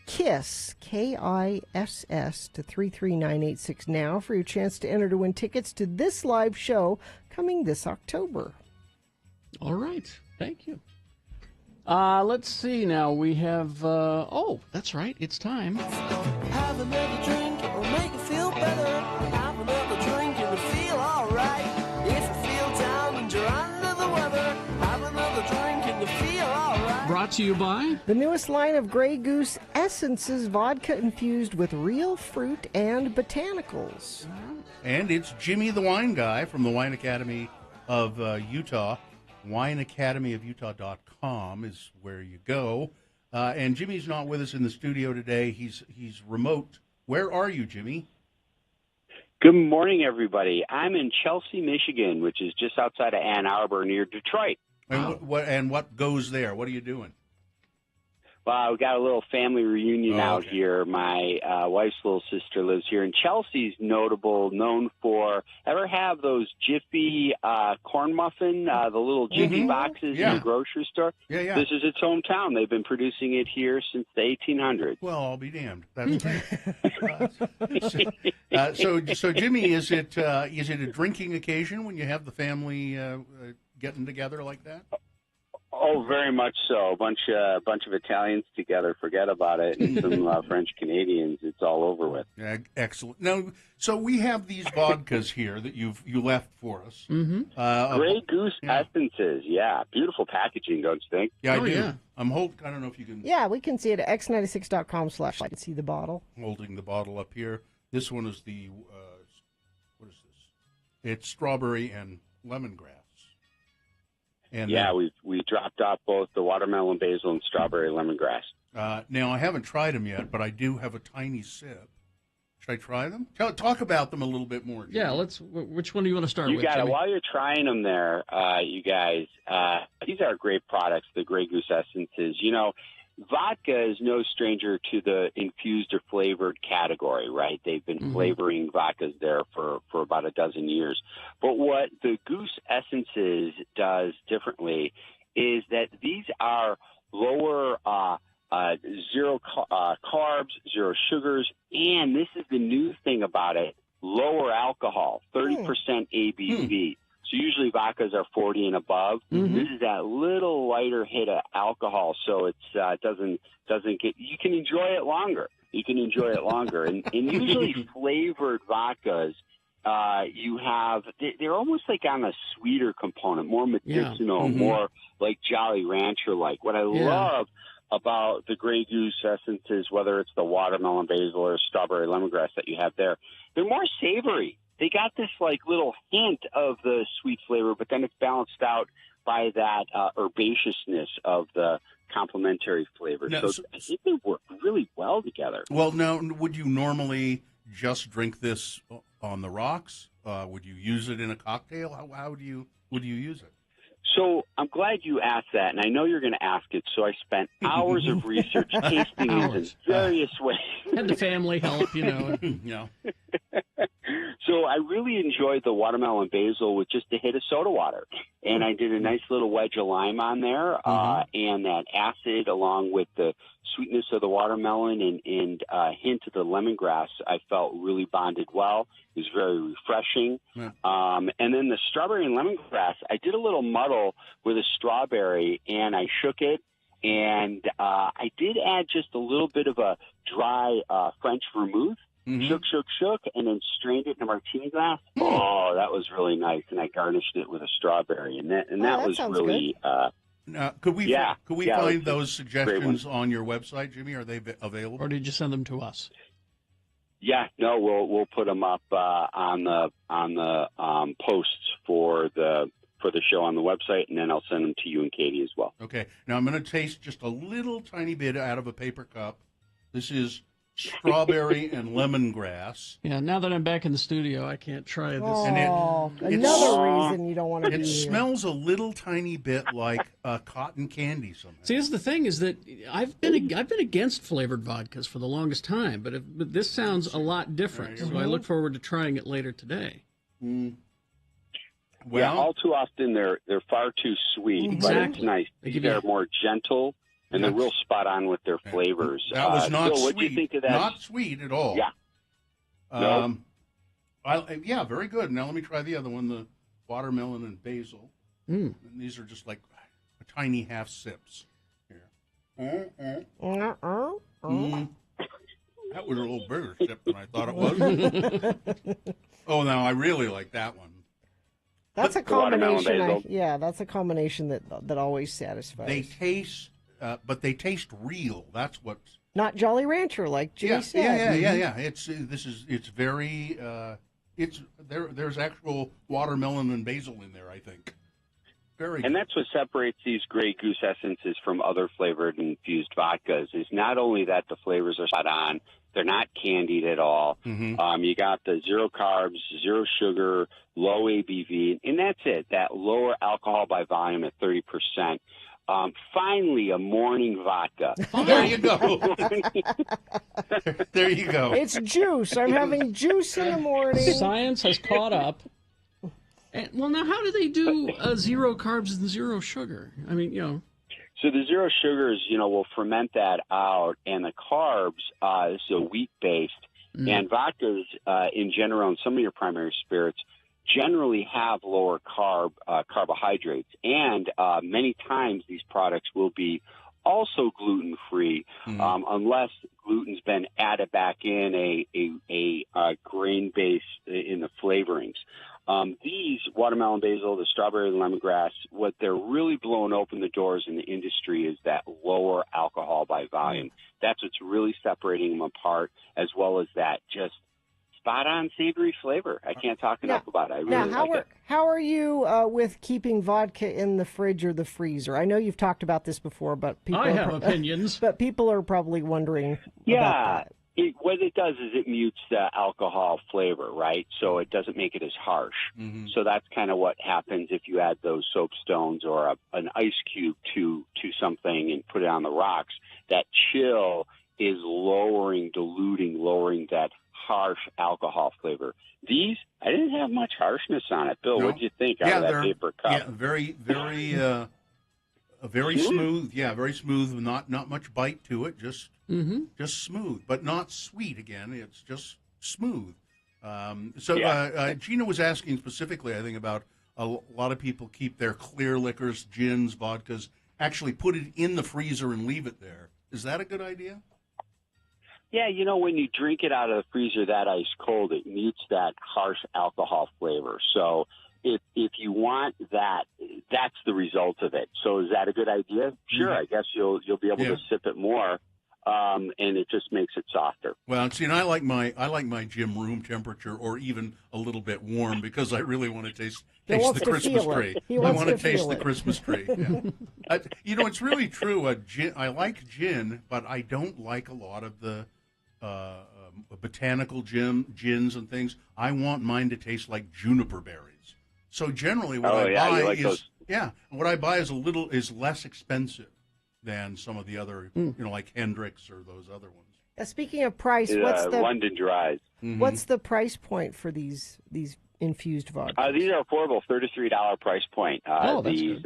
KISS, K-I-S-S, to 33986 now for your chance to enter to win tickets to this live show coming this October. All right. Thank you. Let's see now. We have, that's right. It's time. Have another drink, it'll make you feel better. Have another drink, it'll feel alright. If you feel down and you're under the weather, have another drink and you feel alright. Brought to you by the newest line of Grey Goose Essences, vodka infused with real fruit and botanicals. And it's Jimmy the Wine Guy from the Wine Academy of Utah. WineAcademyOfUtah.com is where you go. And Jimmy's not with us in the studio today. He's remote. Where are you, Jimmy? Good morning, everybody. I'm in Chelsea, Michigan, which is just outside of Ann Arbor near Detroit. And what goes there? What are you doing? Well, we got a little family reunion out here. My wife's little sister lives here, and Chelsea's known for. Ever have those Jiffy corn muffin, the little Jiffy boxes in the grocery store? Yeah. This is its hometown. They've been producing it here since the 1800s. Well, I'll be damned. That's great. So Jimmy, is it a drinking occasion when you have the family getting together like that? Oh, very much so. A bunch of Italians together. Forget about it. And some French Canadians. It's all over with. Excellent. Now, so we have these vodkas here that you left for us. Mm-hmm. Grey Goose essences. Yeah, beautiful packaging, don't you think? Yeah, I do. Yeah. I don't know if you can. Yeah, we can see it at x96.com/. I can see the bottle. Holding the bottle up here. This one is the what is this? It's strawberry and lemongrass. And yeah, we dropped off both the watermelon basil and strawberry lemongrass. Now, I haven't tried them yet, but I do have a tiny sip. Should I try them? Talk about them a little bit more. Yeah, which one do you want to start with? You got Jimmy? it. While you're trying them there, you guys, these are great products, the Grey Goose essences. You know, vodka is no stranger to the infused or flavored category, right? They've been flavoring vodkas there for about a dozen years. But what the Goose Essences does differently is that these are lower zero carbs, zero sugars, and this is the new thing about it, lower alcohol, 30% ABV. So usually vodkas are 40 and above. This is that little lighter hit of alcohol, so it doesn't get. You can enjoy it longer. And usually flavored vodkas, you have they're almost like on a sweeter component, more medicinal, more like Jolly Rancher like. What I love about the Grey Goose essences, whether it's the watermelon basil or strawberry lemongrass that you have there, they're more savory. They got this like little hint of the sweet flavor, but then it's balanced out by that herbaceousness of the complementary flavor. No, so I think they work really well together. Well, now, would you normally just drink this on the rocks? Would you use it in a cocktail? How would you use it? So I'm glad you asked that, and I know you're going to ask it, so I spent hours of research tasting these in various ways. Had the family help, you know. Yeah. So I really enjoyed the watermelon basil with just a hit of soda water. And I did a nice little wedge of lime on there, and that acid along with the sweetness of the watermelon and a hint of the lemongrass I felt really bonded well. It was very refreshing. Yeah. And then the strawberry and lemongrass, I did a little muddle with a strawberry, and I shook it. And I did add just a little bit of a dry French vermouth. Shook, and then strained it in a martini glass. Oh, that was really nice, and I garnished it with a strawberry, and that was really. Could we find those suggestions on your website, Jimmy? Are they available, or did you send them to us? Yeah, no, we'll put them up on the posts for the show on the website, and then I'll send them to you and Katie as well. Okay. Now I'm going to taste just a little tiny bit out of a paper cup. This is strawberry and lemongrass. Yeah, now that I'm back in the studio, I can't try this. Oh, another reason you don't want to be here. It smells a little tiny bit like cotton candy somehow. See, this is the thing, is that I've been against flavored vodkas for the longest time, but this sounds a lot different, so I look forward to trying it later today. Well, yeah, all too often they're far too sweet, but it's nice. They're more gentle. And they're real spot on with their flavors. That was not Bill, sweet. What do you think of that? Not sweet at all. Yeah. Yeah, very good. Now let me try the other one, the watermelon and basil. And these are just like tiny half sips. Here. That was a little bigger sip than I thought it was. Oh, no, I really like that one. That's a combination. That's a combination that always satisfies. They taste. But they taste real. That's what's not Jolly Rancher, like Jimmy said. Yeah. It's very. There's actual watermelon and basil in there, I think. Very. And that's what separates these Grey Goose essences from other flavored infused vodkas. Is not only that the flavors are spot on, They're not candied at all. You got the zero carbs, zero sugar, low ABV, and that's it. That lower alcohol by volume at 30%. Finally, a morning vodka. There you go. There you go. It's juice. I'm having juice in the morning. Science has caught up. And, well, now, how do they do zero carbs and zero sugar? I mean, So the zero sugars, will ferment that out, and the carbs, this is a wheat-based, and vodkas in general, and some of your primary spirits, generally have lower carbohydrates, and many times these products will be also gluten-free, unless gluten's been added back in a grain-based in the flavorings. These watermelon basil, the strawberry and lemongrass, what they're really blowing open the doors in the industry is that lower alcohol by volume. That's what's really separating them apart, as well as that just spot-on savory flavor. I can't talk enough about it. I really like it. How are you with keeping vodka in the fridge or the freezer? I know you've talked about this before, but people I have opinions. But people are probably wondering about that. What it does is it mutes the alcohol flavor, right? So it doesn't make it as harsh. So that's kind of what happens if you add those soapstones or an ice cube to something and put it on the rocks. That chill is lowering that harsh alcohol flavor. These, I didn't have much harshness on it. Bill, what did you think out of that paper cup? Yeah, very smooth. Yeah, very smooth. Not much bite to it. Just smooth, but not sweet. Again, it's just smooth. Gina was asking specifically, I think, about a lot of people keep their clear liquors, gins, vodkas, actually put it in the freezer and leave it there. Is that a good idea? Yeah, when you drink it out of the freezer that ice cold, it mutes that harsh alcohol flavor. So if you want that, that's the result of it. So is that a good idea? Sure, I guess you'll be able to sip it more, and it just makes it softer. Well, see, and I like my gym room temperature or even a little bit warm because I really want to taste the Christmas tree. I want to taste the Christmas tree. Yeah. It's really true. I like gin, but I don't like a lot of the botanical gins and things. I want mine to taste like juniper berries. So generally, what I buy is less expensive than some of the other, like Hendrix or those other ones. Speaking of price, what's the London Dries? What's the price point for these infused vodkas? These are affordable, $33 price point. These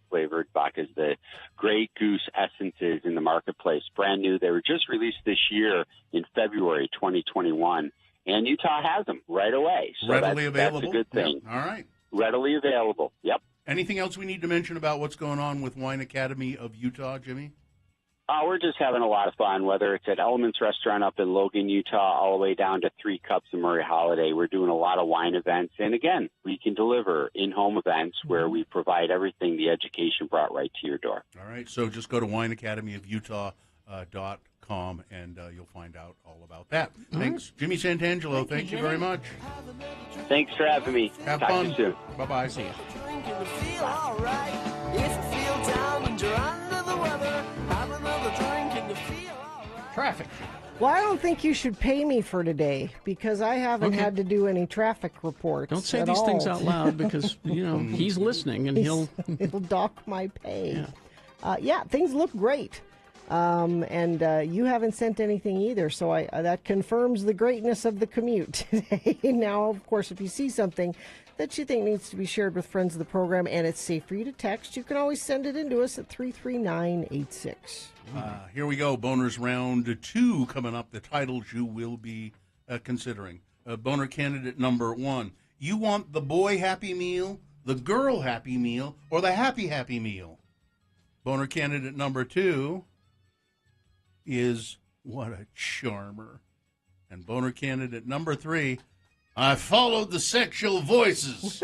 flavored vodkas, the Grey Goose essences in the marketplace, brand new. They were just released this year in February 2021, and Utah has them right away. So readily available. That's a good thing. Yep. All right. Readily available. Yep. Anything else we need to mention about what's going on with Wine Academy of Utah, Jimmy? We're just having a lot of fun, whether it's at Elements Restaurant up in Logan, Utah, all the way down to 3 Cups and Murray Holiday. We're doing a lot of wine events. And again, we can deliver in-home events where we provide everything the education brought right to your door. All right. So just go to wineacademyofutah.com and you'll find out all about that. Thanks. Right. Jimmy Santangelo, thank you very much. Thanks for having me. Have Talk fun. to you soon. Bye-bye. See ya. Traffic. Well, I don't think you should pay me for today because I haven't had to do any traffic reports. Don't say these things out loud because, he's listening and he'll dock my pay. Yeah, things look great. And you haven't sent anything either, so that confirms the greatness of the commute today. Now, of course, if you see something that you think needs to be shared with friends of the program and it's safe for you to text, you can always send it in to us at 33986. Here we go. Boners round 2 coming up. The titles you will be considering. Boner candidate number 1. You want the boy happy meal, the girl happy meal, or the happy meal? Boner candidate number 2 is what a charmer. And boner candidate number 3, I followed the sexual voices.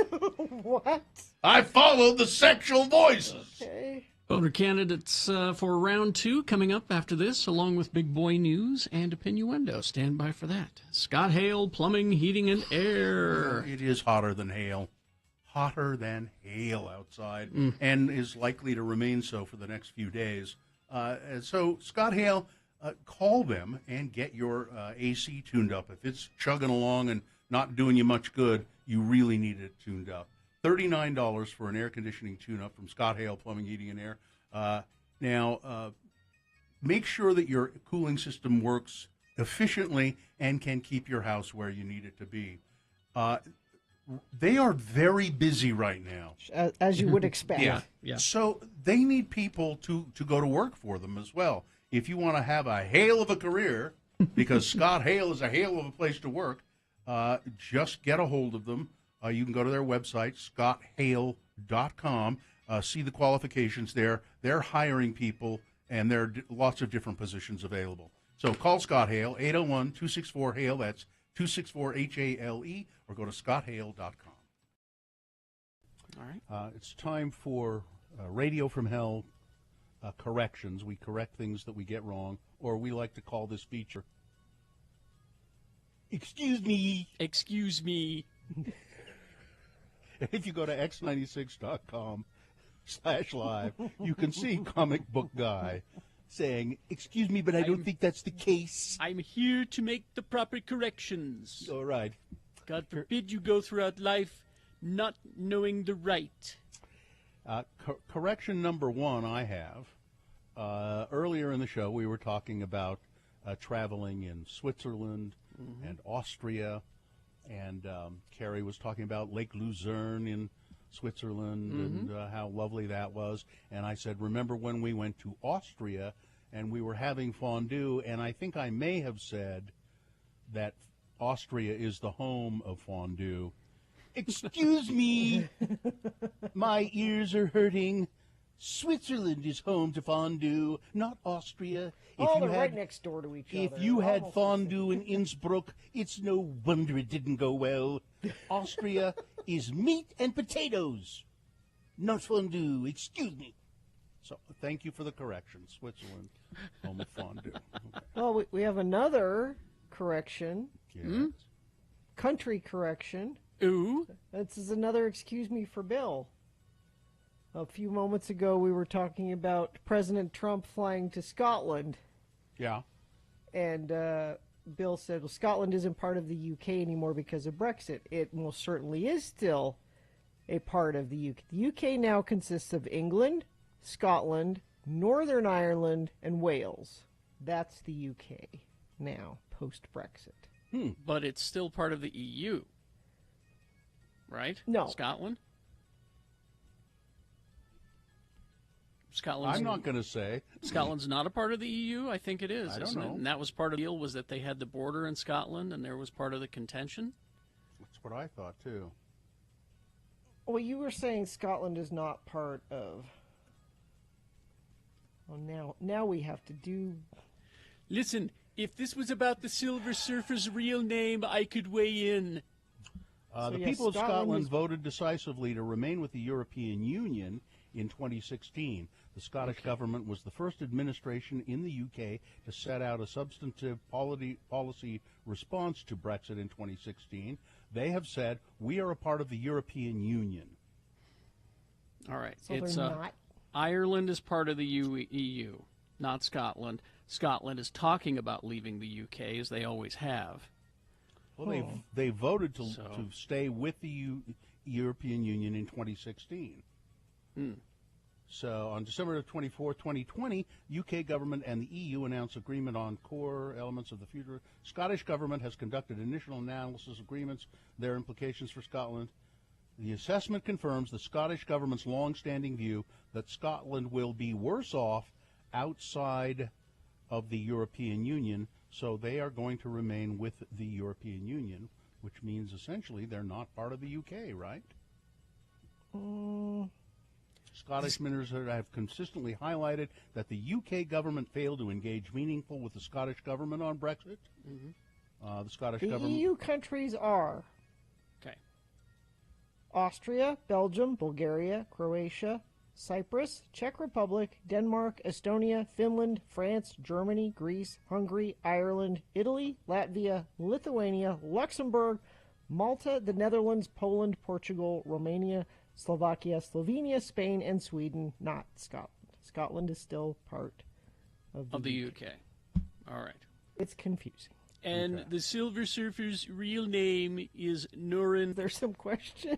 What? I followed the sexual voices. Okay. Boner candidates for round 2 coming up after this, along with Big Boy News and Opinioendo. Stand by for that. Scott Hale, Plumbing, Heating, and Air. It is hotter than hail. Hotter than hail outside, and is likely to remain so for the next few days. So Scott Hale, call them and get your AC tuned up. If it's chugging along and not doing you much good, you really need it tuned up. $39 for an air conditioning tune-up from Scott Hale Plumbing, Heating, and Air. Now, make sure that your cooling system works efficiently and can keep your house where you need it to be. They are very busy right now. As you would expect. Yeah. So they need people to go to work for them as well. If you want to have a hail of a career, because Scott Hale is a hail of a place to work, just get a hold of them. You can go to their website, scotthale.com, see the qualifications there. They're hiring people, and there are lots of different positions available. So call Scott Hale, 801-264-HALE. That's 264-HALE, or go to scotthale.com. All right. It's time for Radio from Hell corrections. We correct things that we get wrong, or we like to call this feature, Excuse Me. Excuse me. If you go to x96.com/live, you can see Comic Book Guy saying, excuse me, but I don't think that's the case. I'm here to make the proper corrections. All right. God forbid you go throughout life not knowing the right. Correction number one I have. Earlier in the show, we were talking about traveling in Switzerland and Austria, and Carrie was talking about Lake Luzerne in Switzerland and how lovely that was. And I said, remember when we went to Austria and we were having fondue, and I think I may have said that Austria is the home of fondue. Excuse me, my ears are hurting. Switzerland is home to fondue, not Austria. They're right next door to each other. If you had fondue in Innsbruck, it's no wonder it didn't go well. Austria is meat and potatoes, not fondue. Excuse me. So thank you for the correction. Switzerland, home of fondue. Okay. Well, we have another correction. Yes. Country correction. Ooh. This is another excuse me for Bill. A few moments ago, we were talking about President Trump flying to Scotland. Yeah. And Bill said, well, Scotland isn't part of the UK anymore because of Brexit. It most certainly is still a part of the UK. The UK now consists of England, Scotland, Northern Ireland, and Wales. That's the UK now, post-Brexit. But it's still part of the EU, right? No. Scotland? Scotland's I'm not going to say. Scotland's not a part of the EU? I think it is. I don't isn't know. It? And that was part of the deal, was that they had the border in Scotland, and there was part of the contention? That's what I thought, too. Well, you were saying Scotland is not part of... Well, now we have to do... Listen, if this was about the Silver Surfer's real name, I could weigh in. The people of Scotland voted decisively to remain with the European Union in 2016. The Scottish government was the first administration in the UK to set out a substantive policy response to Brexit in 2016. They have said, we are a part of the European Union. All right. So they're not? Ireland is part of the EU, not Scotland. Scotland is talking about leaving the UK, as they always have. Well, they voted to stay with the European Union in 2016. So on December 24, 2020, UK government and the EU announced agreement on core elements of the future. Scottish government has conducted initial analysis agreements, their implications for Scotland. The assessment confirms the Scottish government's long-standing view that Scotland will be worse off outside of the European Union, so they are going to remain with the European Union, which means essentially they're not part of the UK, right? Scottish ministers have consistently highlighted that the UK government failed to engage meaningful with the Scottish government on Brexit. The Scottish government... EU countries are okay. Austria, Belgium, Bulgaria, Croatia, Cyprus, Czech Republic, Denmark, Estonia, Finland, France, Germany, Greece, Hungary, Ireland, Italy, Latvia, Lithuania, Luxembourg, Malta, the Netherlands, Poland, Portugal, Romania, Slovakia, Slovenia, Spain, and Sweden, not Scotland. Scotland is still part of the UK. All right. It's confusing. And the Silver Surfer's real name is Nurin. There's some questions.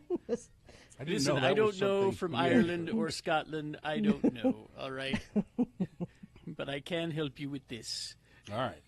Listen, I don't know from Ireland or Scotland. I don't know. All right. But I can help you with this. All right.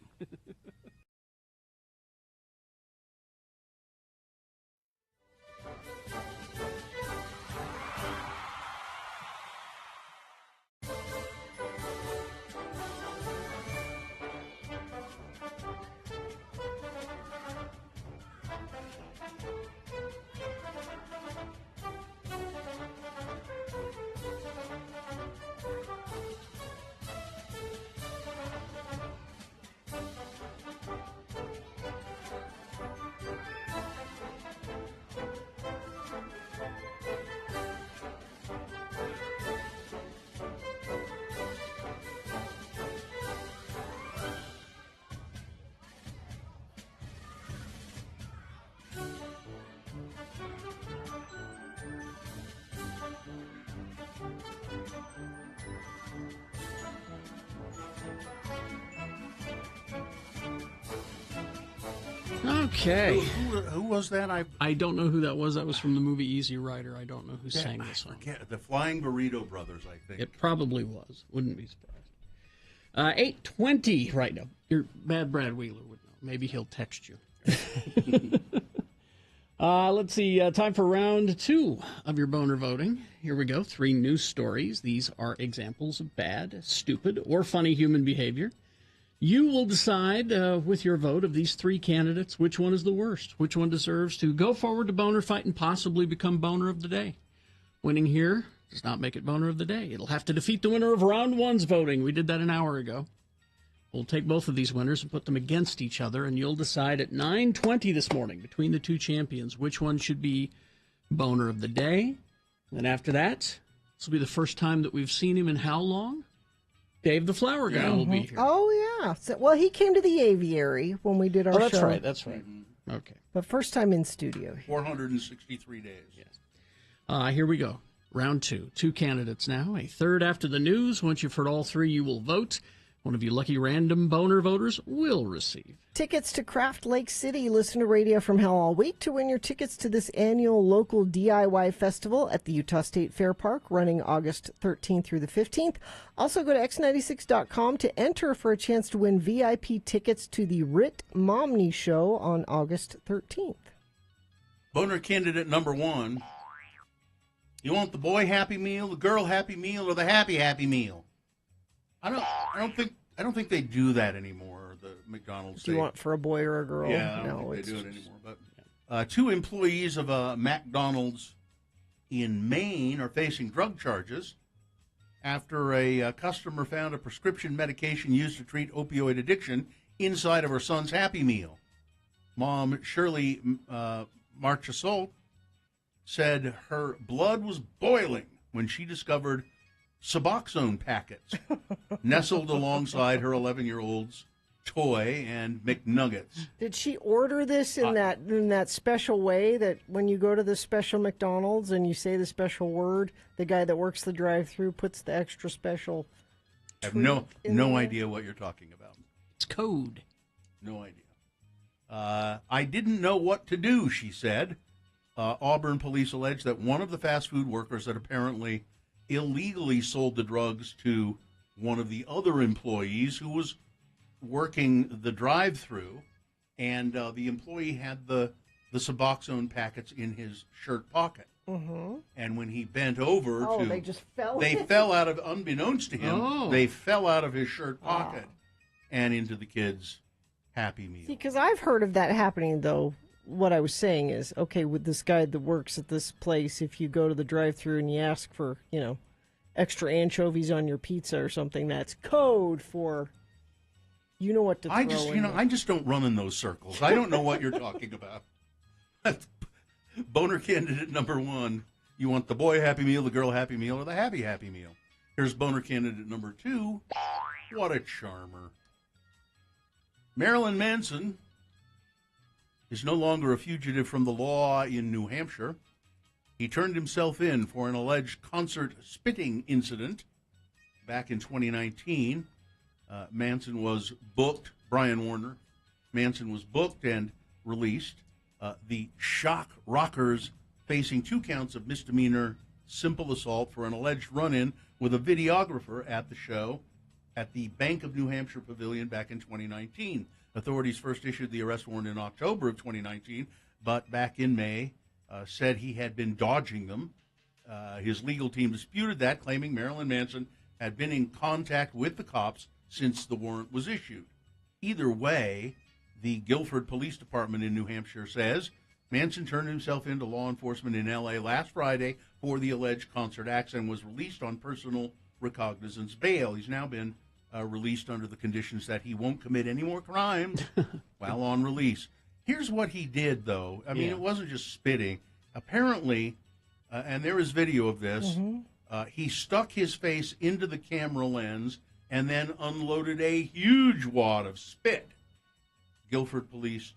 Okay. Who was that? I don't know who that was. That was from the movie Easy Rider. I don't know who sang this song. The Flying Burrito Brothers, I think. It probably was. Wouldn't be surprised. 8:20 right now. Your bad Brad Wheeler would know. Maybe he'll text you. Let's see. Time for round 2 of your boner voting. Here we go. 3 news stories. These are examples of bad, stupid, or funny human behavior. You will decide with your vote of these 3 candidates which one is the worst, which one deserves to go forward to boner fight and possibly become boner of the day. Winning here does not make it boner of the day. It'll have to defeat the winner of round 1's voting. We did that an hour ago. We'll take both of these winners and put them against each other, and you'll decide at 9:20 this morning between the 2 champions which one should be boner of the day. And then after that, this will be the first time that we've seen him in how long? Dave the Flower Guy will be here. Oh, yeah. So, well, he came to the aviary when we did our show. That's right. That's right. Okay. But first time in studio. 463 days. Yes. Here we go. Round 2. 2 candidates now. A third after the news. Once you've heard all 3, you will vote. One of you lucky random boner voters will receive tickets to Craft Lake City. Listen to Radio from Hell all week to win your tickets to this annual local DIY festival at the Utah State Fair Park, running August 13th through the 15th. Also go to x96.com to enter for a chance to win VIP tickets to the Rit Momney Show on August 13th. Boner candidate number 1. You want the boy Happy Meal, the girl Happy Meal, or the Happy Meal? I don't think they do that anymore. The McDonald's. Do you want for a boy or a girl? Yeah, I don't think they do it anymore. But 2 employees of a McDonald's in Maine are facing drug charges after a customer found a prescription medication used to treat opioid addiction inside of her son's Happy Meal. Mom Shirley Marchesol said her blood was boiling when she discovered Suboxone packets nestled alongside her 11-year-old's toy and McNuggets. Did she order this in that special way that when you go to the special McDonald's and you say the special word, the guy that works the drive-thru puts the extra special? I have no idea what you're talking about. It's code. No idea. I didn't know what to do, she said. Auburn police allege that one of the fast food workers that apparently illegally sold the drugs to one of the other employees who was working the drive-thru, and the employee had the Suboxone packets in his shirt pocket. Mm-hmm. And when he bent over they just fell. They fell out of, unbeknownst to him, they fell out of his shirt pocket and into the kid's Happy Meal. See, because I've heard of that happening, though. What I was saying is, okay, with this guy that works at this place, if you go to the drive-thru and you ask for, extra anchovies on your pizza or something, that's code for, you know what to throw in. I just don't run in those circles. I don't know what you're talking about. Boner candidate number 1. You want the boy Happy Meal, the girl Happy Meal, or the Happy Meal? Here's boner candidate number 2. What a charmer. Marilyn Manson is no longer a fugitive from the law in New Hampshire. He turned himself in for an alleged concert spitting incident back in 2019. Manson was booked, Brian Warner. Manson was booked and released. The Shock Rockers facing 2 counts of misdemeanor simple assault for an alleged run-in with a videographer at the show at the Bank of New Hampshire Pavilion back in 2019. Authorities first issued the arrest warrant in October of 2019, but back in May said he had been dodging them. His legal team disputed that, claiming Marilyn Manson had been in contact with the cops since the warrant was issued. Either way, the Guilford Police Department in New Hampshire says Manson turned himself into law enforcement in L.A. last Friday for the alleged concert acts and was released on personal recognizance bail. He's now been released under the conditions that he won't commit any more crimes while on release. Here's what he did, though. I mean, it wasn't just spitting. Apparently, and there is video of this, he stuck his face into the camera lens and then unloaded a huge wad of spit. Guilford police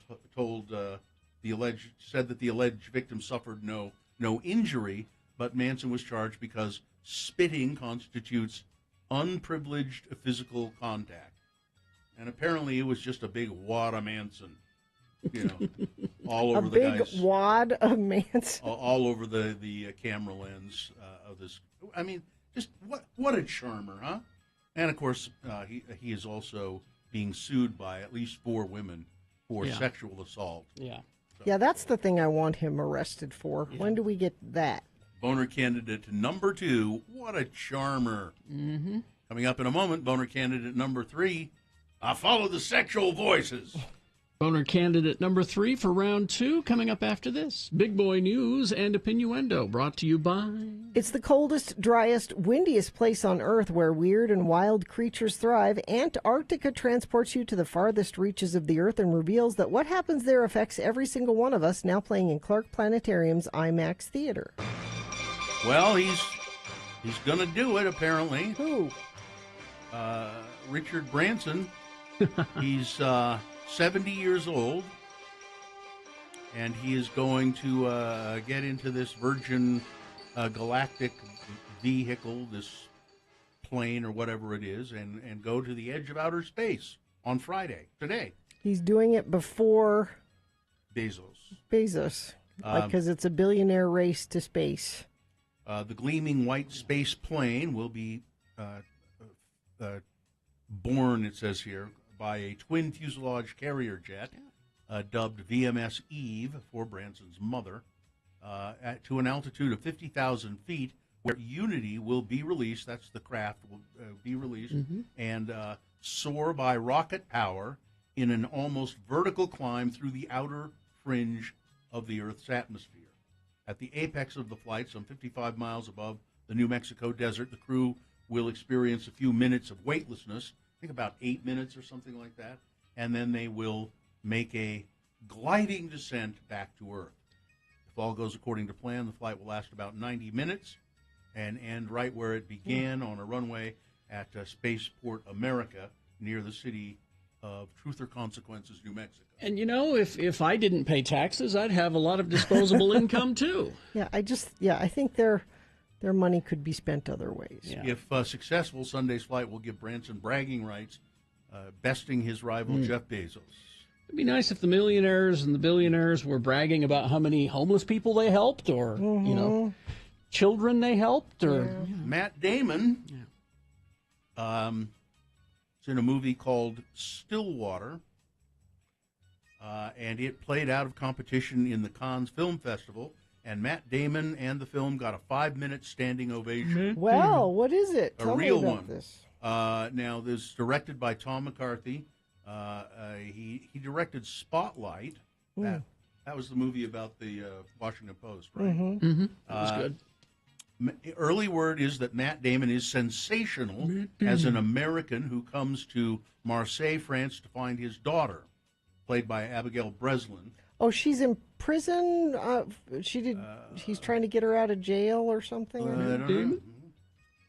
said that the alleged victim suffered no injury, but Manson was charged because spitting constitutes unprivileged physical contact. And apparently it was just a big wad of Manson, all over the guy's... A big wad of Manson? All over the camera lens of this. I mean, just what a charmer, huh? And, of course, he is also being sued by at least 4 women for sexual assault. Yeah. So. Yeah, that's the thing I want him arrested for. Yeah. When do we get that? Boner candidate number 2, what a charmer. Mm-hmm. Coming up in a moment, boner candidate number 3, I follow the sexual voices. Boner candidate number 3 for round 2 coming up after this. Big Boy News and Opinioendo brought to you by... It's the coldest, driest, windiest place on Earth where weird and wild creatures thrive. Antarctica transports you to the farthest reaches of the Earth and reveals that what happens there affects every single one of us, now playing in Clark Planetarium's IMAX Theater. Well, he's going to do it, apparently. Who? Richard Branson. He's 70 years old, and he is going to get into this Virgin Galactic vehicle, this plane or whatever it is, and go to the edge of outer space on Friday, today. He's doing it before... Bezos. Because it's a billionaire race to space. The gleaming white space plane will be borne, it says here, by a twin fuselage carrier jet dubbed VMS Eve for Branson's mother to an altitude of 50,000 feet where Unity will be released. That's the craft will be released and soar by rocket power in an almost vertical climb through the outer fringe of the Earth's atmosphere. At the apex of the flight, some 55 miles above the New Mexico desert, the crew will experience a few minutes of weightlessness, I think about 8 minutes or something like that, and then they will make a gliding descent back to Earth. If all goes according to plan, the flight will last about 90 minutes and end right where it began on a runway at Spaceport America near the city of Truth or Consequences, New Mexico. And, if I didn't pay taxes, I'd have a lot of disposable income, too. Yeah, I think their money could be spent other ways. Yeah. If successful, Sunday's flight will give Branson bragging rights, besting his rival Jeff Bezos. It'd be nice if the millionaires and the billionaires were bragging about how many homeless people they helped or, children they helped. Or Matt Damon is in a movie called Stillwater, and it played out of competition in the Cannes Film Festival. And Matt Damon and the film got a 5-minute standing ovation. Well, what is it? A Tell real me about one. This. Now, this is directed by Tom McCarthy. He directed Spotlight. That was the movie about the Washington Post, right? That was good. Early word is that Matt Damon is sensational as an American who comes to Marseille, France, to find his daughter, played by Abigail Breslin. Oh, she's in prison? He's trying to get her out of jail or something? I don't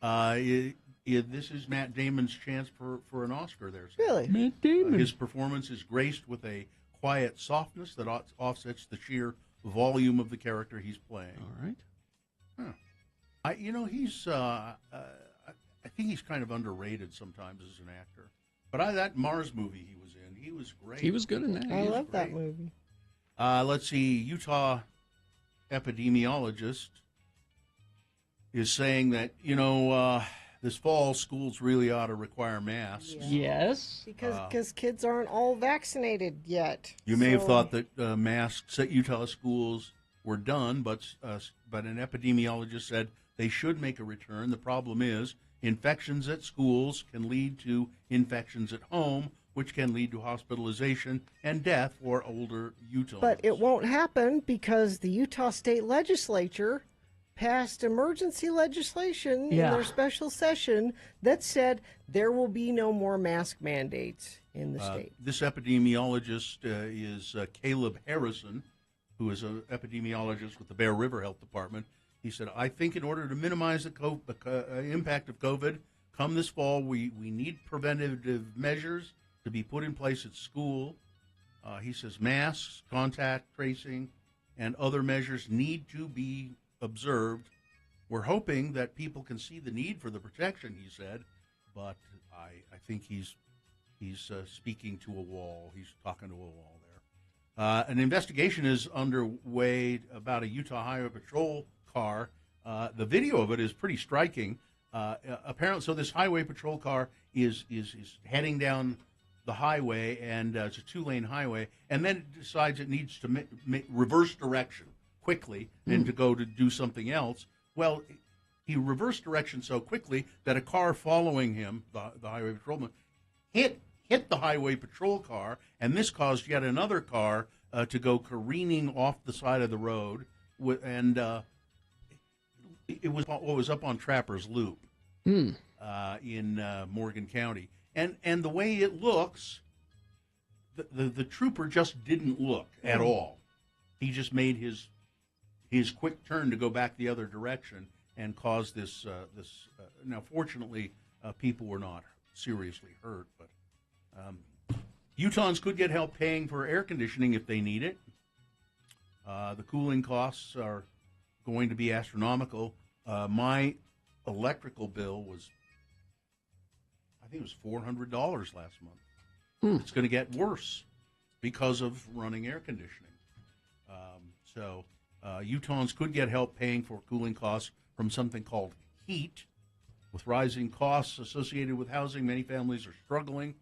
know. This is Matt Damon's chance for an Oscar there. So. Really? Matt Damon. His performance is graced with a quiet softness that offsets the sheer volume of the character he's playing. All right. He's I think he's kind of underrated sometimes as an actor. But that Mars movie he was in, he was great. He was good in that. I love that movie. Let's see. Utah epidemiologist is saying that, this fall schools really ought to require masks. Yes. Because kids aren't all vaccinated yet. You may have thought that masks at Utah schools were done, but an epidemiologist said they should make a return. The problem is infections at schools can lead to infections at home, which can lead to hospitalization and death for older Utahns. But it won't happen because the Utah State Legislature passed emergency legislation in their special session that said there will be no more mask mandates in the state. This epidemiologist is Caleb Harrison, who is an epidemiologist with the Bear River Health Department. He said, I think in order to minimize the impact of COVID, come this fall, we need preventative measures to be put in place at school. He says masks, contact tracing, and other measures need to be observed. We're hoping that people can see the need for the protection, he said, but I think he's speaking to a wall. He's talking to a wall there. An investigation is underway about a Utah Highway Patrol car. The video of it is pretty striking. Apparently, so this Highway Patrol car is heading down the highway, and it's a 2-lane highway, and then it decides it needs to reverse direction quickly and to go to do something else. Well, he reversed direction so quickly that a car following him, the highway patrolman, hit the highway patrol car, and this caused yet another car to go careening off the side of the road, and it was up on Trappers Loop in Morgan County. And the way it looks, the trooper just didn't look at all. He just made his quick turn to go back the other direction and caused this. Now, fortunately, people were not seriously hurt, but Utahns could get help paying for air conditioning if they need it. The cooling costs are going to be astronomical. My electrical bill was, I think it was $400 last month. It's going to get worse because of running air conditioning. So Utahns could get help paying for cooling costs from something called HEAT. With rising costs associated with housing, many families are struggling.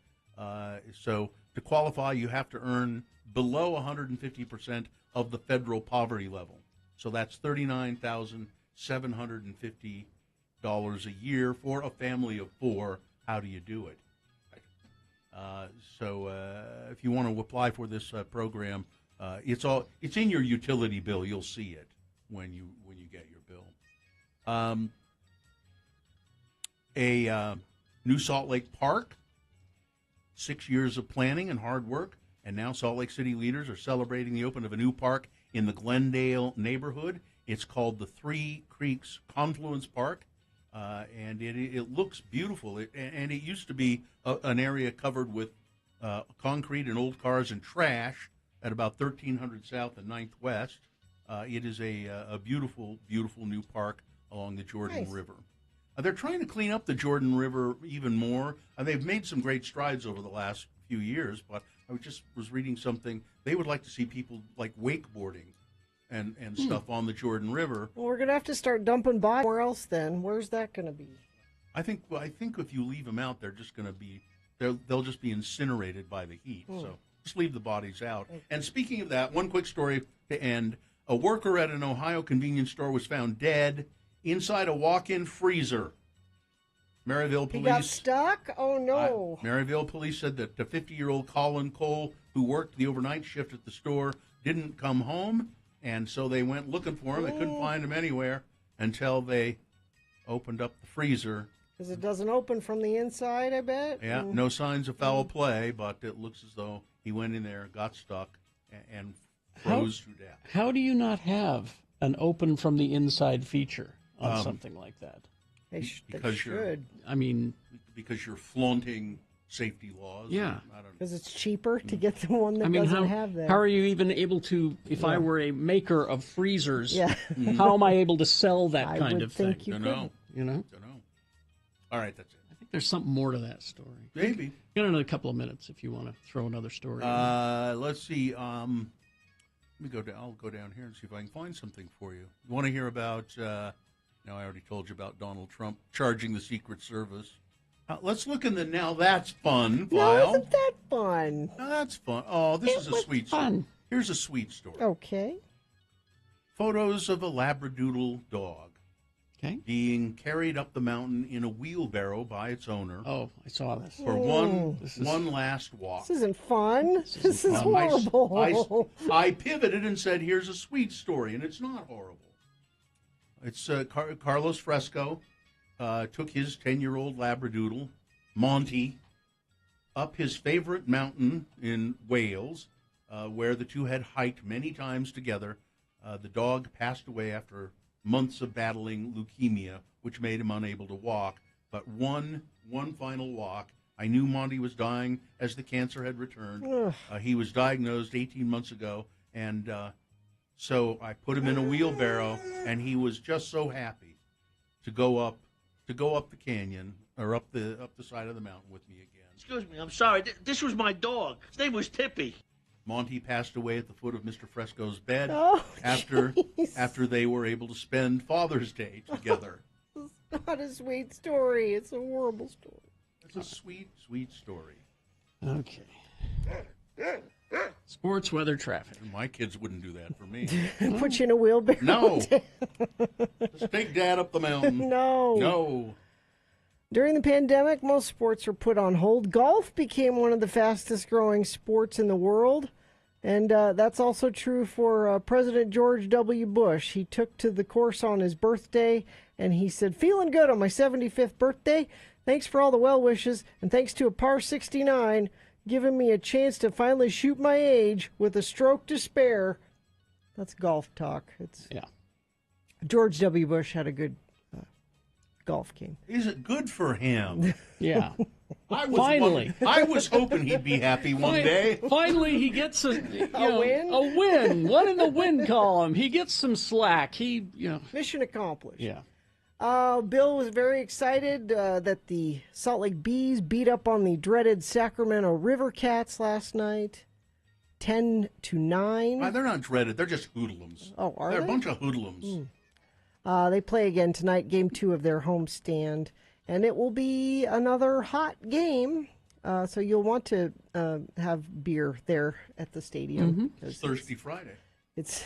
So to qualify, you have to earn below 150% of the federal poverty level. So that's $39,750 a year for a family of 4. How do you do it? So if you want to apply for this program, it's in your utility bill. You'll see it when you get your bill. A new Salt Lake Park, 6 years of planning and hard work, and now Salt Lake City leaders are celebrating the opening of a new park in the Glendale neighborhood. It's called the Three Creeks Confluence Park. And it looks beautiful. And it used to be an area covered with concrete and old cars and trash at about 1300 South and 9th West. It is a beautiful, beautiful new park along the Jordan River. They're trying to clean up the Jordan River even more. They've made some great strides over the last few years, but I just was reading something. They would like to see people like wakeboarding and stuff on the Jordan River. Well, we're going to have to start dumping bodies somewhere else then. Where's that going to be? I think if you leave them out, they're just going to be, they'll just be incinerated by the heat. So just leave the bodies out. Okay. And speaking of that, one quick story to end. A worker at an Ohio convenience store was found dead inside a walk-in freezer. Maryville police. He got stuck? Oh, no. Maryville police said that the 50-year-old Colin Cole, who worked the overnight shift at the store, didn't come home. And so they went looking for him. They couldn't find him anywhere until they opened up the freezer. Because it doesn't open from the inside, I bet? Yeah, no signs of foul play, but it looks as though he went in there, got stuck, and froze to death. How do you not have an open from the inside feature on something like that? They should. I mean, because you're flaunting safety laws. Yeah. Because it's cheaper to get the one that doesn't have that. How are you even able to, if I were a maker of freezers, how am I able to sell that kind of thing? You know. You know? Don't know. All right, that's it. I think think there's something more to that story. Maybe. Got another couple of minutes if you want to throw another story. Let's see. Let me go down. I'll go down here and see if I can find something for you. You want to hear about? I already told you about Donald Trump charging the Secret Service. Let's look in the Now That's Fun file. No, isn't that fun? Now that's fun. Oh, this is a sweet story. Here's a sweet story. Okay. Photos of a Labradoodle dog. Okay. Being carried up the mountain in a wheelbarrow by its owner. Oh, I saw this. For one last walk. This isn't fun. This is horrible. I pivoted and said, here's a sweet story, and it's not horrible. It's Carlos Fresco took his 10-year-old Labradoodle, Monty, up his favorite mountain in Wales, where the two had hiked many times together. The dog passed away after months of battling leukemia, which made him unable to walk. But one final walk, I knew Monty was dying as the cancer had returned. He was diagnosed 18 months ago, and so I put him in a wheelbarrow, and he was just so happy to go up the canyon or up the side of the mountain with me again. Excuse me, I'm sorry. This was my dog. His name was Tippy. Monty passed away at the foot of Mr. Fresco's bed Oh, after they were able to spend Father's Day together. It's not a sweet story. It's a horrible story. It's a sweet, sweet story. Okay. Sports, weather, traffic. My kids wouldn't do that for me. Put you in a wheelbarrow. No. Just take Dad up the mountain. No. During the pandemic, most sports were put on hold. Golf became one of the fastest growing sports in the world. And that's also true for President George W. Bush. He took to the course on his birthday, and he said, feeling good on my 75th birthday. Thanks for all the well wishes, and thanks to a par 69, giving me a chance to finally shoot my age with a stroke to spare. That's golf talk. Yeah. George W. Bush had a good golf game. Is it good for him? Yeah. Finally. I was hoping he'd be happy one day. Finally, he gets a win? A win. One in the win column. He gets some slack. Mission accomplished. Yeah. Bill was very excited that the Salt Lake Bees beat up on the dreaded Sacramento River Cats last night, 10-9. They're not dreaded. They're just hoodlums. Oh, are They're they? a bunch of hoodlums. They play again tonight, game 2 of their homestand, and it will be another hot game. So you'll want to have beer there at the stadium. It's Thirsty Friday. It's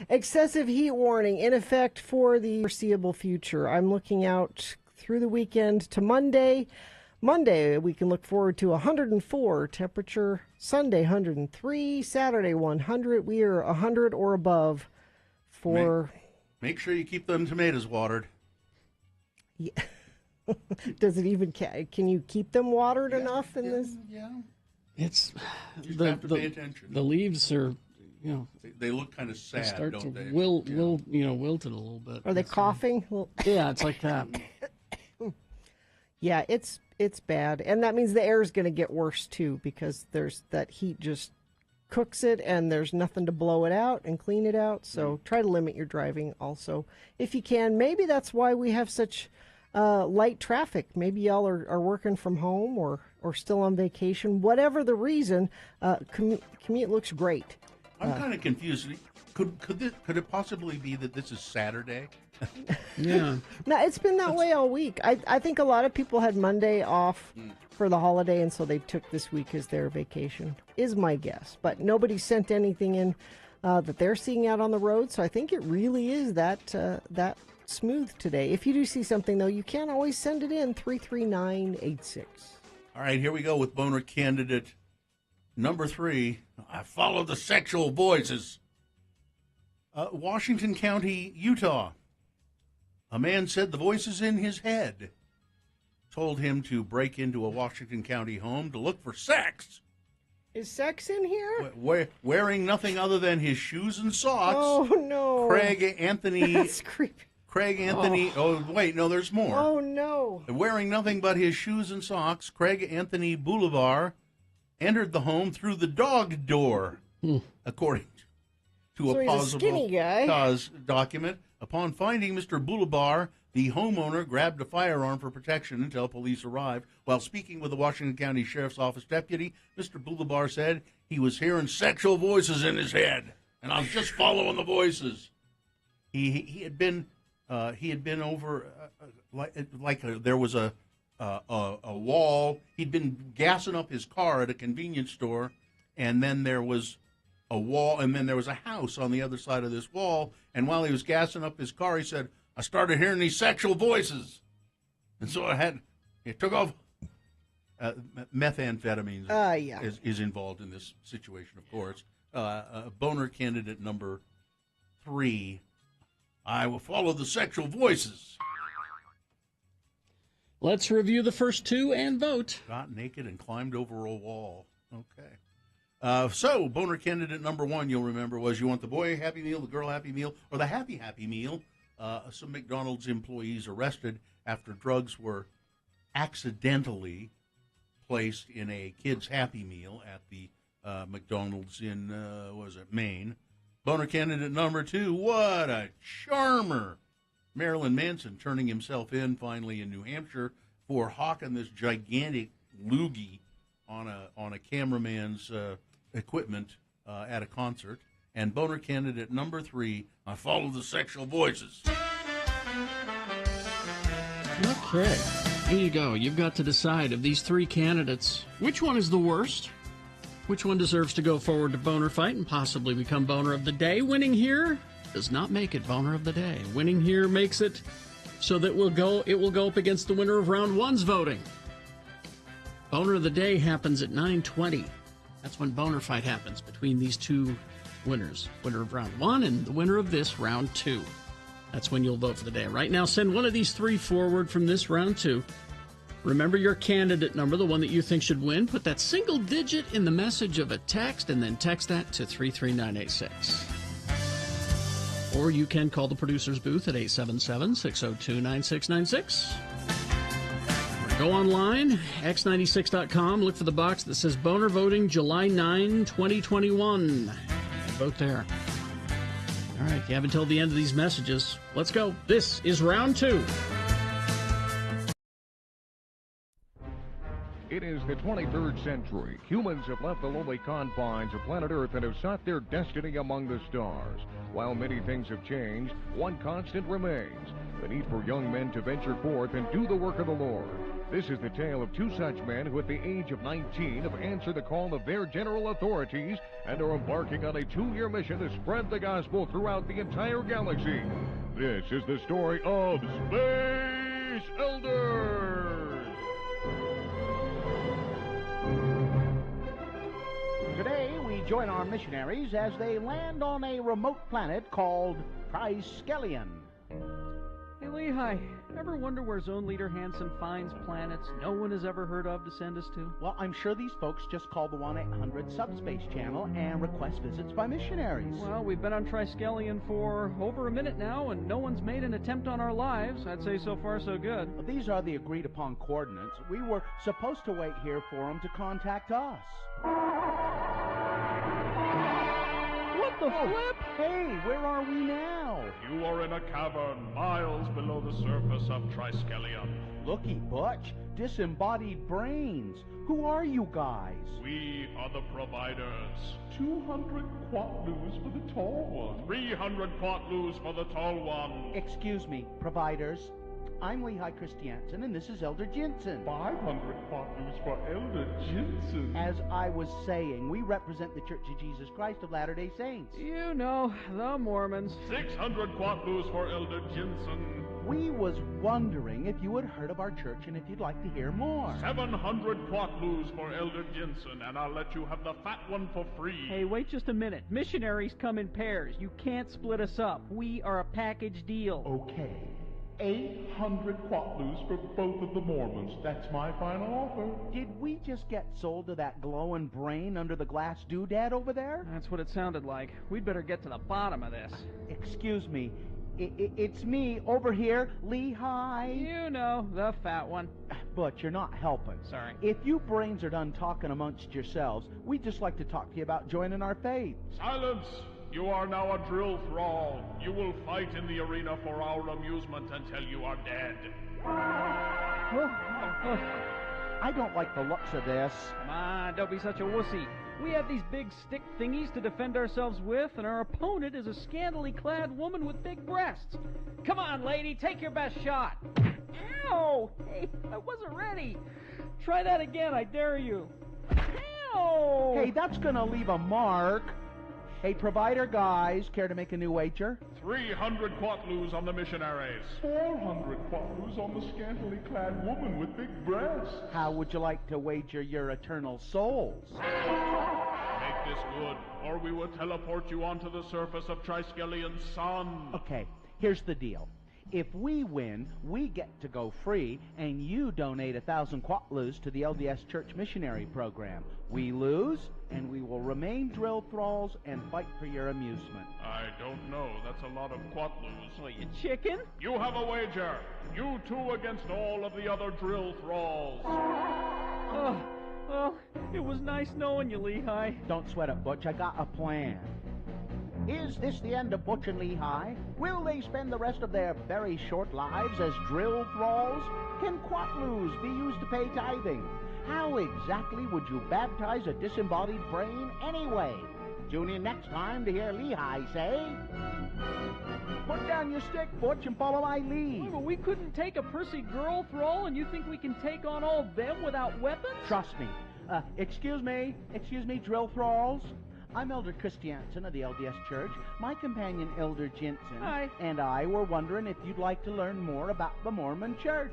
excessive heat warning in effect for the foreseeable future. I'm looking out through the weekend to Monday. Monday, we can look forward to 104 temperature. Sunday, 103. Saturday, 100. We are 100 or above for... Make sure you keep them tomatoes watered. Yeah. Does it even... Can you keep them watered enough in this? Yeah. It's... You just have to pay attention. The leaves are... They look kind of sad, start don't to they? wilted a little bit. Are they coughing? Yeah, it's like that. Yeah, it's bad, and that means the air is going to get worse too because there's that heat just cooks it, and there's nothing to blow it out and clean it out. So try to limit your driving also if you can. Maybe that's why we have such light traffic. Maybe y'all are working from home or still on vacation. Whatever the reason, commute looks great. I'm kind of confused. Could it possibly be that this is Saturday? Yeah. No, it's been that way all week. I think a lot of people had Monday off for the holiday, and so they took this week as their vacation, is my guess. But nobody sent anything in that they're seeing out on the road, so I think it really is that smooth today. If you do see something, though, you can always send it in, 33986. All right, here we go with boner candidate number 3. I follow the sexual voices. Washington County, Utah. A man said the voices in his head told him to break into a Washington County home to look for sex. Is sex in here? Wearing nothing other than his shoes and socks. Oh, no. Craig Anthony. That's creepy. Craig Anthony. Oh, wait, no, there's more. Oh, no. Wearing nothing but his shoes and socks, Craig Anthony Bolivar entered the home through the dog door, according to So a he's a possible skinny guy. cause document. Upon finding Mr. Bolivar, The homeowner grabbed a firearm for protection until police arrived. While speaking with the Washington County Sheriff's Office deputy, Mr. Boulevard said he was hearing sexual voices in his head, and I was just following the voices. He had been over there was a wall. He'd been gassing up his car at a convenience store, and then there was a wall, and then there was a house on the other side of this wall. And while he was gassing up his car, he said, I started hearing these sexual voices. And so it took off. Methamphetamine is involved in this situation, of course. Boner candidate number 3, I will follow the sexual voices. Let's review the first 2 and vote. Got naked and climbed over a wall. Okay. So, boner candidate number 1, you'll remember, was you want the boy Happy Meal, the girl Happy Meal, or the Happy Meal. Some McDonald's employees arrested after drugs were accidentally placed in a kid's Happy Meal at the McDonald's in, Maine. Boner candidate number 2, what a charmer. Marilyn Manson turning himself in finally in New Hampshire for hawking this gigantic loogie on a cameraman's equipment at a concert. And boner candidate number 3, I follow the sexual voices. Okay, here you go. You've got to decide of these 3 candidates, which one is the worst? Which one deserves to go forward to Boner Fight and possibly become Boner of the Day? Winning here does not make it Boner of the Day. Winning here makes it so that it will go up against the winner of round 1's voting. Boner of the Day happens at 9:20. That's when Boner Fight happens between these 2 winners. Winner of round 1 and the winner of this round 2. That's when you'll vote for the day. Right now, send one of these 3 forward from this round 2. Remember your candidate number, the one that you think should win. Put that single digit in the message of a text and then text that to 33986. Or you can call the producer's booth at 877-602-9696. Or go online, x96.com, look for the box that says Boner Voting July 9, 2021. And vote there. All right, you have until the end of these messages. Let's go. This is round 2. It is the 23rd century. Humans have left the lonely confines of planet Earth and have sought their destiny among the stars. While many things have changed, one constant remains: the need for young men to venture forth and do the work of the Lord. This is the tale of 2 such men who at the age of 19 have answered the call of their general authorities and are embarking on a 2-year mission to spread the gospel throughout the entire galaxy. This is the story of Space Elders! Today, we join our missionaries as they land on a remote planet called Triskelion. Hey, Lehi, ever wonder where Zone Leader Hansen finds planets no one has ever heard of to send us to? Well, I'm sure these folks just call the 1-800 Subspace Channel and request visits by missionaries. Well, we've been on Triskelion for over a minute now, and no one's made an attempt on our lives. I'd say so far so good. Well, these are the agreed-upon coordinates. We were supposed to wait here for them to contact us. What the flip? Hey, where are we now? You are in a cavern miles below the surface of Triskelion. Looky, Butch, disembodied brains. Who are you guys? We are the providers. 200 quatlus for the tall one. 300 quatlus for the tall one. Excuse me, providers. I'm Lehi Christiansen, and this is Elder Jensen. 500 quatlus for Elder Jensen. As I was saying, we represent the Church of Jesus Christ of Latter-day Saints. You know, the Mormons. 600 quatlus for Elder Jensen. We was wondering if you had heard of our church and if you'd like to hear more. 700 quatlus for Elder Jensen, and I'll let you have the fat one for free. Hey, wait just a minute. Missionaries come in pairs. You can't split us up. We are a package deal. Okay. 800 quatlus for both of the Mormons. That's my final offer. Did we just get sold to that glowing brain under the glass doodad over there? That's what it sounded like. We'd better get to the bottom of this. Excuse me. It's me over here, Lehi. You know, the fat one. But you're not helping. Sorry. If you brains are done talking amongst yourselves, we'd just like to talk to you about joining our faith. Silence! You are now a drill thrall. You will fight in the arena for our amusement until you are dead. I don't like the looks of this. Come on, don't be such a wussy. We have these big stick thingies to defend ourselves with, and our opponent is a scantily clad woman with big breasts. Come on, lady, take your best shot. Ow! Hey, I wasn't ready. Try that again, I dare you. Ow! Hey, that's gonna leave a mark. Hey, provider guys, care to make a new wager? 300 quatloos on the missionaries. 400 quatloos on the scantily clad woman with big breasts. How would you like to wager your eternal souls? Make this good, or we will teleport you onto the surface of Triskelion Sun. Okay, here's the deal. If we win, we get to go free, and you donate 1,000 quatloos to the LDS Church Missionary Program. We lose, and we will remain drill thralls and fight for your amusement. I don't know. That's a lot of quatloos. What, you chicken? You have a wager. You two against all of the other drill thralls. Oh, well, it was nice knowing you, Lehigh. Don't sweat it, Butch. I got a plan. Is this the end of Butch and Lehigh? Will they spend the rest of their very short lives as drill thralls? Can quatloos be used to pay tithing? How exactly would you baptize a disembodied brain anyway? Tune in next time to hear Lehigh say, "Put down your stick, Butch, and follow my lead." Oh, but we couldn't take a Percy girl thrall, and you think we can take on all them without weapons? Trust me. Excuse me, drill thralls. I'm Elder Christiansen of the LDS Church. My companion, Elder Jensen, Hi. and I were wondering if you'd like to learn more about the Mormon Church.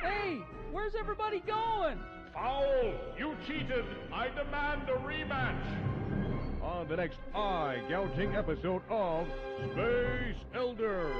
Hey, where's everybody going? Foul! You cheated! I demand a rematch! On the next eye-gouging episode of Space Elders.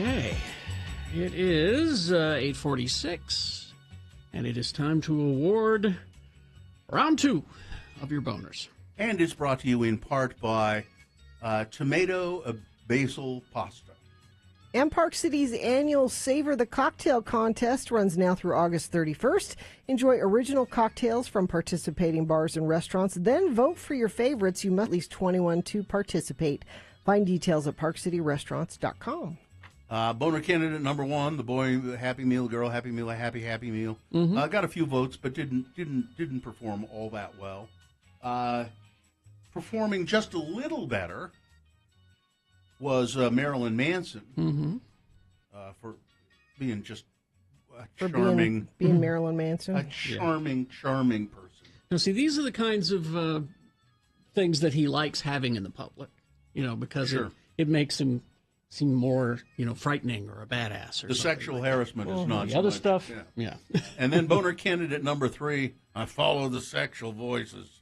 Okay, it is 8:46, and it is time to award round 2 of your boners. And it's brought to you in part by Tomato Basil Pasta. And Park City's annual Savor the Cocktail contest runs now through August 31st. Enjoy original cocktails from participating bars and restaurants. Then vote for your favorites. You must be at least 21 to participate. Find details at parkcityrestaurants.com. Boner candidate number 1, the boy Happy Meal, girl Happy Meal, a happy meal. Got a few votes, but didn't perform all that well. Performing just a little better was Marilyn Manson for being just a charming, being Marilyn Manson, a charming person. Now, see, these are the kinds of things that he likes having in the public, because it makes him seem more, frightening or a badass. Or the sexual harassment is not the so other much. stuff. Yeah. And then boner candidate number 3, I follow the sexual voices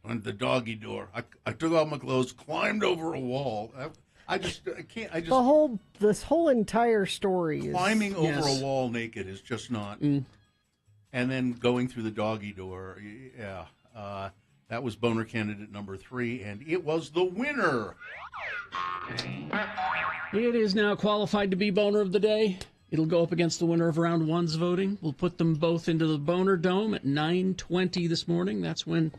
on the doggy door. I took off my clothes, climbed over a wall. I can't. This whole entire story is climbing over a wall naked is just not. And then going through the doggy door. Yeah. That was boner candidate number 3, and it was the winner. It is now qualified to be boner of the day. It'll go up against the winner of round 1's voting. We'll put them both into the Boner Dome at 9:20 this morning. That's when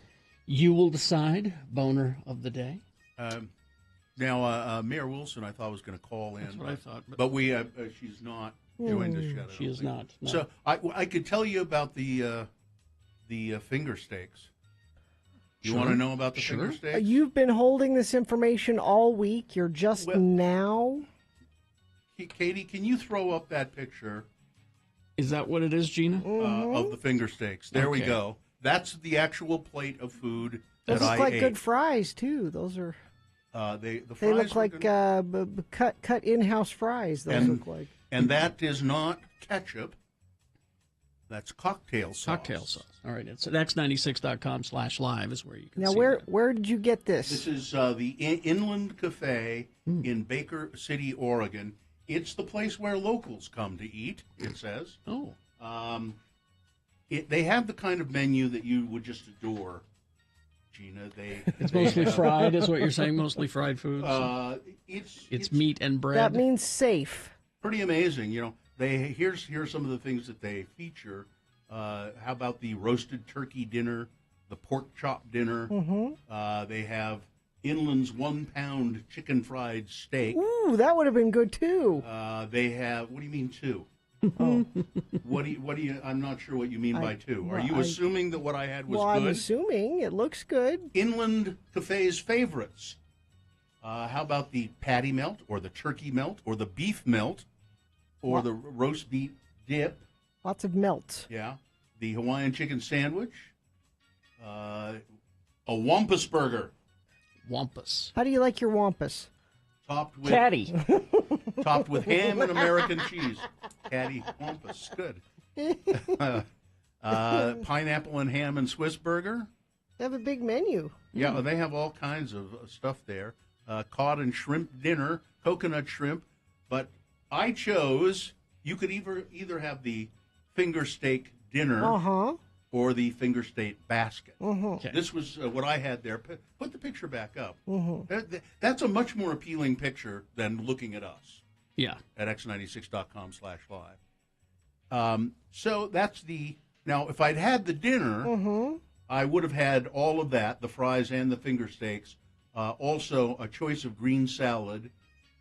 you will decide boner of the day. Now, Mayor Wilson, I thought was going to call in. That's what I thought. But she's not joined us yet. She is not. No. So I could tell you about the finger steaks. You want to know about the finger steaks? You've been holding this information all week. You're just now. Katie, can you throw up that picture? Is that what it is, Gina? Of the finger steaks. There we go. That's the actual plate of food Those that I look like ate. good fries tries too. Those are. They look like cut in-house fries. Those look like. And that is not ketchup. That's cocktail sauce. Cocktail sauce. All right. It's at x96.com/live is where you can Now, see where did you get this? This is the Inland Cafe in Baker City, Oregon. It's the place where locals come to eat, it says. Oh. They have the kind of menu that you would just adore, Gina. It's mostly fried, is what you're saying? Mostly fried foods? It's meat and bread. That means safe. Pretty amazing. You know, here's some of the things that they feature. How about the roasted turkey dinner, the pork chop dinner? Mm-hmm. They have Inland's 1-pound chicken fried steak. Ooh, that would have been good too. They have. What do you mean two? Oh. What do you? I'm not sure what you mean by two. Are you assuming that what I had was well, good? I'm assuming it looks good. Inland Cafe's favorites. How about the patty melt, or the turkey melt, or the beef melt, or the roast beef dip? Lots of melts. Yeah. The Hawaiian chicken sandwich. A wampus burger. Wampus. How do you like your wampus? Topped with Caddy. Topped with ham and American cheese. Caddy wampus. Good. Pineapple and ham and Swiss burger. They have a big menu. Yeah, they have all kinds of stuff there. Cod and shrimp dinner, coconut shrimp. But I chose, you could either have the finger steak dinner or the finger steak basket. Okay. This was what I had there. Put the picture back up. Mm-hmm. That's a much more appealing picture than looking at us. Yeah. At x96.com/live. So that's now if I'd had the dinner, I would have had all of that, the fries and the finger steaks, also a choice of green salad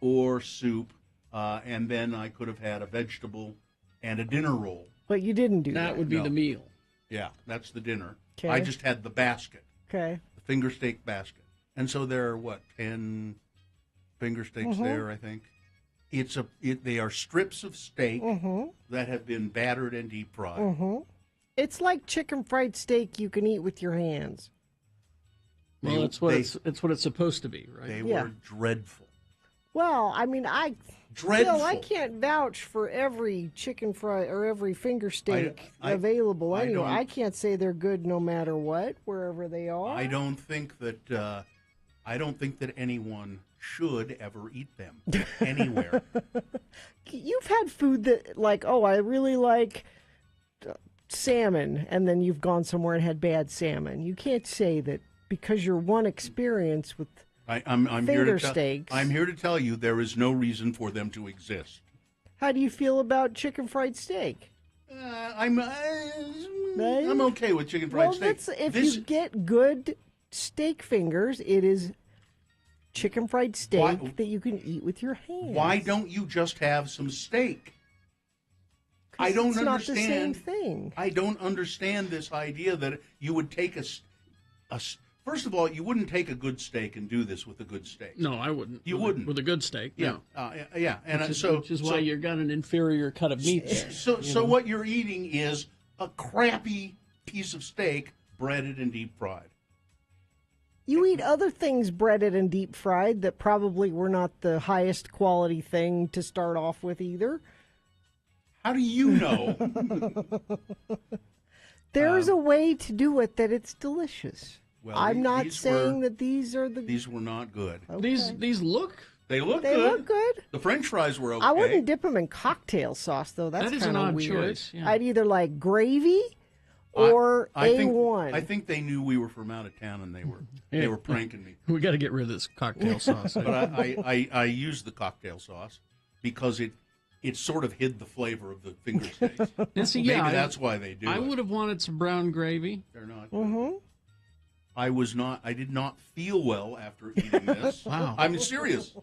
or soup, and then I could have had a vegetable and a dinner roll. But you didn't do that. That would be the meal. Yeah, that's the dinner. Okay. I just had the basket. Okay. The finger steak basket. And so there are, 10 finger steaks there, I think. They are strips of steak that have been battered and deep fried. It's like chicken fried steak you can eat with your hands. Well, it's what it's supposed to be, right? They were dreadful. Well, I mean, Dreadful. Bill, I can't vouch for every chicken fry or every finger steak available anyway. I can't say they're good no matter what, wherever they are. I don't think that anyone should ever eat them anywhere. You've had food that, like, I really like salmon, and then you've gone somewhere and had bad salmon. You can't say that because your one experience with I'm finger here to steaks. I'm here to tell you there is no reason for them to exist. How do you feel about chicken fried steak? I'm okay with chicken fried steak. If you get good steak fingers, it is chicken fried steak that you can eat with your hands. Why don't you just have some steak? I don't understand. Not the same thing. I don't understand this idea that you would take a first of all, you wouldn't take a good steak and do this with a good steak. No, I wouldn't. You wouldn't with a good steak. Yeah, No. And which is why you've got an inferior cut of meat there. So what you're eating is a crappy piece of steak breaded and deep fried. You eat other things breaded and deep fried that probably were not the highest quality thing to start off with either. How do you know? There's a way to do it that it's delicious. Well, I'm not saying that these are the... These were not good. Okay. These look... They look good. The French fries were okay. I wouldn't dip them in cocktail sauce, though. That's That is kind an of odd weird. choice, yeah. I'd either like gravy or A1. I think they knew we were from out of town and they were pranking me. We got to get rid of this cocktail sauce. But I used the cocktail sauce because it sort of hid the flavor of the finger steaks. See, Maybe that's why they do it. I would have wanted some brown gravy. They're not good. I did not feel well after eating this. Wow. I'm serious.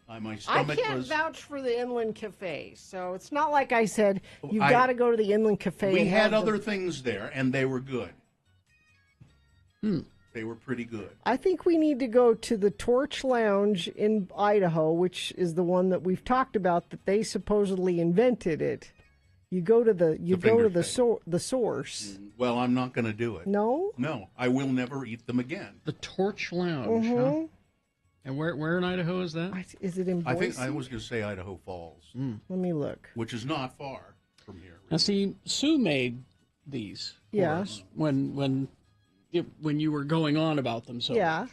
My stomach I can't was... vouch for the Inland Cafe, so it's not like I said, you've I- got to go to the Inland Cafe. We and had have other the... things there, and they were good. They were pretty good. I think we need to go to the Torch Lounge in Idaho, which is the one that we've talked about, that they supposedly invented it. You go to the source. Well, I'm not going to do it. No? No, I will never eat them again. The Torch Lounge, huh? And where in Idaho is that? Is it in Boise? I think I was going to say Idaho Falls, Let me look. which is not far from here. Now, see, Sue made these for us when you were going on about them so much.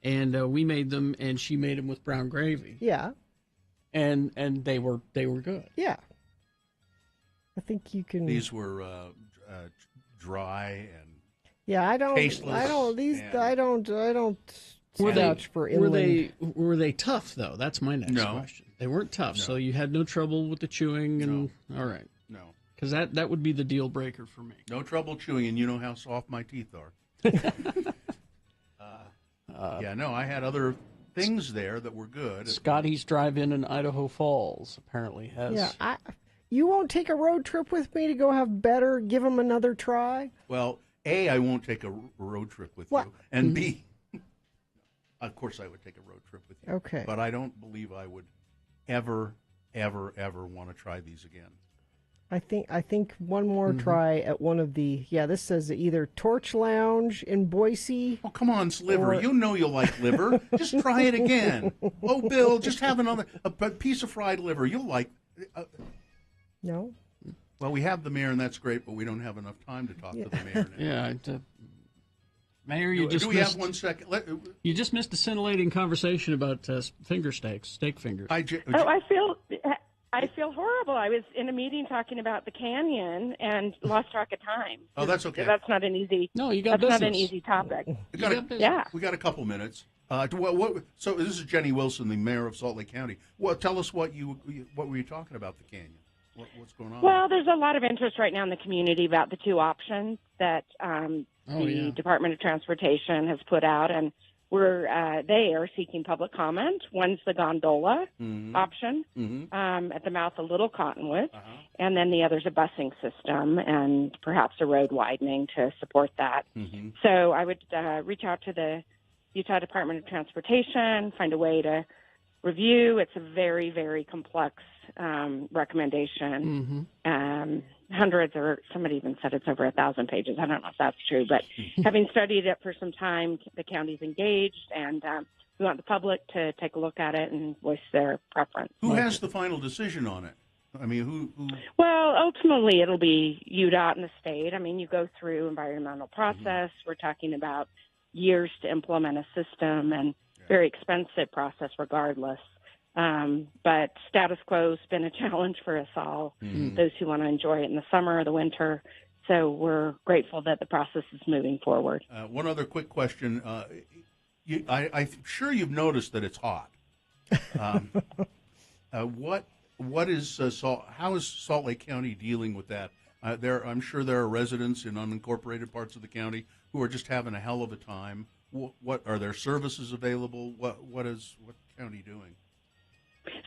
And we made them, and she made them with brown gravy. Yeah. And they were good. Yeah. I think you can. These were dry and tasteless. I don't vouch for inland. Were they tough though? That's my next No. question. They weren't tough, so you had no trouble with the chewing and all right. No. Because that would be the deal breaker for me. No trouble chewing, and you know how soft my teeth are. I had other things there that were good. Scotty's Drive-In in Idaho Falls apparently has. Yeah, you won't take a road trip with me to go have better, give them another try? Well, A, I won't take a road trip with you. And B, of course I would take a road trip with you. Okay. But I don't believe I would ever, ever, ever want to try these again. I think one more try at one of the, this says either Torch Lounge in Boise. Oh, come on, liver. You know you'll like liver. Just try it again. Oh, Bill, just have a piece of fried liver. You'll like No. Well, we have the mayor, and that's great, but we don't have enough time to talk to the mayor now. Mayor, you just do we missed, have 1 second? You just missed a scintillating conversation about steak fingers. I feel horrible. I was in a meeting talking about the canyon and lost track of time. Oh, that's okay. That's not an easy. No, you got That's business. not an easy topic. We got a couple minutes. So this is Jenny Wilson, the mayor of Salt Lake County. Well, tell us what were you talking about the canyon? What's going on? Well, there's a lot of interest right now in the community about the two options that the Department of Transportation has put out, and they are seeking public comment. One's the gondola option at the mouth of Little Cottonwood, and then the other's a busing system and perhaps a road widening to support that. So I would reach out to the Utah Department of Transportation, find a way to review. It's a very, very complex recommendation. Hundreds, or somebody even said it's over 1,000 pages. I don't know if that's true, but having studied it for some time, the county's engaged, and we want the public to take a look at it and voice their preference. Who has the final decision on it? I mean, who? Well, ultimately, it'll be UDOT and the state. I mean, you go through environmental process. We're talking about years to implement a system and very expensive process regardless. But status quo has been a challenge for us all, those who want to enjoy it in the summer or the winter. So we're grateful that the process is moving forward. One other quick question. I'm sure you've noticed that it's hot. What is how is Salt Lake County dealing with that? I'm sure there are residents in unincorporated parts of the county who are just having a hell of a time. What are there services available? What is county doing?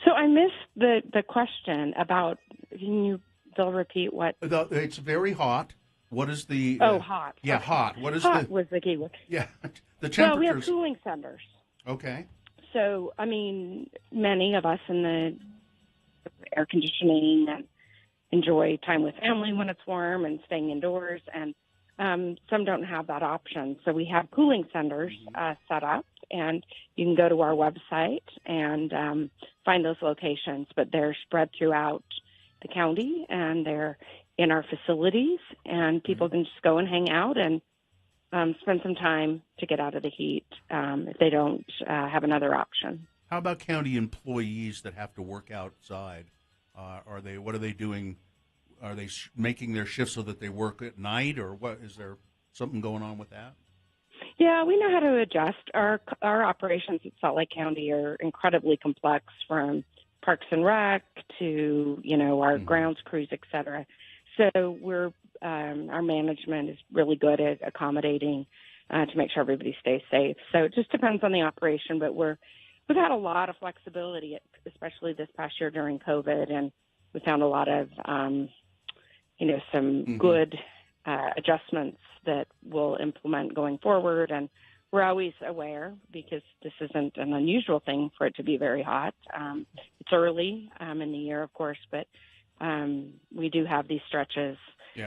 So I missed the question about. Can you, Bill, repeat what? It's very hot. What is the? Hot. Yeah, okay. hot. What is hot was the key word. Yeah, the temperatures. Well, we have cooling centers. Okay. So I mean, many of us in the air conditioning and enjoy time with family when it's warm and staying indoors, and some don't have that option. So we have cooling centers set up, and you can go to our website and find those locations, but they're spread throughout the county, and they're in our facilities, and people can just go and hang out and spend some time to get out of the heat if they don't have another option. How about county employees that have to work outside? What are they doing? Are they making their shifts so that they work at night, or what? Is there something going on with that? Yeah, we know how to adjust. Our operations at Salt Lake County are incredibly complex, from Parks and Rec to our grounds crews, et cetera. So our management is really good at accommodating to make sure everybody stays safe. So it just depends on the operation, but we've had a lot of flexibility, especially this past year during COVID, and we found a lot of some good adjustments that we'll implement going forward. And we're always aware, because this isn't an unusual thing for it to be very hot. It's early in the year, of course, but we do have these stretches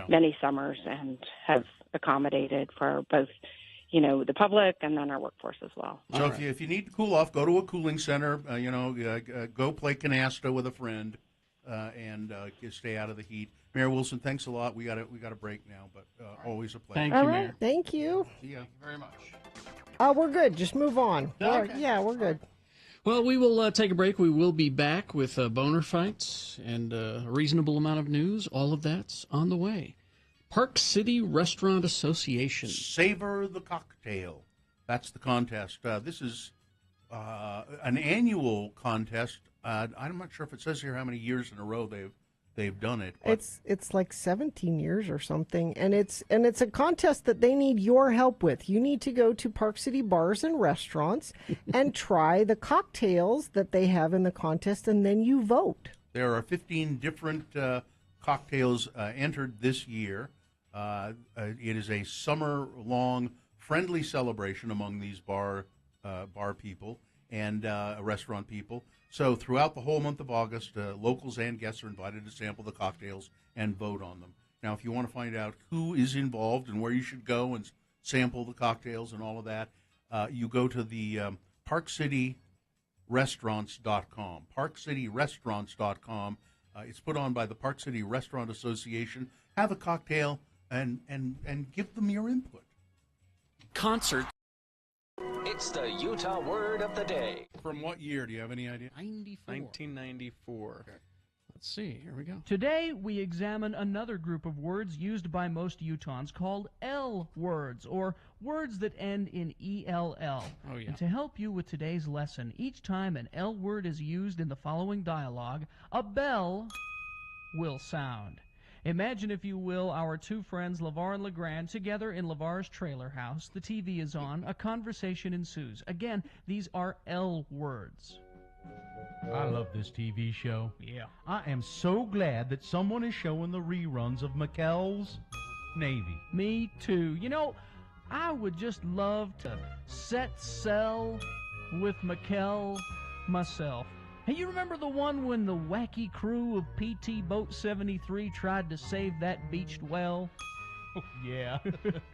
many summers and have accommodated for both, the public and then our workforce as well. So if you need to cool off, go to a cooling center, go play canasta with a friend. and stay out of the heat. Mayor Wilson, thanks a lot. We got a break now, but always a pleasure. Thank All you, right, Mayor. thank you. See ya. Thank you very much. We're good. Just move on. Okay. We're good. Well, we will take a break. We will be back with boner fights and a reasonable amount of news. All of that's on the way. Park City Restaurant Association. Savor the cocktail. That's the contest. This is an annual contest. I'm not sure if it says here how many years in a row they've done it. But It's like 17 years or something, and it's a contest that they need your help with. You need to go to Park City bars and restaurants and try the cocktails that they have in the contest, and then you vote. there are 15 different cocktails entered this year. It is a summer-long friendly celebration among these bar people and restaurant people. So throughout the whole month of August, locals and guests are invited to sample the cocktails and vote on them. Now, if you want to find out who is involved and where you should go and sample the cocktails and all of that, you go to the ParkCityRestaurants.com. ParkCityRestaurants.com. It's put on by the Park City Restaurant Association. Have a cocktail and give them your input. Concert. It's the Utah Word of the Day. From what year? Do you have any idea? 1994. Okay. Let's see. Here we go. Today, we examine another group of words used by most Utahns called L words, or words that end in ELL. Oh, yeah. And to help you with today's lesson, each time an L word is used in the following dialogue, a bell will sound. Imagine, if you will, our two friends, LeVar and LeGrand, together in LeVar's trailer house. The TV is on. A conversation ensues. Again, these are L words. I love this TV show. Yeah. I am so glad that someone is showing the reruns of McKell's Navy. Me too. You know, I would just love to set sail with McKell myself. Hey, you remember the one when the wacky crew of PT Boat 73 tried to save that beached well? Oh, yeah.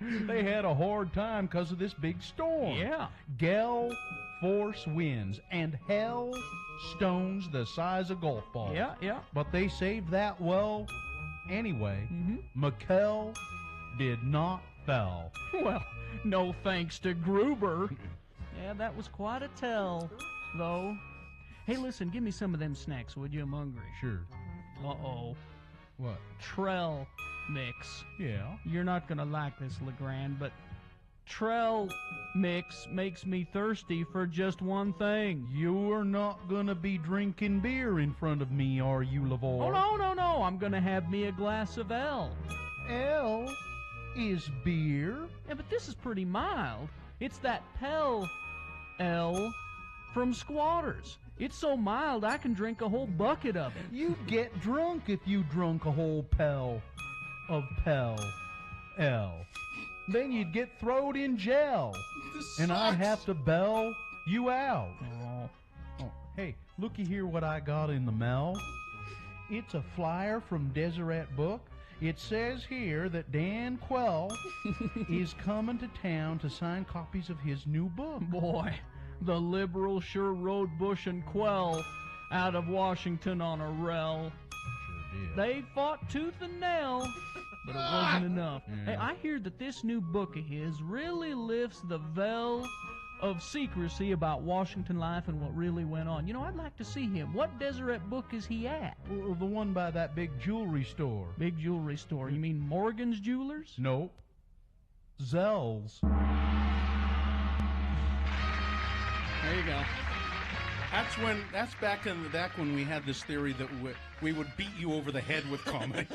They had a hard time because of this big storm. Yeah. Gale force winds and hell stones the size of golf balls. Yeah, yeah. But they saved that well anyway. McKell did not fell. Well, no thanks to Gruber. Yeah, that was quite a tell, though. Hey, listen, give me some of them snacks, would you? I'm hungry. Sure. Uh-oh. What? Trell mix. Yeah? You're not going to like this, LeGrand, but Trell mix makes me thirsty for just one thing. You're not going to be drinking beer in front of me, are you, LeVar? Oh, no. I'm going to have me a glass of L. L is beer? Yeah, but this is pretty mild. It's that Pell L from Squatters. It's so mild I can drink a whole bucket of it. You'd get drunk if you drunk a whole Pell of Pell L. Then you'd get throwed in jail. And I'd have to bail you out. Oh, hey, looky here what I got in the mail. It's a flyer from Deseret Book. It says here that Dan Quell is coming to town to sign copies of his new book. Boy, the liberals sure rode Bush and Quell out of Washington on a rel. Sure did. They fought tooth and nail, but it wasn't enough. Yeah. Hey, I hear that this new book of his really lifts the veil of secrecy about Washington life and what really went on. You know, I'd like to see him. What Deseret Book is he at? Well, the one by that big jewelry store. Big jewelry store. You mean Morgan's Jewelers? Nope. Zell's. There you go. That's back when we had this theory that we would beat you over the head with comedy.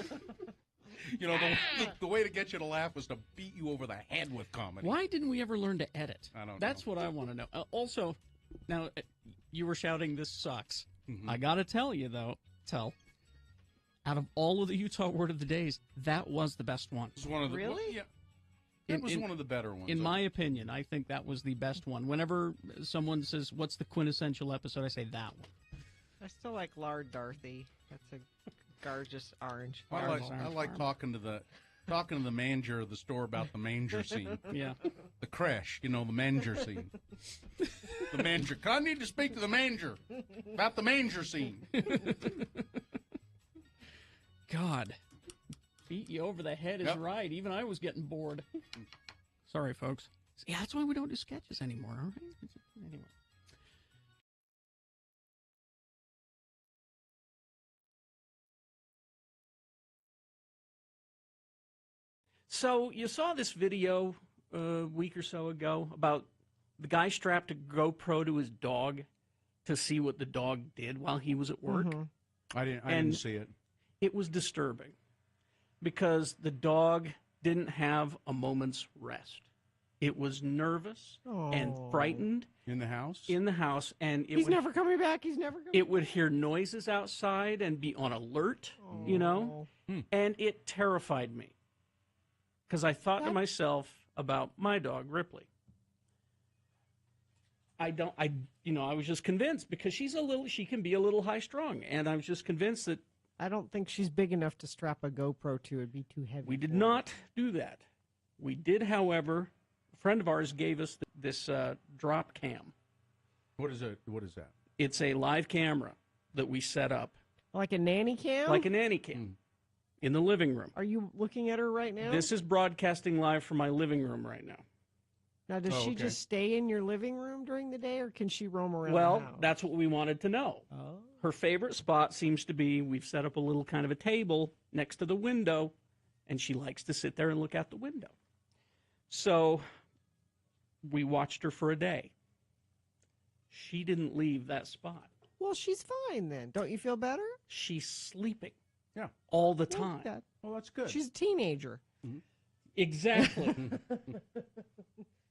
You know, the way to get you to laugh was to beat you over the head with comedy. Why didn't we ever learn to edit? I don't know. That's what I want to know. Also, now, you were shouting, this sucks. I got to tell you, though, out of all of the Utah Word of the Days, that was the best one. It was one of the, Really? Yeah. It was one of the better ones. In my opinion, I think that was the best one. Whenever someone says, what's the quintessential episode, I say that one. I still like Lard Dorothy. That's a gorgeous orange. I like talking to the manager of the store about the manger scene. Yeah. The creche, the manger scene. The manger. I need to speak to the manger about the manger scene. God. Beat you over the head is Yep. right. Even I was getting bored. Sorry, folks. Yeah, that's why we don't do sketches anymore, all right? Anyway. So you saw this video a week or so ago about the guy strapped a GoPro to his dog to see what the dog did while he was at work. Mhm. I didn't see it. It was disturbing because the dog didn't have a moment's rest. It was nervous and Oh. frightened In the house? in the house, and it He's would, never coming back. He's never coming it would hear noises outside and be on alert, you know, and it terrified me because I thought to myself about my dog Ripley. I was just convinced because she can be a little high strung, and I was just convinced that I don't think she's big enough to strap a GoPro to. It'd be too heavy. we did not do that. We did, however, a friend of ours gave us this drop cam. What is it? What is that? It's a live camera that we set up Like a nanny cam? like a nanny cam in the living room. Are you looking at her right now? This is broadcasting live from my living room right now. Now, does she okay. just stay in your living room during the day, or can she roam around Well, the house? that's what we wanted to know. Oh. Her favorite spot seems to be we've set up a little kind of a table next to the window, and she likes to sit there and look out the window. So we watched her for a day. She didn't leave that spot. Well, she's fine then. Don't you feel better? She's sleeping. Yeah. All the time. Well, that's good. She's a teenager. Exactly.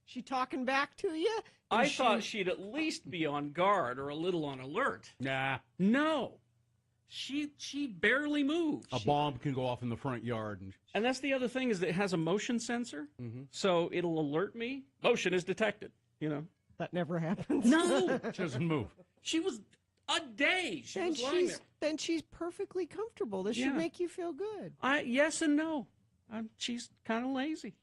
She talking back to you? I thought she'd at least be on guard or a little on alert. Nah. No. She barely moves. A bomb can go off in the front yard. And that's the other thing is that it has a motion sensor. So it'll alert me. Motion is detected, you know. That never happens. No. She doesn't move. She was a day. She Then was lying there. then she's perfectly comfortable. This Yeah. should make you feel good. Yes and no. She's kind of lazy.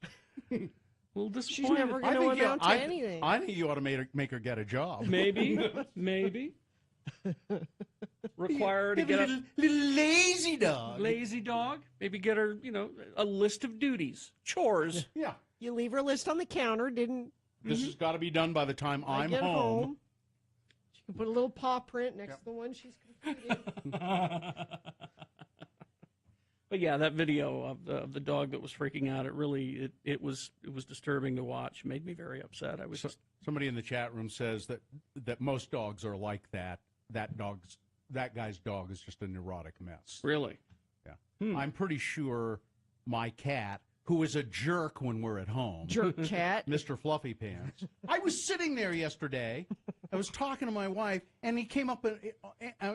A little disappointed. She's never going to amount to anything. I think you ought to make her get a job. Maybe. Require her to get a little lazy dog. Lazy dog. Maybe get her, a list of duties, chores. Yeah. You leave her list on the counter. This has got to be done by the time I I'm get home. She can put a little paw print next to the one she's completed. But yeah, that video of the dog that was freaking out, it was disturbing to watch. Made me very upset. I was Somebody in the chat room says that most dogs are like that. That guy's dog is just a neurotic mess. Really? Yeah. I'm pretty sure my cat, who is a jerk when we're at home. Jerk cat. Mr. Fluffy Pants. I was sitting there yesterday. I was talking to my wife, and he came up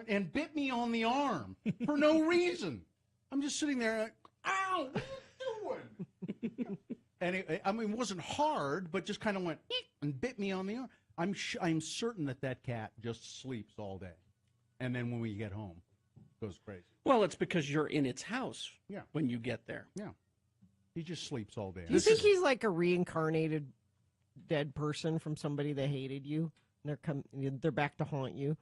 and bit me on the arm for no reason. I'm just sitting there, like, ow, what are you doing? And it wasn't hard, but just kind of went eek, and bit me on the arm. I'm certain that cat just sleeps all day, and then when we get home, goes crazy. Well, it's because you're in its house. Yeah. When you get there. Yeah. He just sleeps all day. Do you think he's like a reincarnated dead person from somebody that hated you? And they're back to haunt you?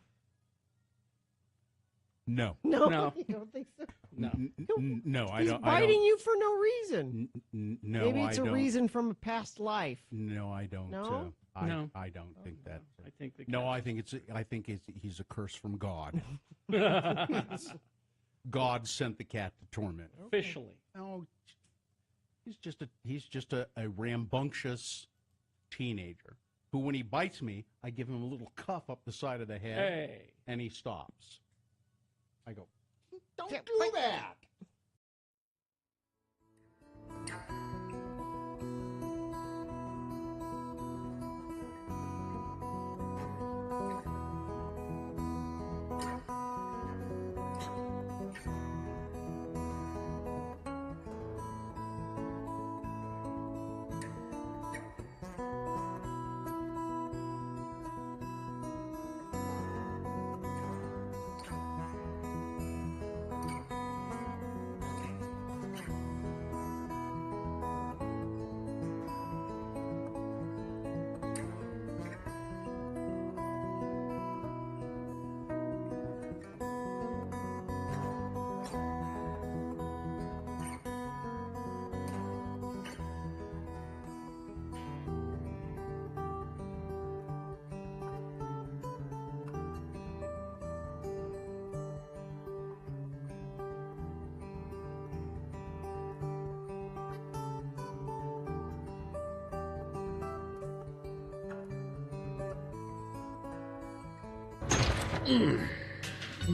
No. No. You don't think so? No, I He's don't. biting you for no reason. No, Maybe it's I a don't. reason from a past life. No, I don't. No? No. I don't think that. I think the No, I think he's a curse from God. God sent the cat to torment. Officially. No, he's just a rambunctious teenager who, when he bites me, I give him a little cuff up the side of the head, Hey. and he stops. I go, don't do that.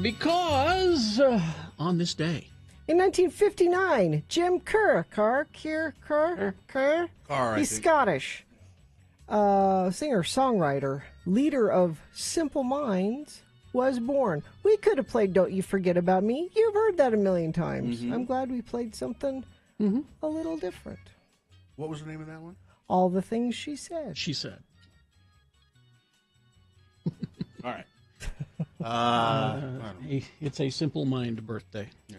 Because on this day. In 1959, Jim Kerr, I he's think. Scottish. Singer, songwriter, leader of Simple Minds, was born. We could have played Don't You Forget About Me. You've heard that a million times. Mhm. I'm glad we played something a little different. What was the name of that one? All the Things She Said. She said. All right. It's a Simple Mind birthday. Yeah.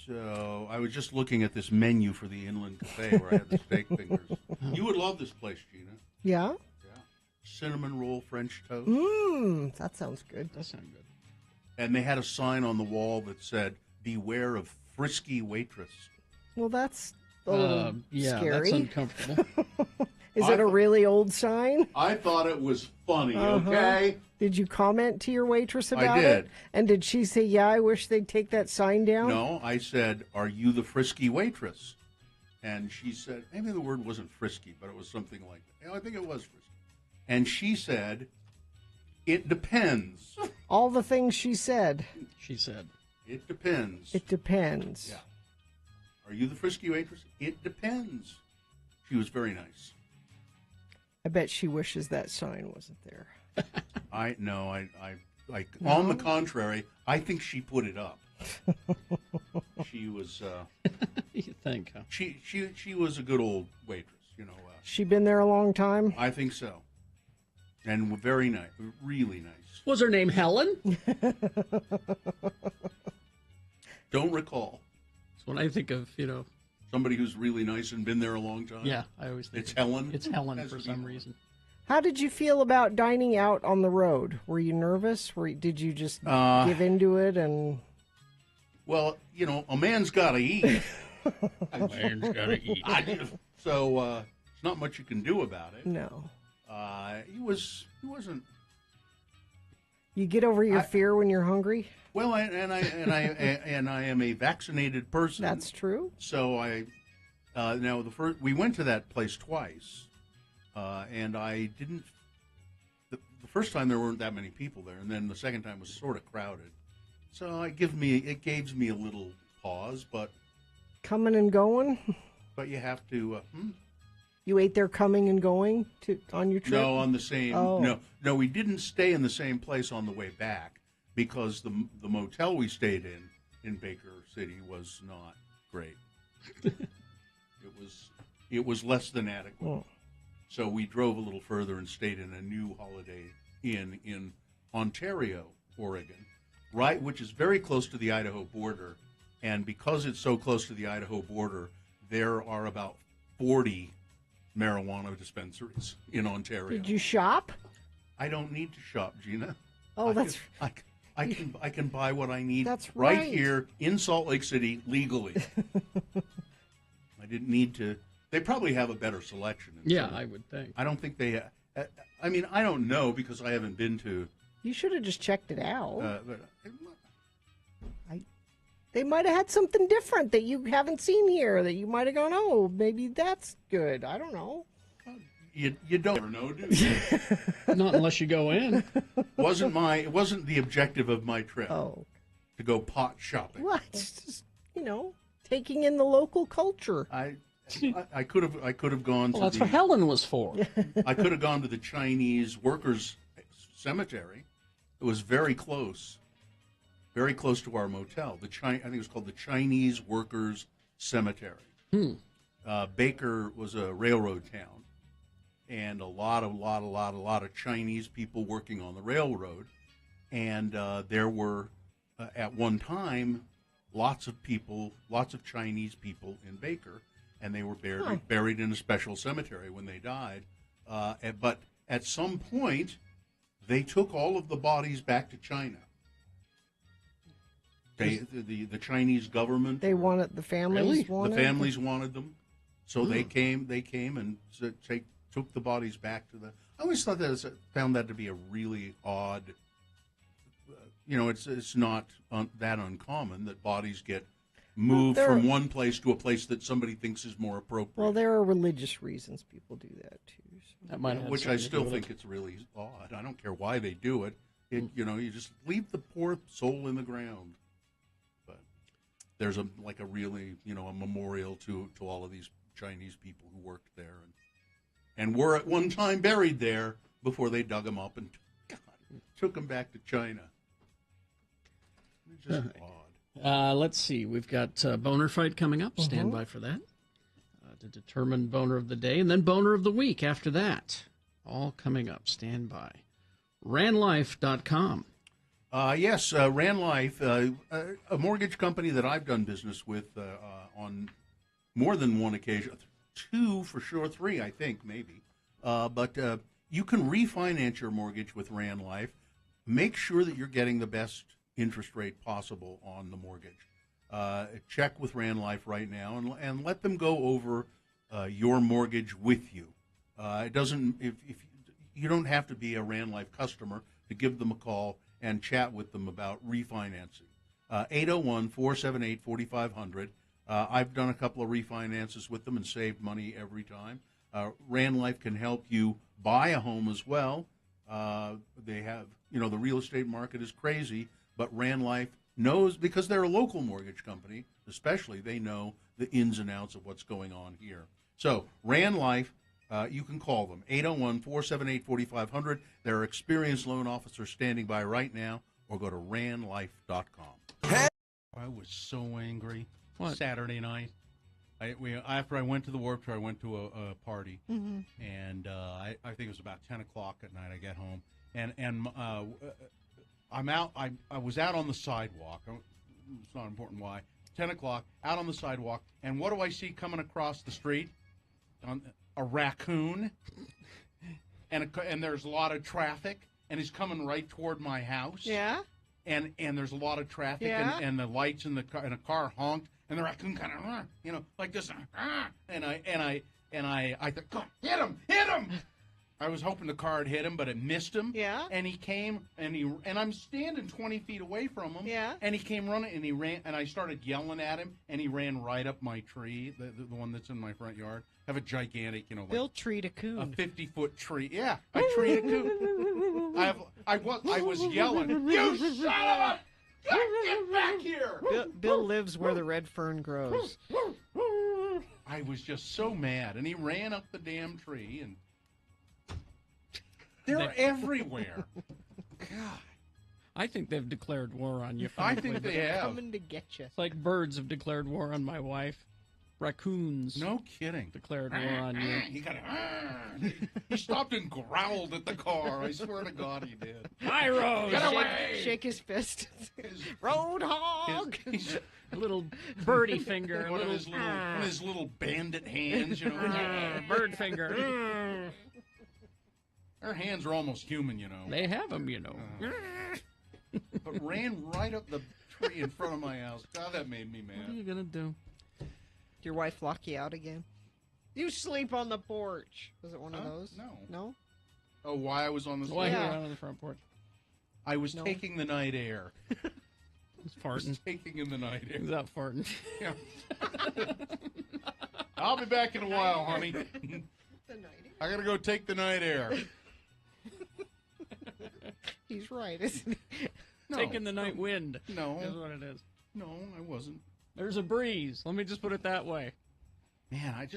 So I was just looking at this menu for the Inland Cafe where I had the steak fingers. You would love this place, Gina. Yeah? Yeah. Cinnamon roll French toast. That sounds good. That sounds good. And they had a sign on the wall that said, "Beware of frisky waitress." Well, that's a little yeah, scary. that's uncomfortable. Is it a really old sign? I thought it was funny, okay? Did you comment to your waitress about did. it? And did she say, yeah, I wish they'd take that sign down? No, I said, "Are you the frisky waitress?" And she said, maybe the word wasn't frisky, but it was something like that. I think it was frisky. And she said, "It depends." All the things she said. She said. It depends. It depends. Yeah. Are you the frisky waitress? It depends. She was very nice. I bet she wishes that sign wasn't there. On the contrary, I think she put it up. She was. You think? Huh? She was a good old waitress, you know. She been there a long time? I think so. And very nice, really nice. Was her name Helen? Don't recall. That's what I think of, Somebody who's really nice and been there a long time. Yeah, I always think it's Helen. It's Helen Has for to be some Helen. reason. How did you feel about dining out on the road? Were you nervous? Did you just give into it and... Well, a man's got to eat. A man's got to eat. So there's not much you can do about it. No. He wasn't. You get over your fear when you're hungry? Well, I am a vaccinated person. That's true. So now we went to that place twice, and I didn't. The first time there weren't that many people there, and then the second time was sort of crowded. So it gives me a little pause, but Coming and going? But you have to. You ate there coming and going on your trip? No, on the same. Oh. No, we didn't stay in the same place on the way back because the motel we stayed in Baker City was not great. It was less than adequate. Oh. So we drove a little further and stayed in a new Holiday Inn in Ontario, Oregon, right, which is very close to the Idaho border. And because it's so close to the Idaho border, there are about 40 marijuana dispensaries in Ontario. Did you shop? I don't need to shop, Gina. Oh, that's I can buy what I need. That's right right. here in Salt Lake City legally. I didn't need to. They probably have a better selection. Yeah, I would think. I don't think they. I mean, I don't know because I haven't been to. You should have just checked it out. But They might have had something different that you haven't seen here. That you might have gone, oh, maybe that's good. I don't know. you don't ever know, do you? Not unless you go in. It wasn't the objective of my trip. Oh. To go pot shopping. What? It's just, taking in the local culture. I could have gone to That's what Helen was for. I could have gone to the Chinese workers' cemetery. It was very close to our motel. I think it was called the Chinese Workers' Cemetery. Baker was a railroad town, and a lot of Chinese people working on the railroad, and there were at one time lots of Chinese people in Baker, and they were buried in a special cemetery when they died. But at some point, they took all of the bodies back to China. The Chinese government. They wanted the families. The families wanted them, so they came and took the bodies back to the. I always found that to be a really odd. It's not that uncommon that bodies get moved from one place to a place that somebody thinks is more appropriate. Well, there are religious reasons people do that too. So. That might have which I something to still do with think it's really odd. I don't care why they do it. You just leave the poor soul in the ground. But there's a really, a memorial to all of these Chinese people who worked there and were at one time buried there before they dug them up and took them back to China. It's just odd. Let's see. We've got Boner Fight coming up. Stand by for that. To determine Boner of the Day, and then Boner of the Week after that. All coming up. Stand by. RanLife.com. Yes, RanLife, a mortgage company that I've done business with on more than one occasion. 2 for sure, 3 I think maybe. But you can refinance your mortgage with RanLife. Make sure that you're getting the best interest rate possible on the mortgage. Check with RanLife right now and let them go over your mortgage with you. It doesn't if you don't have to be a RanLife customer to give them a call and chat with them about refinancing. 801-478-4500. I've done a couple of refinances with them and saved money every time. RanLife can help you buy a home as well. They have, the real estate market is crazy, but RanLife knows, because they're a local mortgage company, especially, they know the ins and outs of what's going on here. So, RanLife, you can call them, 801-478-4500. There are experienced loan officers standing by right now, or go to ranlife.com. I was so angry What? Saturday night. After I went to the Warped Tour, I went to a party, and I think it was about 10 o'clock at night. I get home, and I'm out. I was out on the sidewalk. It's not important why. 10 o'clock, out on the sidewalk, and what do I see coming across the street? A raccoon, and there's a lot of traffic, and he's coming right toward my house. Yeah. And there's a lot of traffic, Yeah. and the lights in the car, and a car honked, and the raccoon kind of, like this, and I thought, God, hit him! I was hoping the car had hit him, but it missed him. Yeah. And he came, and I'm standing 20 feet away from him. Yeah. And he came running, and he ran, and I started yelling at him, and he ran right up my tree, the one that's in my front yard. I have a gigantic, Bill treed a coon. A 50-foot tree. Yeah, I treed a coon. I was yelling, you son of a... Get back here! Bill lives where the red fern grows. I was just so mad, and he ran up the damn tree, and they're everywhere. God. I think they've declared war on you. I think they have. Coming to get you. It's like birds have declared war on my wife. Raccoons. No kidding. Declared war on you. He stopped and growled at the car. I swear to God he did. Hi, Rose. Get away! Shake his fist. Roadhog. A little birdie finger. One of his little bandit hands, Bird finger. Their hands are almost human, They have them, But ran right up the tree in front of my house. God, that made me mad. What are you going to do? Did your wife lock you out again? You sleep on the porch. Was it one of those? No. No? Oh, why I was on the Why you were out on the front porch? I was taking the night air. It's farting. Taking in the night air. He's out farting. Yeah. I'll be back in a while, honey. I gotta go take the night air. He's right, isn't he? No. Taking the night wind. No. That's what it is. No, I wasn't. There's a breeze. Let me just put it that way. Man, I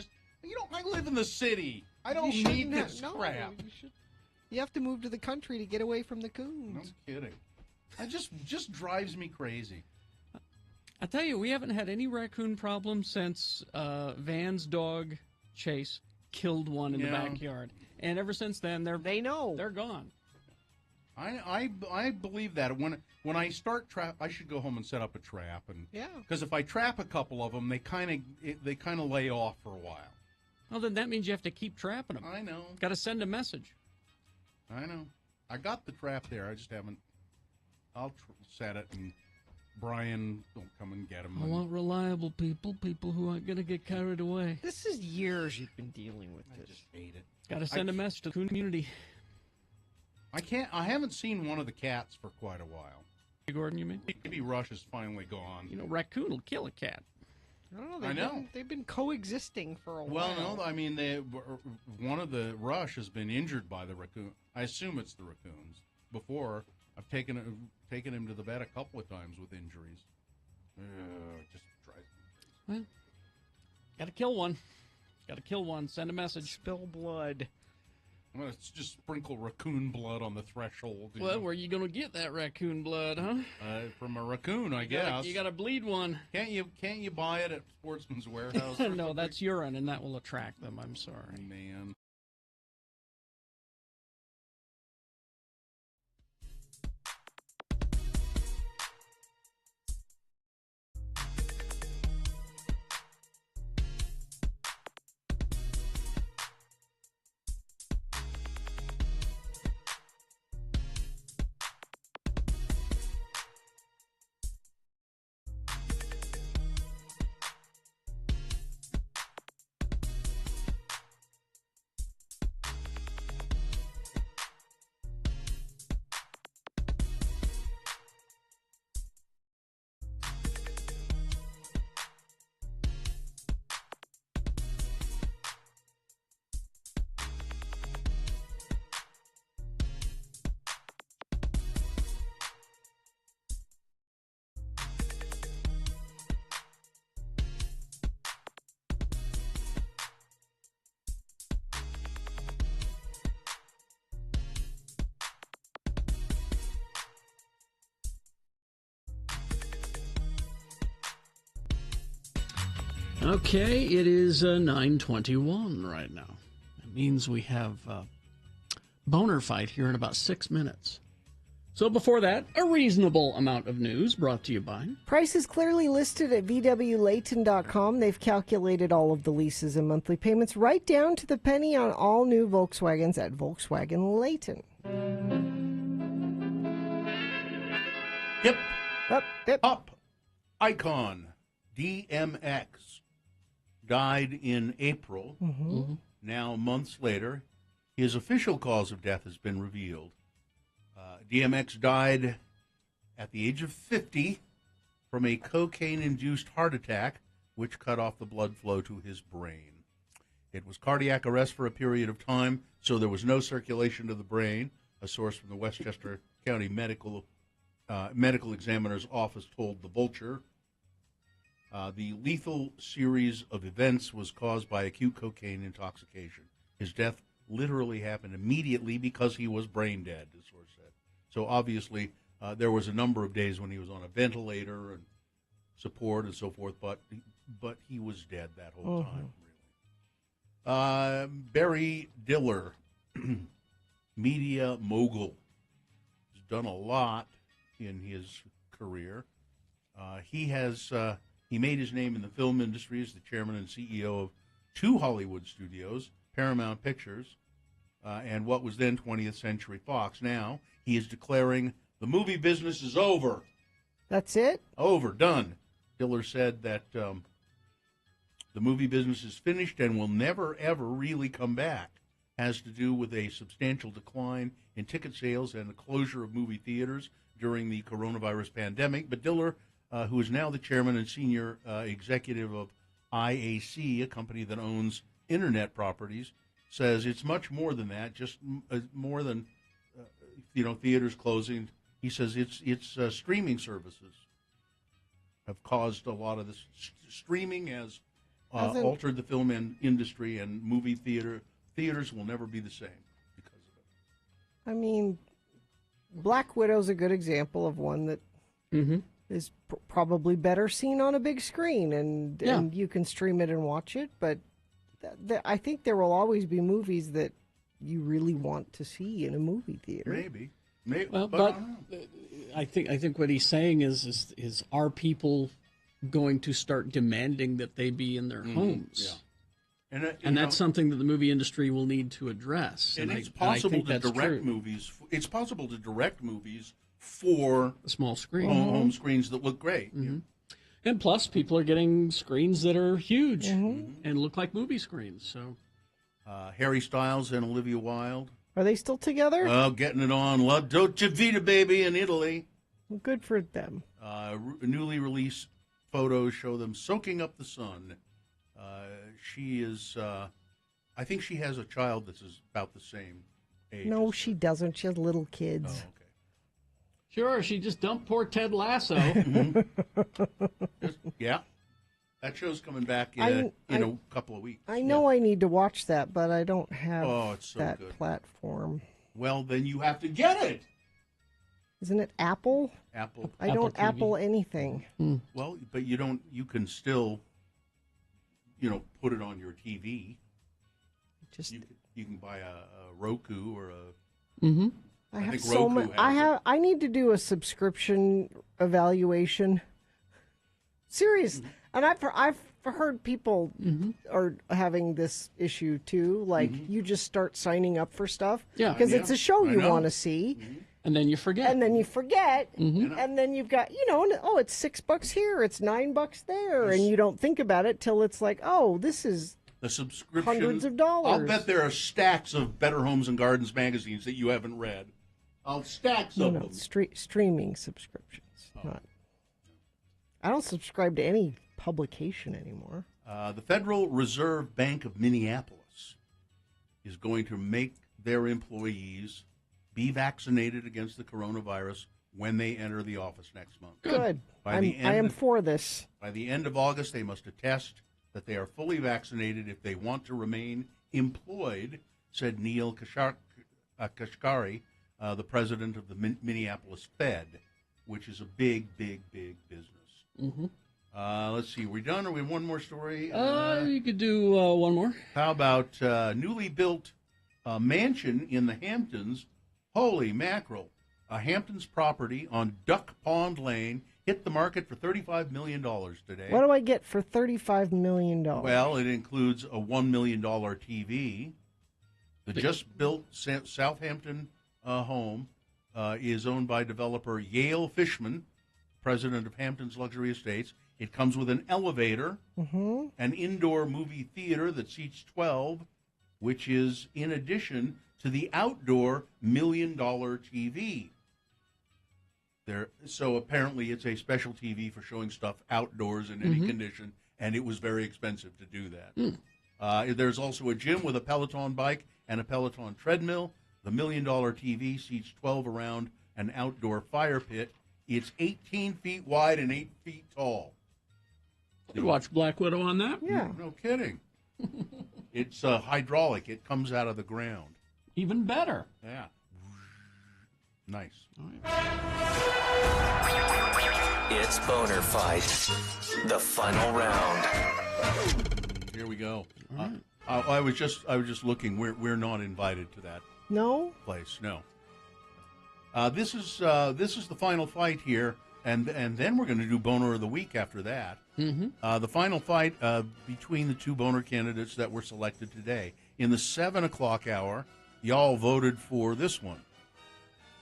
live in the city. I don't need this crap. You have to move to the country to get away from the coons. No kidding. It just drives me crazy. I tell you, we haven't had any raccoon problems since Van's dog, Chase, killed one in the backyard. And ever since then, they're gone. I believe that when I start trap, I should go home and set up a trap, because if I trap a couple of them, they kind of lay off for a while. Well, then that means you have to keep trapping them. I know. Got to send a message. I know. I got the trap there. I just haven't. I'll set it, and Brian will come and get them. I want reliable people who aren't going to get carried away. This is years you've been dealing with this. I just hate it. Got to send a message to the community. I haven't seen one of the cats for quite a while. Gordon, you mean? Maybe Rush is finally gone. Raccoon will kill a cat. I don't know. They've been coexisting for a while. Well, no, I mean, one of the Rush has been injured by the raccoon. I assume it's the raccoons. Before, I've taken him to the vet a couple of times with injuries. Just drives me crazy. Well, gotta kill one. Gotta kill one. Send a message. Spill blood. I'm going to just sprinkle raccoon blood on the threshold. Well, where are you going to get that raccoon blood, huh? From a raccoon, I guess. You got to bleed one. Can't you buy it at Sportsman's Warehouse? No, that's urine, and that will attract them. I'm sorry. Man. Okay, it is 9:21 right now. That means we have boner fight here in about 6 minutes. So before that, a reasonable amount of news brought to you by... Price is clearly listed at VWLayton.com. They've calculated all of the leases and monthly payments right down to the penny on all new Volkswagens at Volkswagen Layton. Up. Icon DMX died in April. Mm-hmm. Now, months later, his official cause of death has been revealed. DMX died at the age of 50 from a cocaine-induced heart attack, which cut off the blood flow to his brain. It was cardiac arrest for a period of time, so there was no circulation to the brain. A source from the Westchester County Medical Examiner's Office told The Vulture. The lethal series of events was caused by acute cocaine intoxication. His death literally happened immediately because he was brain dead, the source said. So obviously, there was a number of days when he was on a ventilator and support and so forth, but he was dead that whole time, really. Barry Diller, media mogul, has done a lot in his career. He made his name in the film industry as the chairman and CEO of 2 Hollywood studios, Paramount Pictures, and what was then 20th Century Fox. Now, he is declaring the movie business is over. That's it? Over, done. Diller said that the movie business is finished and will never, ever really come back. Has to do with a substantial decline in ticket sales and the closure of movie theaters during the coronavirus pandemic. But Diller, who is now the chairman and senior executive of IAC, a company that owns internet properties, says it's much more than that, just more than theaters closing. He says it's streaming services have caused a lot of this. Streaming has altered the film industry, and movie theaters will never be the same because of it. I mean, Black Widow's a good example of one that is probably better seen on a big screen, and you can stream it and watch it, but I think there will always be movies that you really want to see in a movie theater. Maybe. Well, but I think what he's saying is are people going to start demanding that they be in their homes? Yeah. And that's something that the movie industry will need to address. And it's possible to direct movies. It's possible to direct movies for a small screen, home screens that look great. Mm-hmm. And plus, people are getting screens that are huge and look like movie screens. So, Harry Styles and Olivia Wilde. Are they still together? Oh, getting it on. La Dolce Vita, baby, in Italy. Well, good for them. Newly released photos show them soaking up the sun. She is, I think she has a child that's about the same age. No, she doesn't. She has little kids. Oh, okay. Sure, she just dumped poor Ted Lasso. Yeah. That show's coming back in a couple of weeks. I know I need to watch that, but I don't have it's so that good. platform. Well, then you have to get it. Isn't it Apple? Apple. I don't TV. Apple anything. Well, but you don't. You can still, put it on your TV. Just you can buy a Roku or a. Mm-hmm. I have think so Roku many. has I need to do a subscription evaluation. Serious, and I've heard people are having this issue too. Like you just start signing up for stuff, because it's a show you want to see, and then you forget, and then you've got it's $6 here, it's $9 there, and you don't think about it till it's like, oh, this is the subscription. hundreds of dollars. I'll bet there are stacks of Better Homes and Gardens magazines that you haven't read. Stacks of them. Streaming subscriptions. Not. I don't subscribe to any publication anymore. The Federal Reserve Bank of Minneapolis is going to make their employees be vaccinated against the coronavirus when they enter the office next month. Good. I am for this. By the end of August, they must attest that they are fully vaccinated if they want to remain employed, said Neil Kashkari, the president of the Minneapolis Fed, which is a big, big, big business. Mm-hmm. Let's see. Are we done? Or we have one more story? You could do one more. How about newly built mansion in the Hamptons? Holy mackerel. A Hamptons property on Duck Pond Lane hit the market for $35 million today. What do I get for $35 million? Well, it includes a $1 million TV. The just-built Southampton home is owned by developer Yale Fishman, president of Hamptons Luxury Estates. It comes with an elevator, an indoor movie theater that seats 12, which is in addition to the outdoor $1 million TV. So apparently it's a special TV for showing stuff outdoors in any condition, and it was very expensive to do that. There's also a gym with a Peloton bike and a Peloton treadmill. The $1 million TV seats 12 around an outdoor fire pit. It's 18 feet wide and 8 feet tall. You watch Black Widow on that? Yeah. No kidding. It's hydraulic. It comes out of the ground. Even better. Yeah. Nice. It's Boner Fight, the final round. Here we go. I was just looking. We're not invited to that. No place. No. This is the final fight here, and then we're going to do Boner of the Week after that. The final fight between the two Boner candidates that were selected today. In the 7 o'clock hour, y'all voted for this one.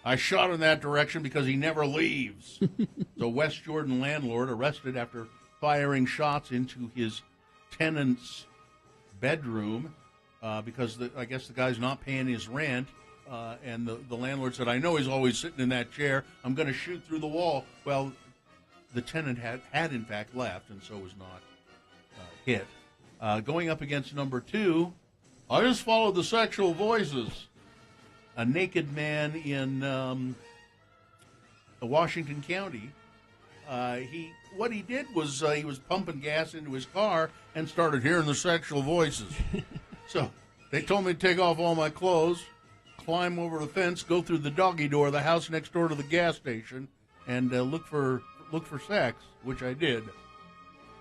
I shot in that direction because he never leaves. The West Jordan landlord arrested after firing shots into his tenant's bedroom because I guess the guy's not paying his rent. And the landlord said, I know he's always sitting in that chair. I'm going to shoot through the wall. Well, the tenant had in fact left, and so was not hit. Going up against number 2, I just followed the sexual voices. A naked man in Washington County. What he did was he was pumping gas into his car and started hearing the sexual voices. So they told me to take off all my clothes, climb over the fence, go through the doggy door of the house next door to the gas station, and look for sex, which I did.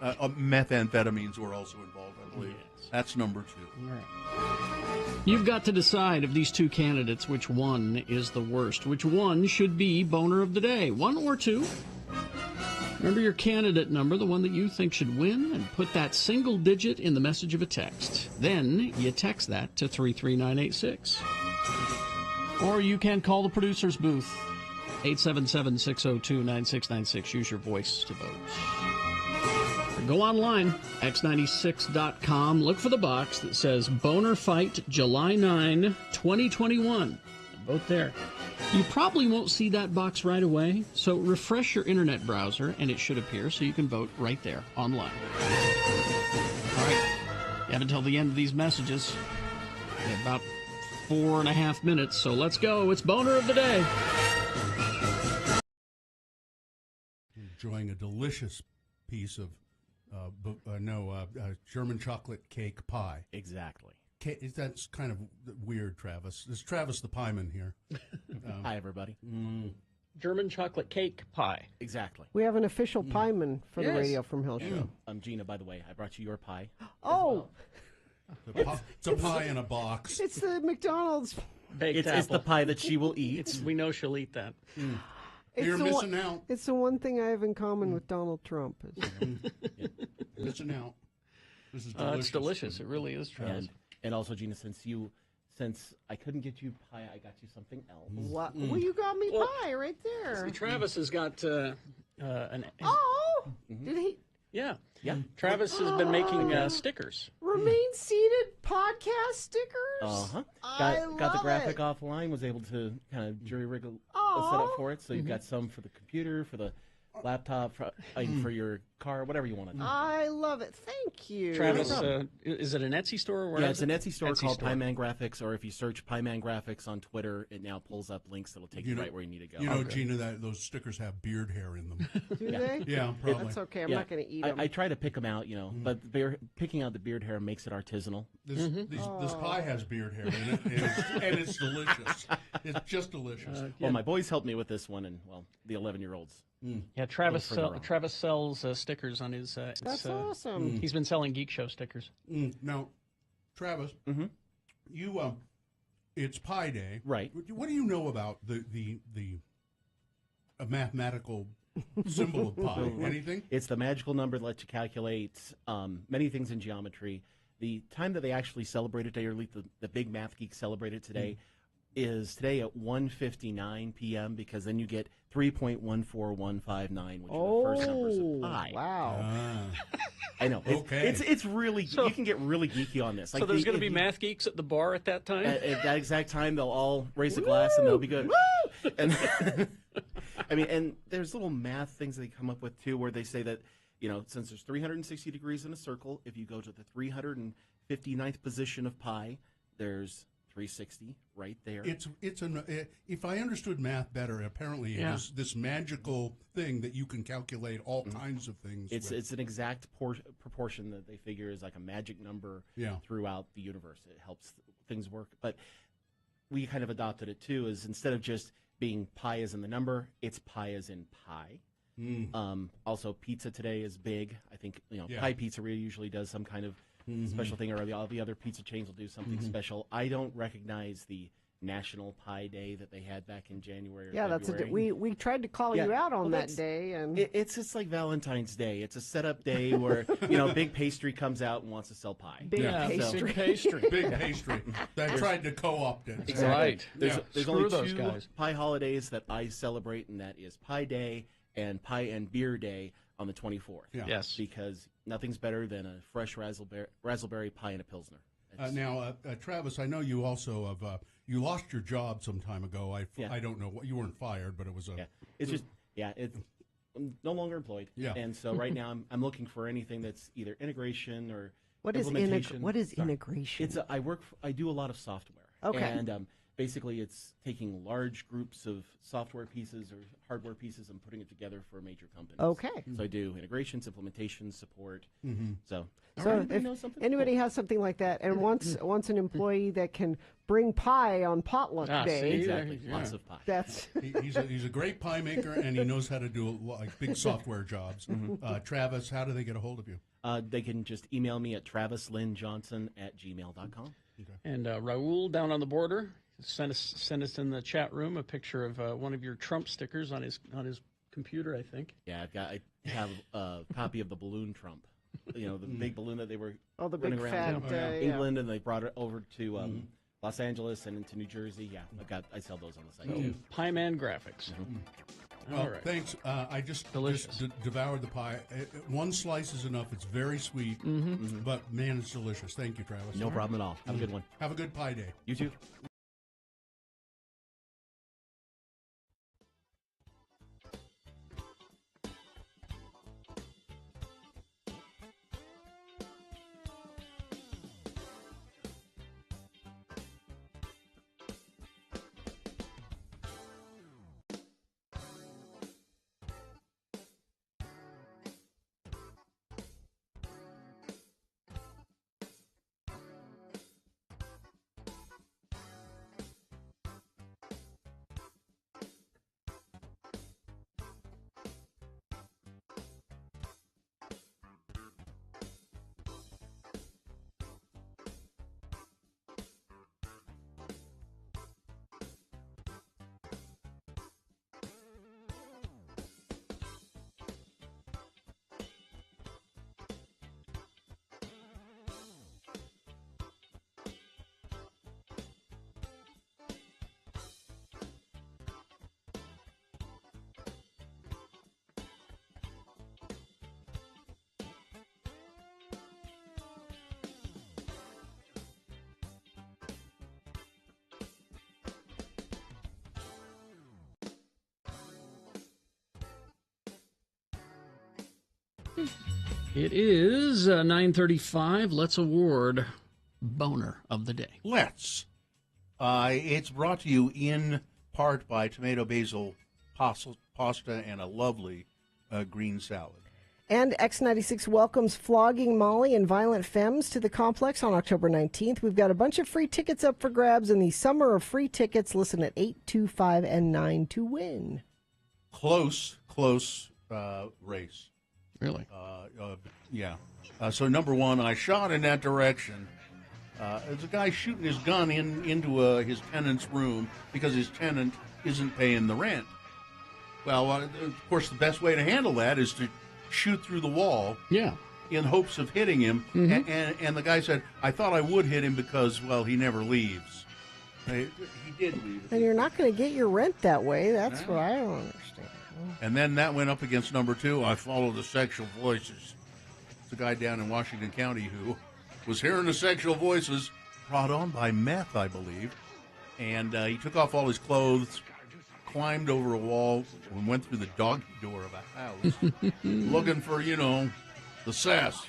Methamphetamines were also involved, I believe. Yes. That's number 2. All right. You've got to decide of these two candidates which one is the worst. Which one should be Boner of the Day? 1 or 2? Remember your candidate number, the one that you think should win, and put that single digit in the message of a text. Then you text that to 33986. Or you can call the producer's booth, 877-602-9696. Use your voice to vote. Or go online, x96.com. Look for the box that says Boner Fight July 9, 2021. Vote there. You probably won't see that box right away, so refresh your internet browser and it should appear so you can vote right there online. All right. You have until the end of these messages. We have about 4.5 minutes, so let's go. It's Boner of the Day. enjoying a delicious piece of German chocolate cake pie. Exactly. That's kind of weird, Travis. This is Travis the Pieman here. Hi, everybody. German chocolate cake pie. Exactly. We have an official pieman for the Radio from Hell show. Gina, by the way, I brought you your pie. Oh, It's a pie in a box. it's the McDonald's. Baked It's the apple. pie that she will eat. We know she'll eat that. It's You're the missing one, out. It's the one thing I have in common with Donald Trump. Missing out. This is delicious. It's delicious. It really is, Travis. And also, Gina, since I couldn't get you pie, I got you something else. What? Well, you got me pie right there. See, Travis has got an. Oh, did he? Yeah. Yeah. Travis has been making stickers. Remain seated podcast stickers. Uh-huh. I Got the love graphic it. offline, was able to kind of jury rig a Aw. setup for it. So you've got some for the computer, for the laptop, for your car, whatever you want to do. I love it. Thank you. Travis, is it an Etsy store? Or where Yeah, is it's an it? Etsy store called Pieman Graphics, or if you search Pieman Graphics on Twitter, it now pulls up links that'll take you right where you need to go. You know, Gina, that those stickers have beard hair in them. Do they? Yeah, probably. That's okay. I'm not going to eat them. I try to pick them out, but picking out the beard hair makes it artisanal. This pie has beard hair in it, and it's delicious. It's just delicious. Well, my boys helped me with this one, and, the 11-year-olds. Yeah, Travis sells stickers on his. That's awesome. He's been selling Geek Show stickers. Now, Travis, you it's Pi Day, right? What do you know about the mathematical symbol of pi? Anything? It's the magical number that lets you calculate many things in geometry. The time that they actually celebrate it today, or at least the big math geeks celebrate it today, is today at 1:59 p.m. because then you get 3.14159, which are the first numbers of pi. Wow. I know. It's really you can get really geeky on this. So there's going to be math geeks at the bar at that time. At that exact time, they'll all raise a glass and they'll be good. Woo! And and there's little math things they come up with too, where they say that since there's 360 degrees in a circle, if you go to the 359th position of pi, there's 360 right there. If I understood math better, apparently it is this magical thing that you can calculate all kinds of things. It's an exact proportion that they figure is like a magic number throughout the universe. It helps things work. But we kind of adopted it too, is instead of just being pi as in the number, it's pi as in pie. Also, pizza today is big. I think Pie Pizzeria usually does some kind of special thing, or all the other pizza chains will do something special. I don't recognize the National Pie Day that they had back in January. Yeah, February. we tried to call you out on that day, and it's just like Valentine's Day. It's a setup day where Big Pastry comes out and wants to sell pie. Big pastry. Big pastry. They tried to co-opt it. Exactly. Right. There's only two pie holidays that I celebrate, and that is Pie Day and Pie and Beer Day on the 24th. Yeah. Yes. Because nothing's better than a fresh raspberry pie and a Pilsner. Now, Travis, I know you also have you lost your job some time ago. I don't know what you weren't fired, but it was a. I'm no longer employed. Yeah. And so right now I'm looking for anything that's either integration or what is implementation. what is integration? I do a lot of software. Okay. And basically it's taking large groups of software pieces or hardware pieces and putting it together for major companies. Okay. So I do integrations, implementation, support. So if anybody has something like that and wants an employee that can bring pie on potluck day, exactly, lots of pie. That's he's a great pie maker, and he knows how to do big software jobs. Travis, how do they get a hold of you? They can just email me at travislynnjohnson@gmail.com. Okay. And Raul down on the border send us in the chat room a picture of one of your Trump stickers on his computer, I think. Yeah, I have a copy of the balloon Trump. The big balloon that they were the running big around fat, England, and they brought it over to Los Angeles and into New Jersey. Yeah, I sell those on the site too. Pieman Graphics. Well, All right. thanks. I just devoured the pie. One slice is enough. It's very sweet, but man, it's delicious. Thank you, Travis. No problem at all. Have a good one. Have a good pie day. You too. It is 9:35. Let's award Boner of the Day. Let's. It's brought to you in part by tomato basil pasta and a lovely green salad. And X96 welcomes Flogging Molly and Violent Femmes to the complex on October 19th. We've got a bunch of free tickets up for grabs in the Summer of Free Tickets. Listen at 8, 2, 5, and 9 to win. Close race. Really? Yeah. So number one, I shot in that direction. There's a guy shooting his gun into his tenant's room because his tenant isn't paying the rent. Well, of course, the best way to handle that is to shoot through the wall. Yeah. In hopes of hitting him. Mm-hmm. And the guy said, I thought I would hit him because, well, he never leaves. He did leave. And you're not going to get your rent that way. That's what I don't understand. And then that went up against number two. I follow the sexual voices. It's a guy down in Washington County who was hearing the sexual voices brought on by meth, I believe. And he took off all his clothes, climbed over a wall, and went through the doggy door of a house looking for, the sass.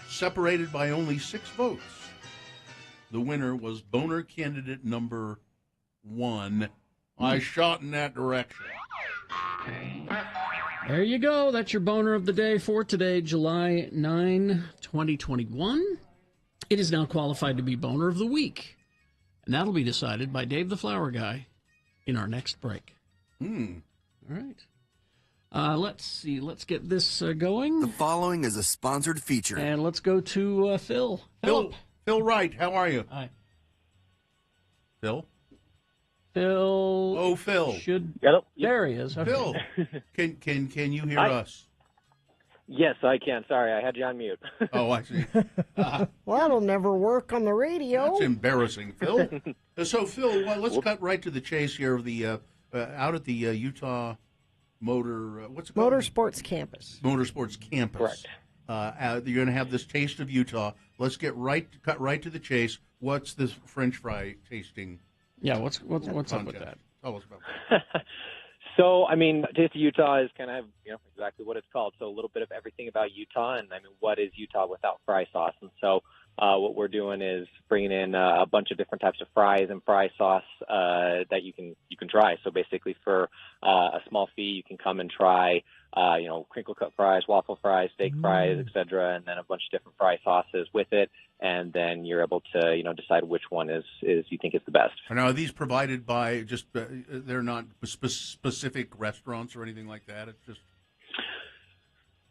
Separated by only 6 votes. The winner was Boner candidate number 1. I shot in that direction. There you go. That's your Boner of the Day for today, July 9, 2021. It is now qualified to be Boner of the Week. And that'll be decided by Dave the Flower Guy in our next break. All right. Let's see. Let's get this going. The following is a sponsored feature. And let's go to Phil. Phil Wright, how are you? Hi. Phil? Phil. Oh, Phil. There he is. Okay. Phil, can you hear Hi. us? Yes, I can. Sorry, I had you on mute. Oh, I see. Well, that'll never work on the radio. That's embarrassing, Phil. So, Phil, let's cut right to the chase here. Of the out at the Utah Motor, what's it called? Motorsports Campus. Motorsports Campus. Correct. You're going to have this taste of Utah. Let's cut right to the chase. What's this French fry tasting? Yeah, what's up with that? Tell us about that. So, I mean, Taste of Utah is kind of, exactly what it's called. So a little bit of everything about Utah, and I mean, what is Utah without fry sauce? And so what we're doing is bringing in a bunch of different types of fries and fry sauce that you can try. So basically, for a small fee, you can come and try, crinkle cut fries, waffle fries, steak fries, etc., and then a bunch of different fry sauces with it. And then you're able to, decide which one is you think is the best. Now, are these provided by just? They're not specific restaurants or anything like that. It's just.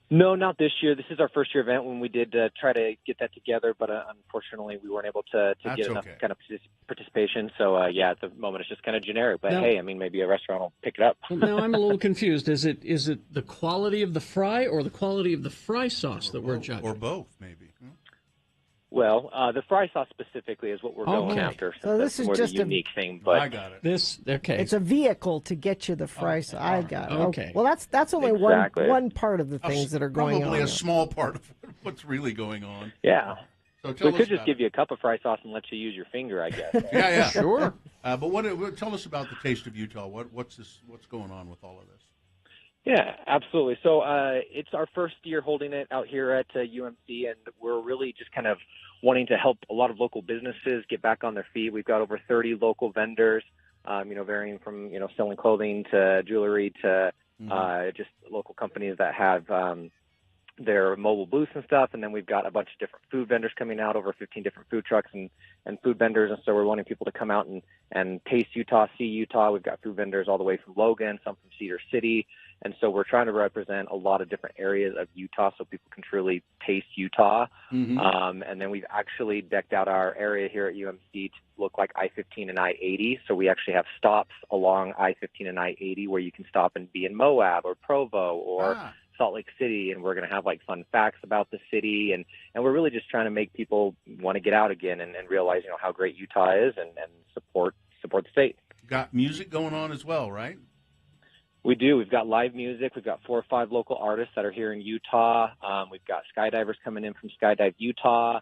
No, not this year. This is our first year event when we did try to get that together, but unfortunately we weren't able to get enough kind of participation. So, at the moment it's just kind of generic. But, hey, I mean, maybe a restaurant will pick it up. Now, I'm a little confused. Is it the quality of the fry or the quality of the fry sauce that we're judging? Or both, maybe. Well, the fry sauce specifically is what we're going after. So this is more just the unique thing. But I got it. It's a vehicle to get you the fry sauce. I got it. Okay. Well, that's only one part of the things that are going on. Probably a small part of what's really going on. Yeah. So we could just give you a cup of fry sauce and let you use your finger, I guess. Yeah, sure. But tell us about the Taste of Utah. What's going on with all of this? Yeah, absolutely. So it's our first year holding it out here at UMC, and we're really just kind of wanting to help a lot of local businesses get back on their feet. We've got over 30 local vendors, varying from, selling clothing to jewelry to just local companies that have their mobile booths and stuff. And then we've got a bunch of different food vendors coming out, over 15 different food trucks and food vendors. And so we're wanting people to come out and taste Utah, see Utah. We've got food vendors all the way from Logan, some from Cedar City. And so we're trying to represent a lot of different areas of Utah so people can truly taste Utah. And then we've actually decked out our area here at UMC to look like I-15 and I-80. So we actually have stops along I-15 and I-80 where you can stop and be in Moab or Provo or Salt Lake City. And we're going to have like fun facts about the city. And we're really just trying to make people want to get out again and realize, how great Utah is and support the state. Got music going on as well, right? We do. We've got live music. We've got 4 or 5 local artists that are here in Utah. We've got skydivers coming in from Skydive Utah.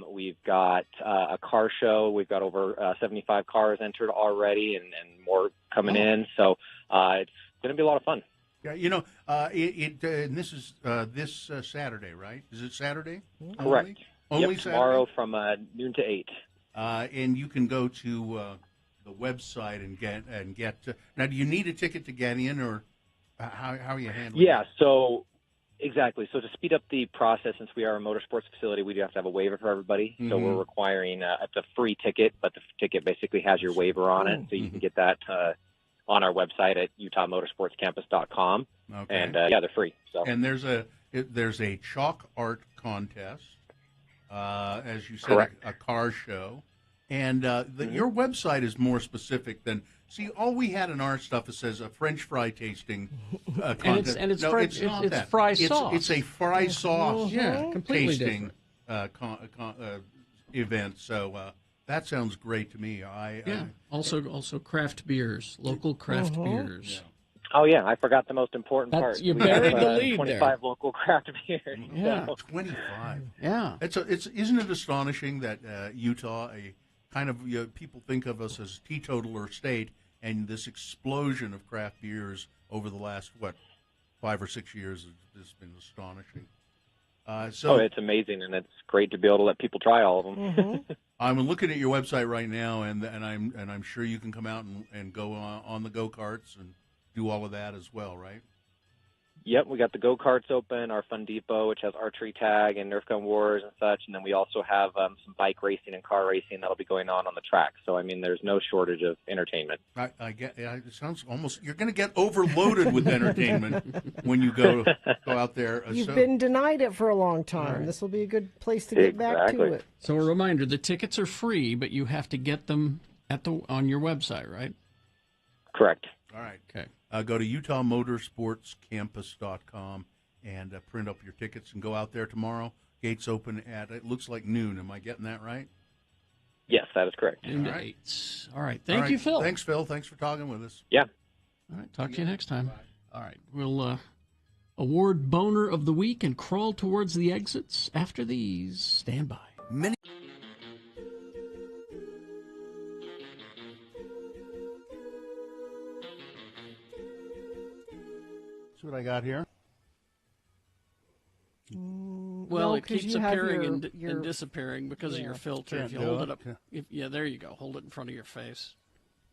We've got a car show. We've got over 75 cars entered already and more coming in. So it's going to be a lot of fun. Yeah, and this is this Saturday, right? Is it Saturday? Correct. Only Yep, tomorrow Saturday? from noon to 8. And you can go to the website and get. Now, do you need a ticket to get in, or how are you handling? Yeah. So exactly. So to speed up the process, since we are a motorsports facility, we do have to have a waiver for everybody. So Mhm. we're requiring it's a free ticket, but the ticket basically has your waiver on it, so you can get that on our website at UtahMotorsportsCampus.com. Okay. And they're free. So And there's a chalk art contest, as you said, Correct. a car show, and your website is more specific than. See, all we had in our stuff it says a French fry tasting contest. and it's no, French- it's not it's that. fry sauce. It's a fry sauce Yeah, completely tasting event. So that sounds great to me. Also craft beers, local craft beers. Oh yeah, I forgot the most important part. You We have, buried the lead 25 local craft beers. Yeah. So- 25. Yeah. Isn't it astonishing that Utah, a kind of people think of us as teetotaler state, and this explosion of craft beers over the last 5 or 6 years has been astonishing. So it's amazing, and it's great to be able to let people try all of them. I'm looking at your website right now, and I'm sure you can come out and go on the go-karts and do all of that as well, right? Yep, we got the go-karts open, our Fun Depot, which has archery tag and Nerf gun wars and such, and then we also have some bike racing and car racing that'll be going on the track. So, I mean, there's no shortage of entertainment. I get. It sounds almost. You're going to get overloaded with entertainment when you go out there. You've been denied it for a long time. This will be a good place to get back to it. So a reminder: the tickets are free, but you have to get them on your website, right? Correct. All right. Okay. Go to UtahMotorsportsCampus.com and print up your tickets and go out there tomorrow. Gates open at, it looks like noon. Am I getting that right? Yes, that is correct. All right. All right. Thank All you, right. Phil. Thanks, Phil. Thanks for talking with us. Yeah. All right. Talk to you next time. All right. We'll award Boner of the Week and crawl towards the exits after these. Stand by. Many. See what I got here? Well, No, it 'cause keeps you have appearing your- and disappearing because of Yeah. your filter. Can't If you do hold it. it up, Yeah. there you go. Hold it in front of your face.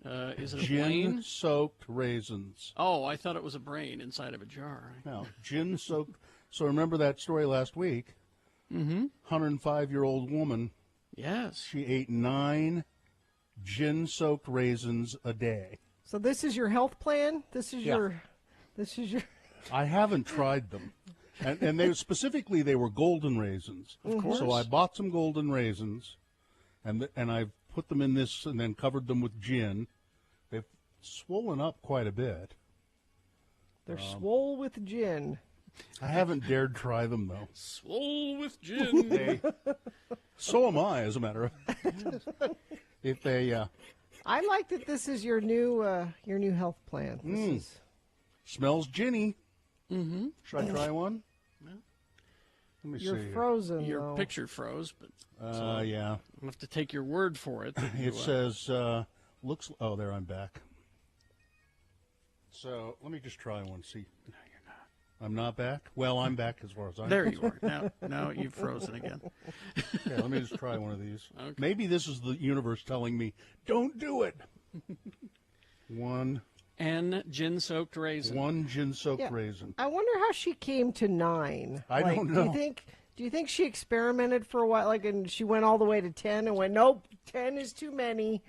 Is it a brain? Gin-soaked raisins. Oh, I thought it was a brain inside of a jar. No, gin-soaked. So remember that story last week? Mm-hmm. 105-year-old woman. Yes. She ate 9 gin-soaked raisins a day. So this is your health plan? This is Yeah. your I haven't tried them. And they specifically, they were golden raisins. Of course. So I bought some golden raisins, and I put them in this and then covered them with gin. They've swollen up quite a bit. They're swole with gin. I haven't dared try them, though. Swole with gin. So am I, as a matter of if they I like that this is your new health plan. This is smells ginny. Mm-hmm. Should I try one? Let me You're see. frozen. Your though. picture froze, but Yeah. I'm have to take your word for it. It says looks. Oh, there I'm back. So let me just try one. See. No, you're not. I'm not back. Well, I'm back as far as I'm. There you are. Now you've frozen again. Okay, let me just try one of these. Okay. Maybe this is the universe telling me, "Don't do it." One gin-soaked raisin. One gin-soaked Yeah. raisin. I wonder how she came to 9. I don't know. Do you think she experimented for a while, and she went all the way to 10 and went, nope, 10 is too many.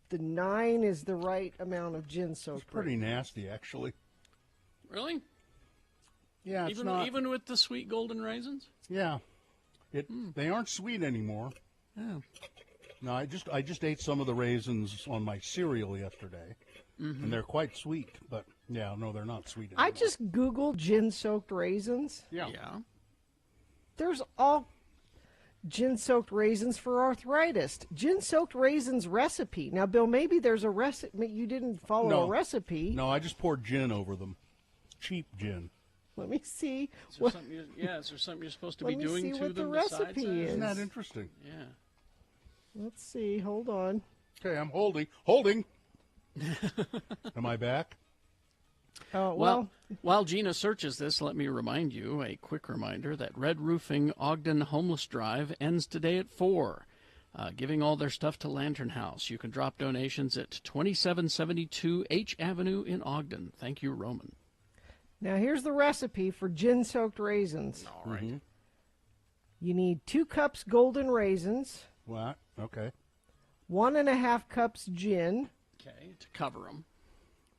The 9 is the right amount of gin soaked. It's pretty nasty, actually. Really? Yeah, it's even not. even with the sweet golden raisins. Yeah, they aren't sweet anymore. Oh. No, I just ate some of the raisins on my cereal yesterday, and they're quite sweet. But yeah, no, they're not sweet anymore. I just Googled gin soaked raisins. Yeah. There's all gin soaked raisins for arthritis. Gin soaked raisins recipe. Now, Bill, maybe there's a recipe. You didn't follow a recipe. No, I just poured gin over them. Cheap gin. Let me see. Is there something you're supposed to be Let me doing see to what the them besides recipe that? is. Isn't that interesting? Yeah. Let's see. Hold on. Okay, I'm holding. Holding. Am I back? Oh, well. While Gina searches this, let me remind you, a quick reminder, that Red Roofing Ogden Homeless Drive ends today at 4. Giving all their stuff to Lantern House. You can drop donations at 2772 H Avenue in Ogden. Thank you, Roman. Now, here's the recipe for gin-soaked raisins. All right. You need 2 cups golden raisins. What? Okay. 1.5 cups gin. Okay, to cover them.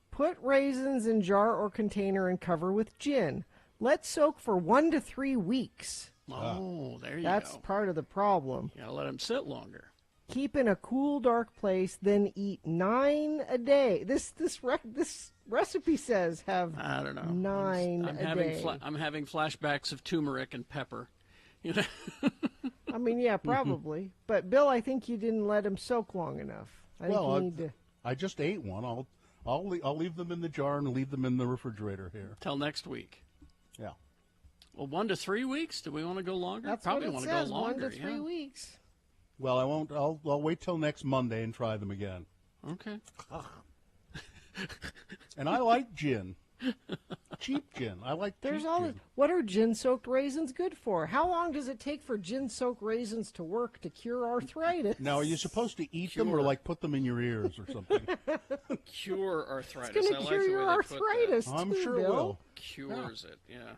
Put raisins in jar or container and cover with gin. Let soak for 1 to 3 weeks. Oh, there you That's go. part of the problem. You gotta let them sit longer. Keep in a cool, dark place, then eat 9 a day. This recipe says have I don't know. 9 I'm a having day. I'm having flashbacks of turmeric and pepper. You know? I mean, yeah, probably. But Bill, I think you didn't let them soak long enough. I think you need to. I just ate one. I'll leave them in the jar and leave them in the refrigerator here Till next week. Yeah. Well, 1 to 3 weeks. Do we want to go longer? That's Probably what it want says, to go longer. 1 to 3 weeks. Well, I won't. I'll wait till next Monday and try them again. Okay. And I like gin. Cheap gin. I like There's cheap all. gin. What are gin-soaked raisins good for? How long does it take for gin-soaked raisins to work to cure arthritis? Now, are you supposed to eat them or like put them in your ears or something? Cure arthritis. It's going I to like cure the way your they put that. arthritis, I'm too, sure it Bill. will. Cures it, yeah.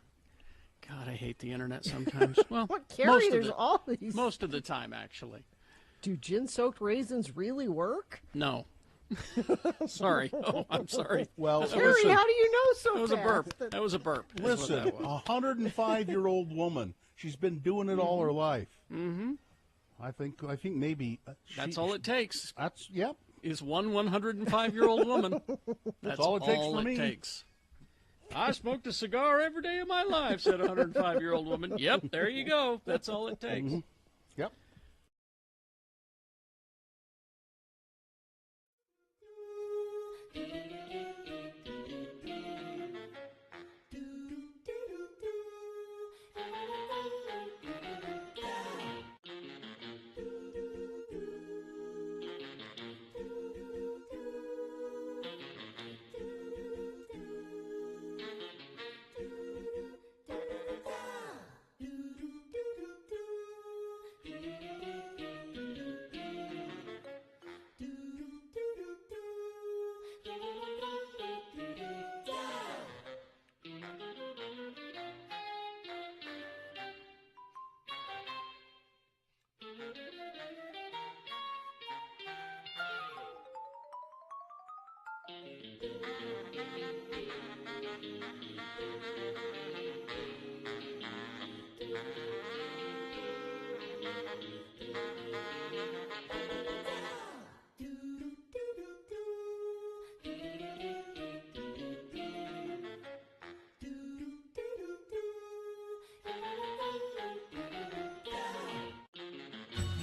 God, I hate the internet sometimes. Well, What, Carrie? There's the, all these. most of the time, actually. Do gin-soaked raisins really work? No. Sorry. Oh, I'm sorry. Well, Carrie, listen, how do you know so That was a fast? burp. That was a burp. is what listen, that was. a 105-year-old woman. She's been doing it all her life. Mm-hmm. I think maybe That's all it takes. That's yep. Is one 105-year-old woman. That's all it takes for me. Takes. I smoked a cigar every day of my life, said a 105-year-old woman. Yep, there you go. That's all it takes. Mm-hmm. Yep.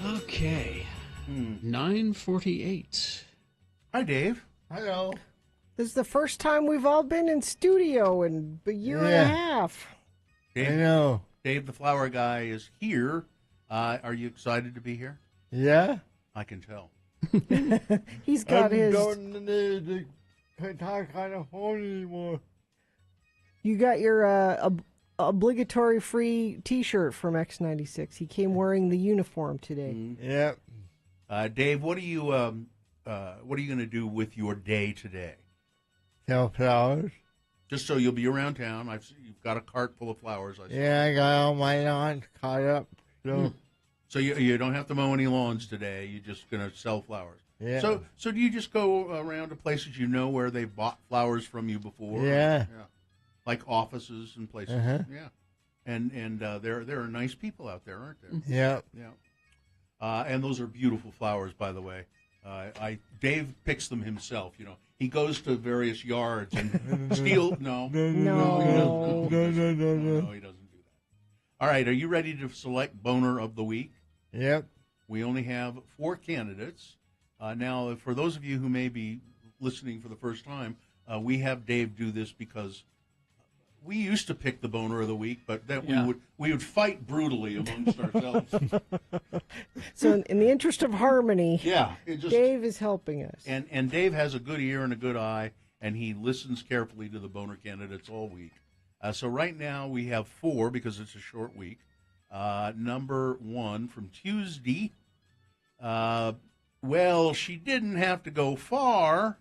Okay. 9:48. Hi, Dave. Hello. This is the first time we've all been in studio in a year and a half. Dave, I know. Dave, the flower guy, is here. Are you excited to be here? Yeah? I can tell. He's got I his. don't need to talk on the phone anymore. You got your obligatory free T-shirt from X96. He came wearing the uniform today. Yep. Dave, what are you going to do with your day today? Sell flowers. Just so you'll be around town. You've got a cart full of flowers. I see. Yeah, I got all my lawns caught up. So, So you don't have to mow any lawns today. You're just going to sell flowers. Yeah. So do you just go around to places you know where they've bought flowers from you before? Yeah. Like offices and places. Uh-huh. Yeah. And there are nice people out there, aren't there? Yep. Yeah. And those are beautiful flowers, by the way. Dave picks them himself. You know, he goes to various yards and steal. No, he doesn't. No, he doesn't do that. All right, are you ready to select Boner of the Week? Yep. We only have 4 candidates. Now, for those of you who may be listening for the first time, we have Dave do this because we used to pick the Boner of the Week, but that we would fight brutally amongst ourselves. So, in the interest of harmony, Yeah, Dave is helping us. And Dave has a good ear and a good eye, and he listens carefully to the boner candidates all week. So right now we have 4 because it's a short week. Number 1 from Tuesday. Well, she didn't have to go far.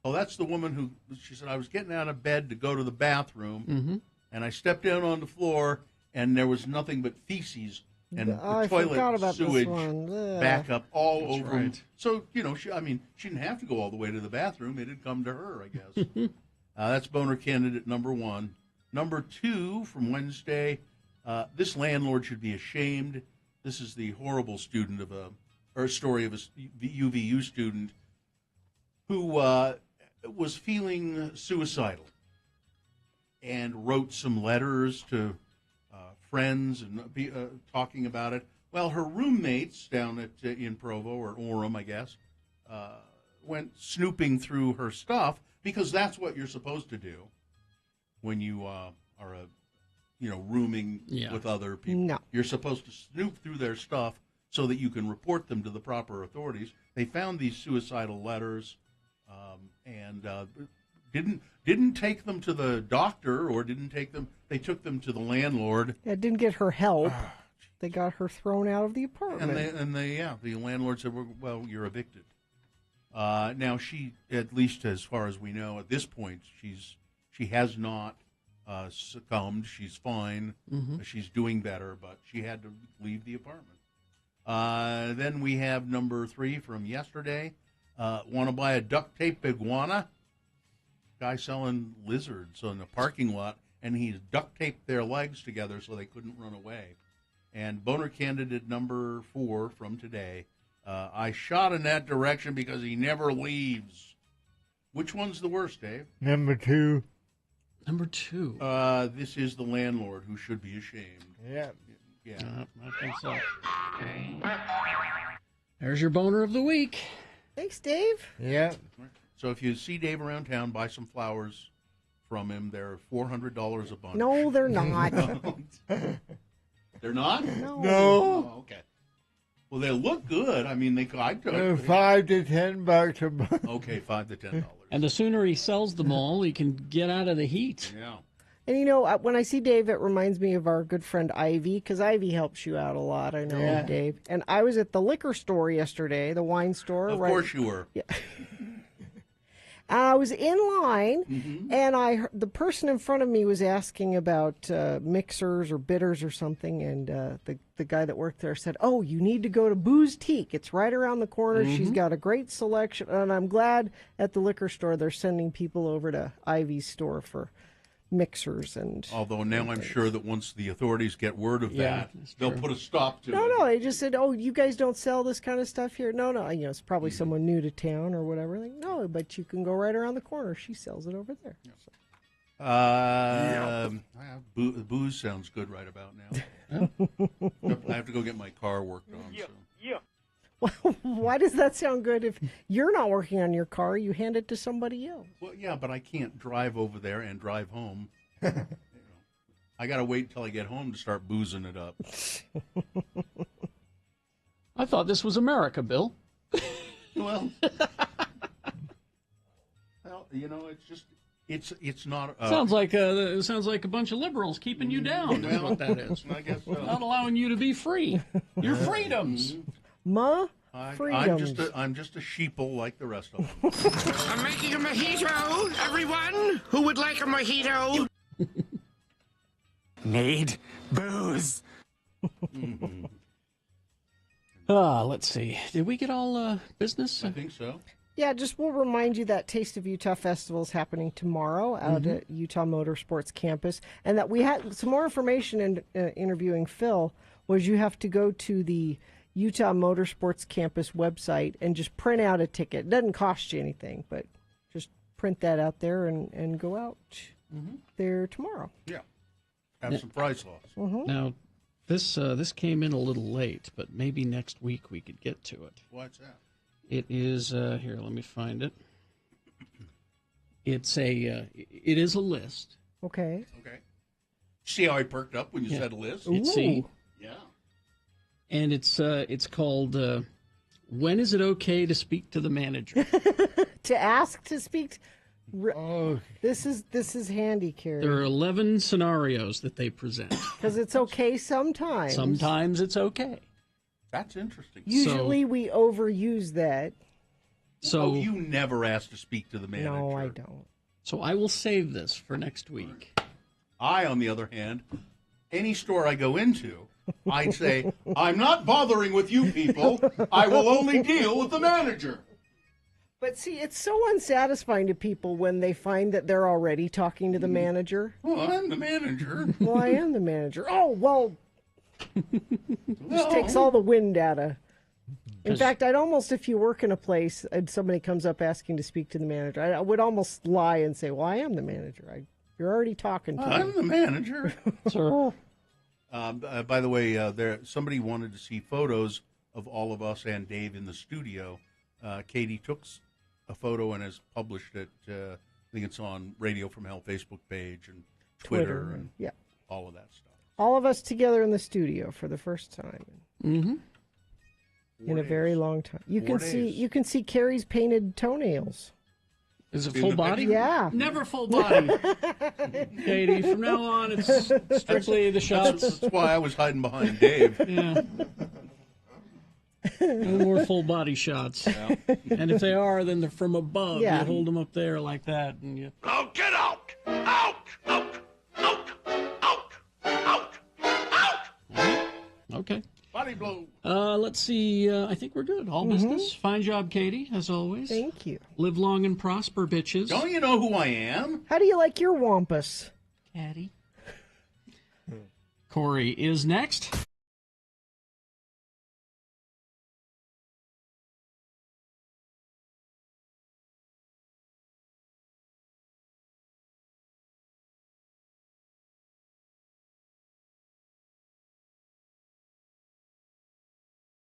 Oh, that's the woman who, she said, I was getting out of bed to go to the bathroom, and I stepped down on the floor, and there was nothing but feces and I the forgot toilet about this sewage one. Ugh. back up all That's over him. right. So, she didn't have to go all the way to the bathroom. It had come to her, I guess. That's boner candidate number 1. Number 2 from Wednesday, this landlord should be ashamed. This is the horrible story of a UVU student who was feeling suicidal and wrote some letters to friends and talking about it. Well, her roommates down at in Provo, or Orem, I guess, went snooping through her stuff, because that's what you're supposed to do when you are rooming with other people. No. You're supposed to snoop through their stuff so that you can report them to the proper authorities. They found these suicidal letters and didn't take them to the doctor, or they took them to the landlord. Yeah, didn't get her help. They got her thrown out of the apartment. The landlord said, well, you're evicted. Now, she, at least as far as we know, at this point, she has not succumbed. She's fine. She's doing better, but she had to leave the apartment. Then we have number 3 from yesterday. Want to buy a duct tape iguana? Guy selling lizards on the parking lot, and he's duct taped their legs together so they couldn't run away. And boner candidate number 4 from today. I shot in that direction because he never leaves. Which one's the worst, Dave? Number 2. Number 2. This is the landlord who should be ashamed. Yeah. I think so. There's your boner of the week. Thanks, Dave. Yeah. So if you see Dave around town, buy some flowers from him. They're $400 a bunch. No, they're not. They're not? No. Oh, okay. Well, they look good. I mean, They're $5 to $10 a month. Okay, $5 to $10. And the sooner he sells them all, he can get out of the heat. Yeah. And when I see Dave, it reminds me of our good friend Ivy, because Ivy helps you out a lot. I know, Yeah. Dave. And I was at the liquor store yesterday, the wine store. Of course you were. Yeah. I was in line, and the person in front of me was asking about mixers or bitters or something, and the guy that worked there said, "Oh, you need to go to Booze Teak. It's right around the corner. She's got a great selection." And I'm glad at the liquor store they're sending people over to Ivy's store for mixers and. Although now I'm sure that once the authorities get word of that, they'll put a stop to it. No, they just said, "Oh, you guys don't sell this kind of stuff here." No, it's probably someone new to town or whatever. Like, no, but you can go right around the corner. She sells it over there. Booze sounds good right about now. I have to go get my car worked on. So. Well, why does that sound good? If you're not working on your car, you hand it to somebody else. Well, yeah, but I can't drive over there and drive home. I got to wait until I get home to start boozing it up. I thought this was America, Bill. Well, it's just it's not. Sounds like a bunch of liberals keeping you down. That's what that is. I guess so. Not allowing you to be free. Your freedoms. Freedoms. I'm just a sheeple like the rest of them. I'm making a mojito, everyone. Who would like a mojito? Need booze. Let's see. Did we get all business? I think so. Yeah, we'll remind you that Taste of Utah Festival is happening tomorrow out at Utah Motorsports Campus, and that we had some more information in interviewing Phil. Was you have to go to the Utah Motorsports Campus website and just print out a ticket. It doesn't cost you anything, but just print that out there and go out there tomorrow. Yeah, have some prize loss. Now, this came in a little late, but maybe next week we could get to it. What's that? It is here. Let me find it. It is a list. Okay. See how I perked up when you said list? See. Yeah. And it's called When Is It Okay to Speak to the Manager? To ask to speak? This is handy, Carrie. There are 11 scenarios that they present. Because it's okay sometimes. Sometimes it's okay. That's interesting. Usually we overuse that. So you never ask to speak to the manager. No, I don't. So I will save this for next week. I, on the other hand, any store I go into, I'd say, I'm not bothering with you people. I will only deal with the manager. But see, it's so unsatisfying to people when they find that they're already talking to the manager. Well, I'm the manager. Well, I am the manager. Oh, well, just takes all the wind out of. In fact, I'd almost, if you work in a place and somebody comes up asking to speak to the manager, I would almost lie and say, well, I am the manager. You're already talking to me. I'm the manager. Sir. By the way, somebody wanted to see photos of all of us and Dave in the studio. Katie took a photo and has published it. I think it's on Radio from Hell Facebook page and Twitter and all of that stuff. All of us together in the studio for the first time. Mm-hmm. In a very long time. You can see Carrie's painted toenails. Is it full body? Yeah. Never full body. Katie, from now on, it's strictly the shots. That's why I was hiding behind Dave. Yeah. No more full body shots. Yeah. And if they are, then they're from above. Yeah. You hold them up there like that. And you... Now get out! Out! Out! Out! Out! Out! Out! Okay. Body blow. Let's see. I think we're good. All business. Fine job, Katie, as always. Thank you. Live long and prosper, bitches. Don't you know who I am? How do you like your wampus? Caddy. Corey is next.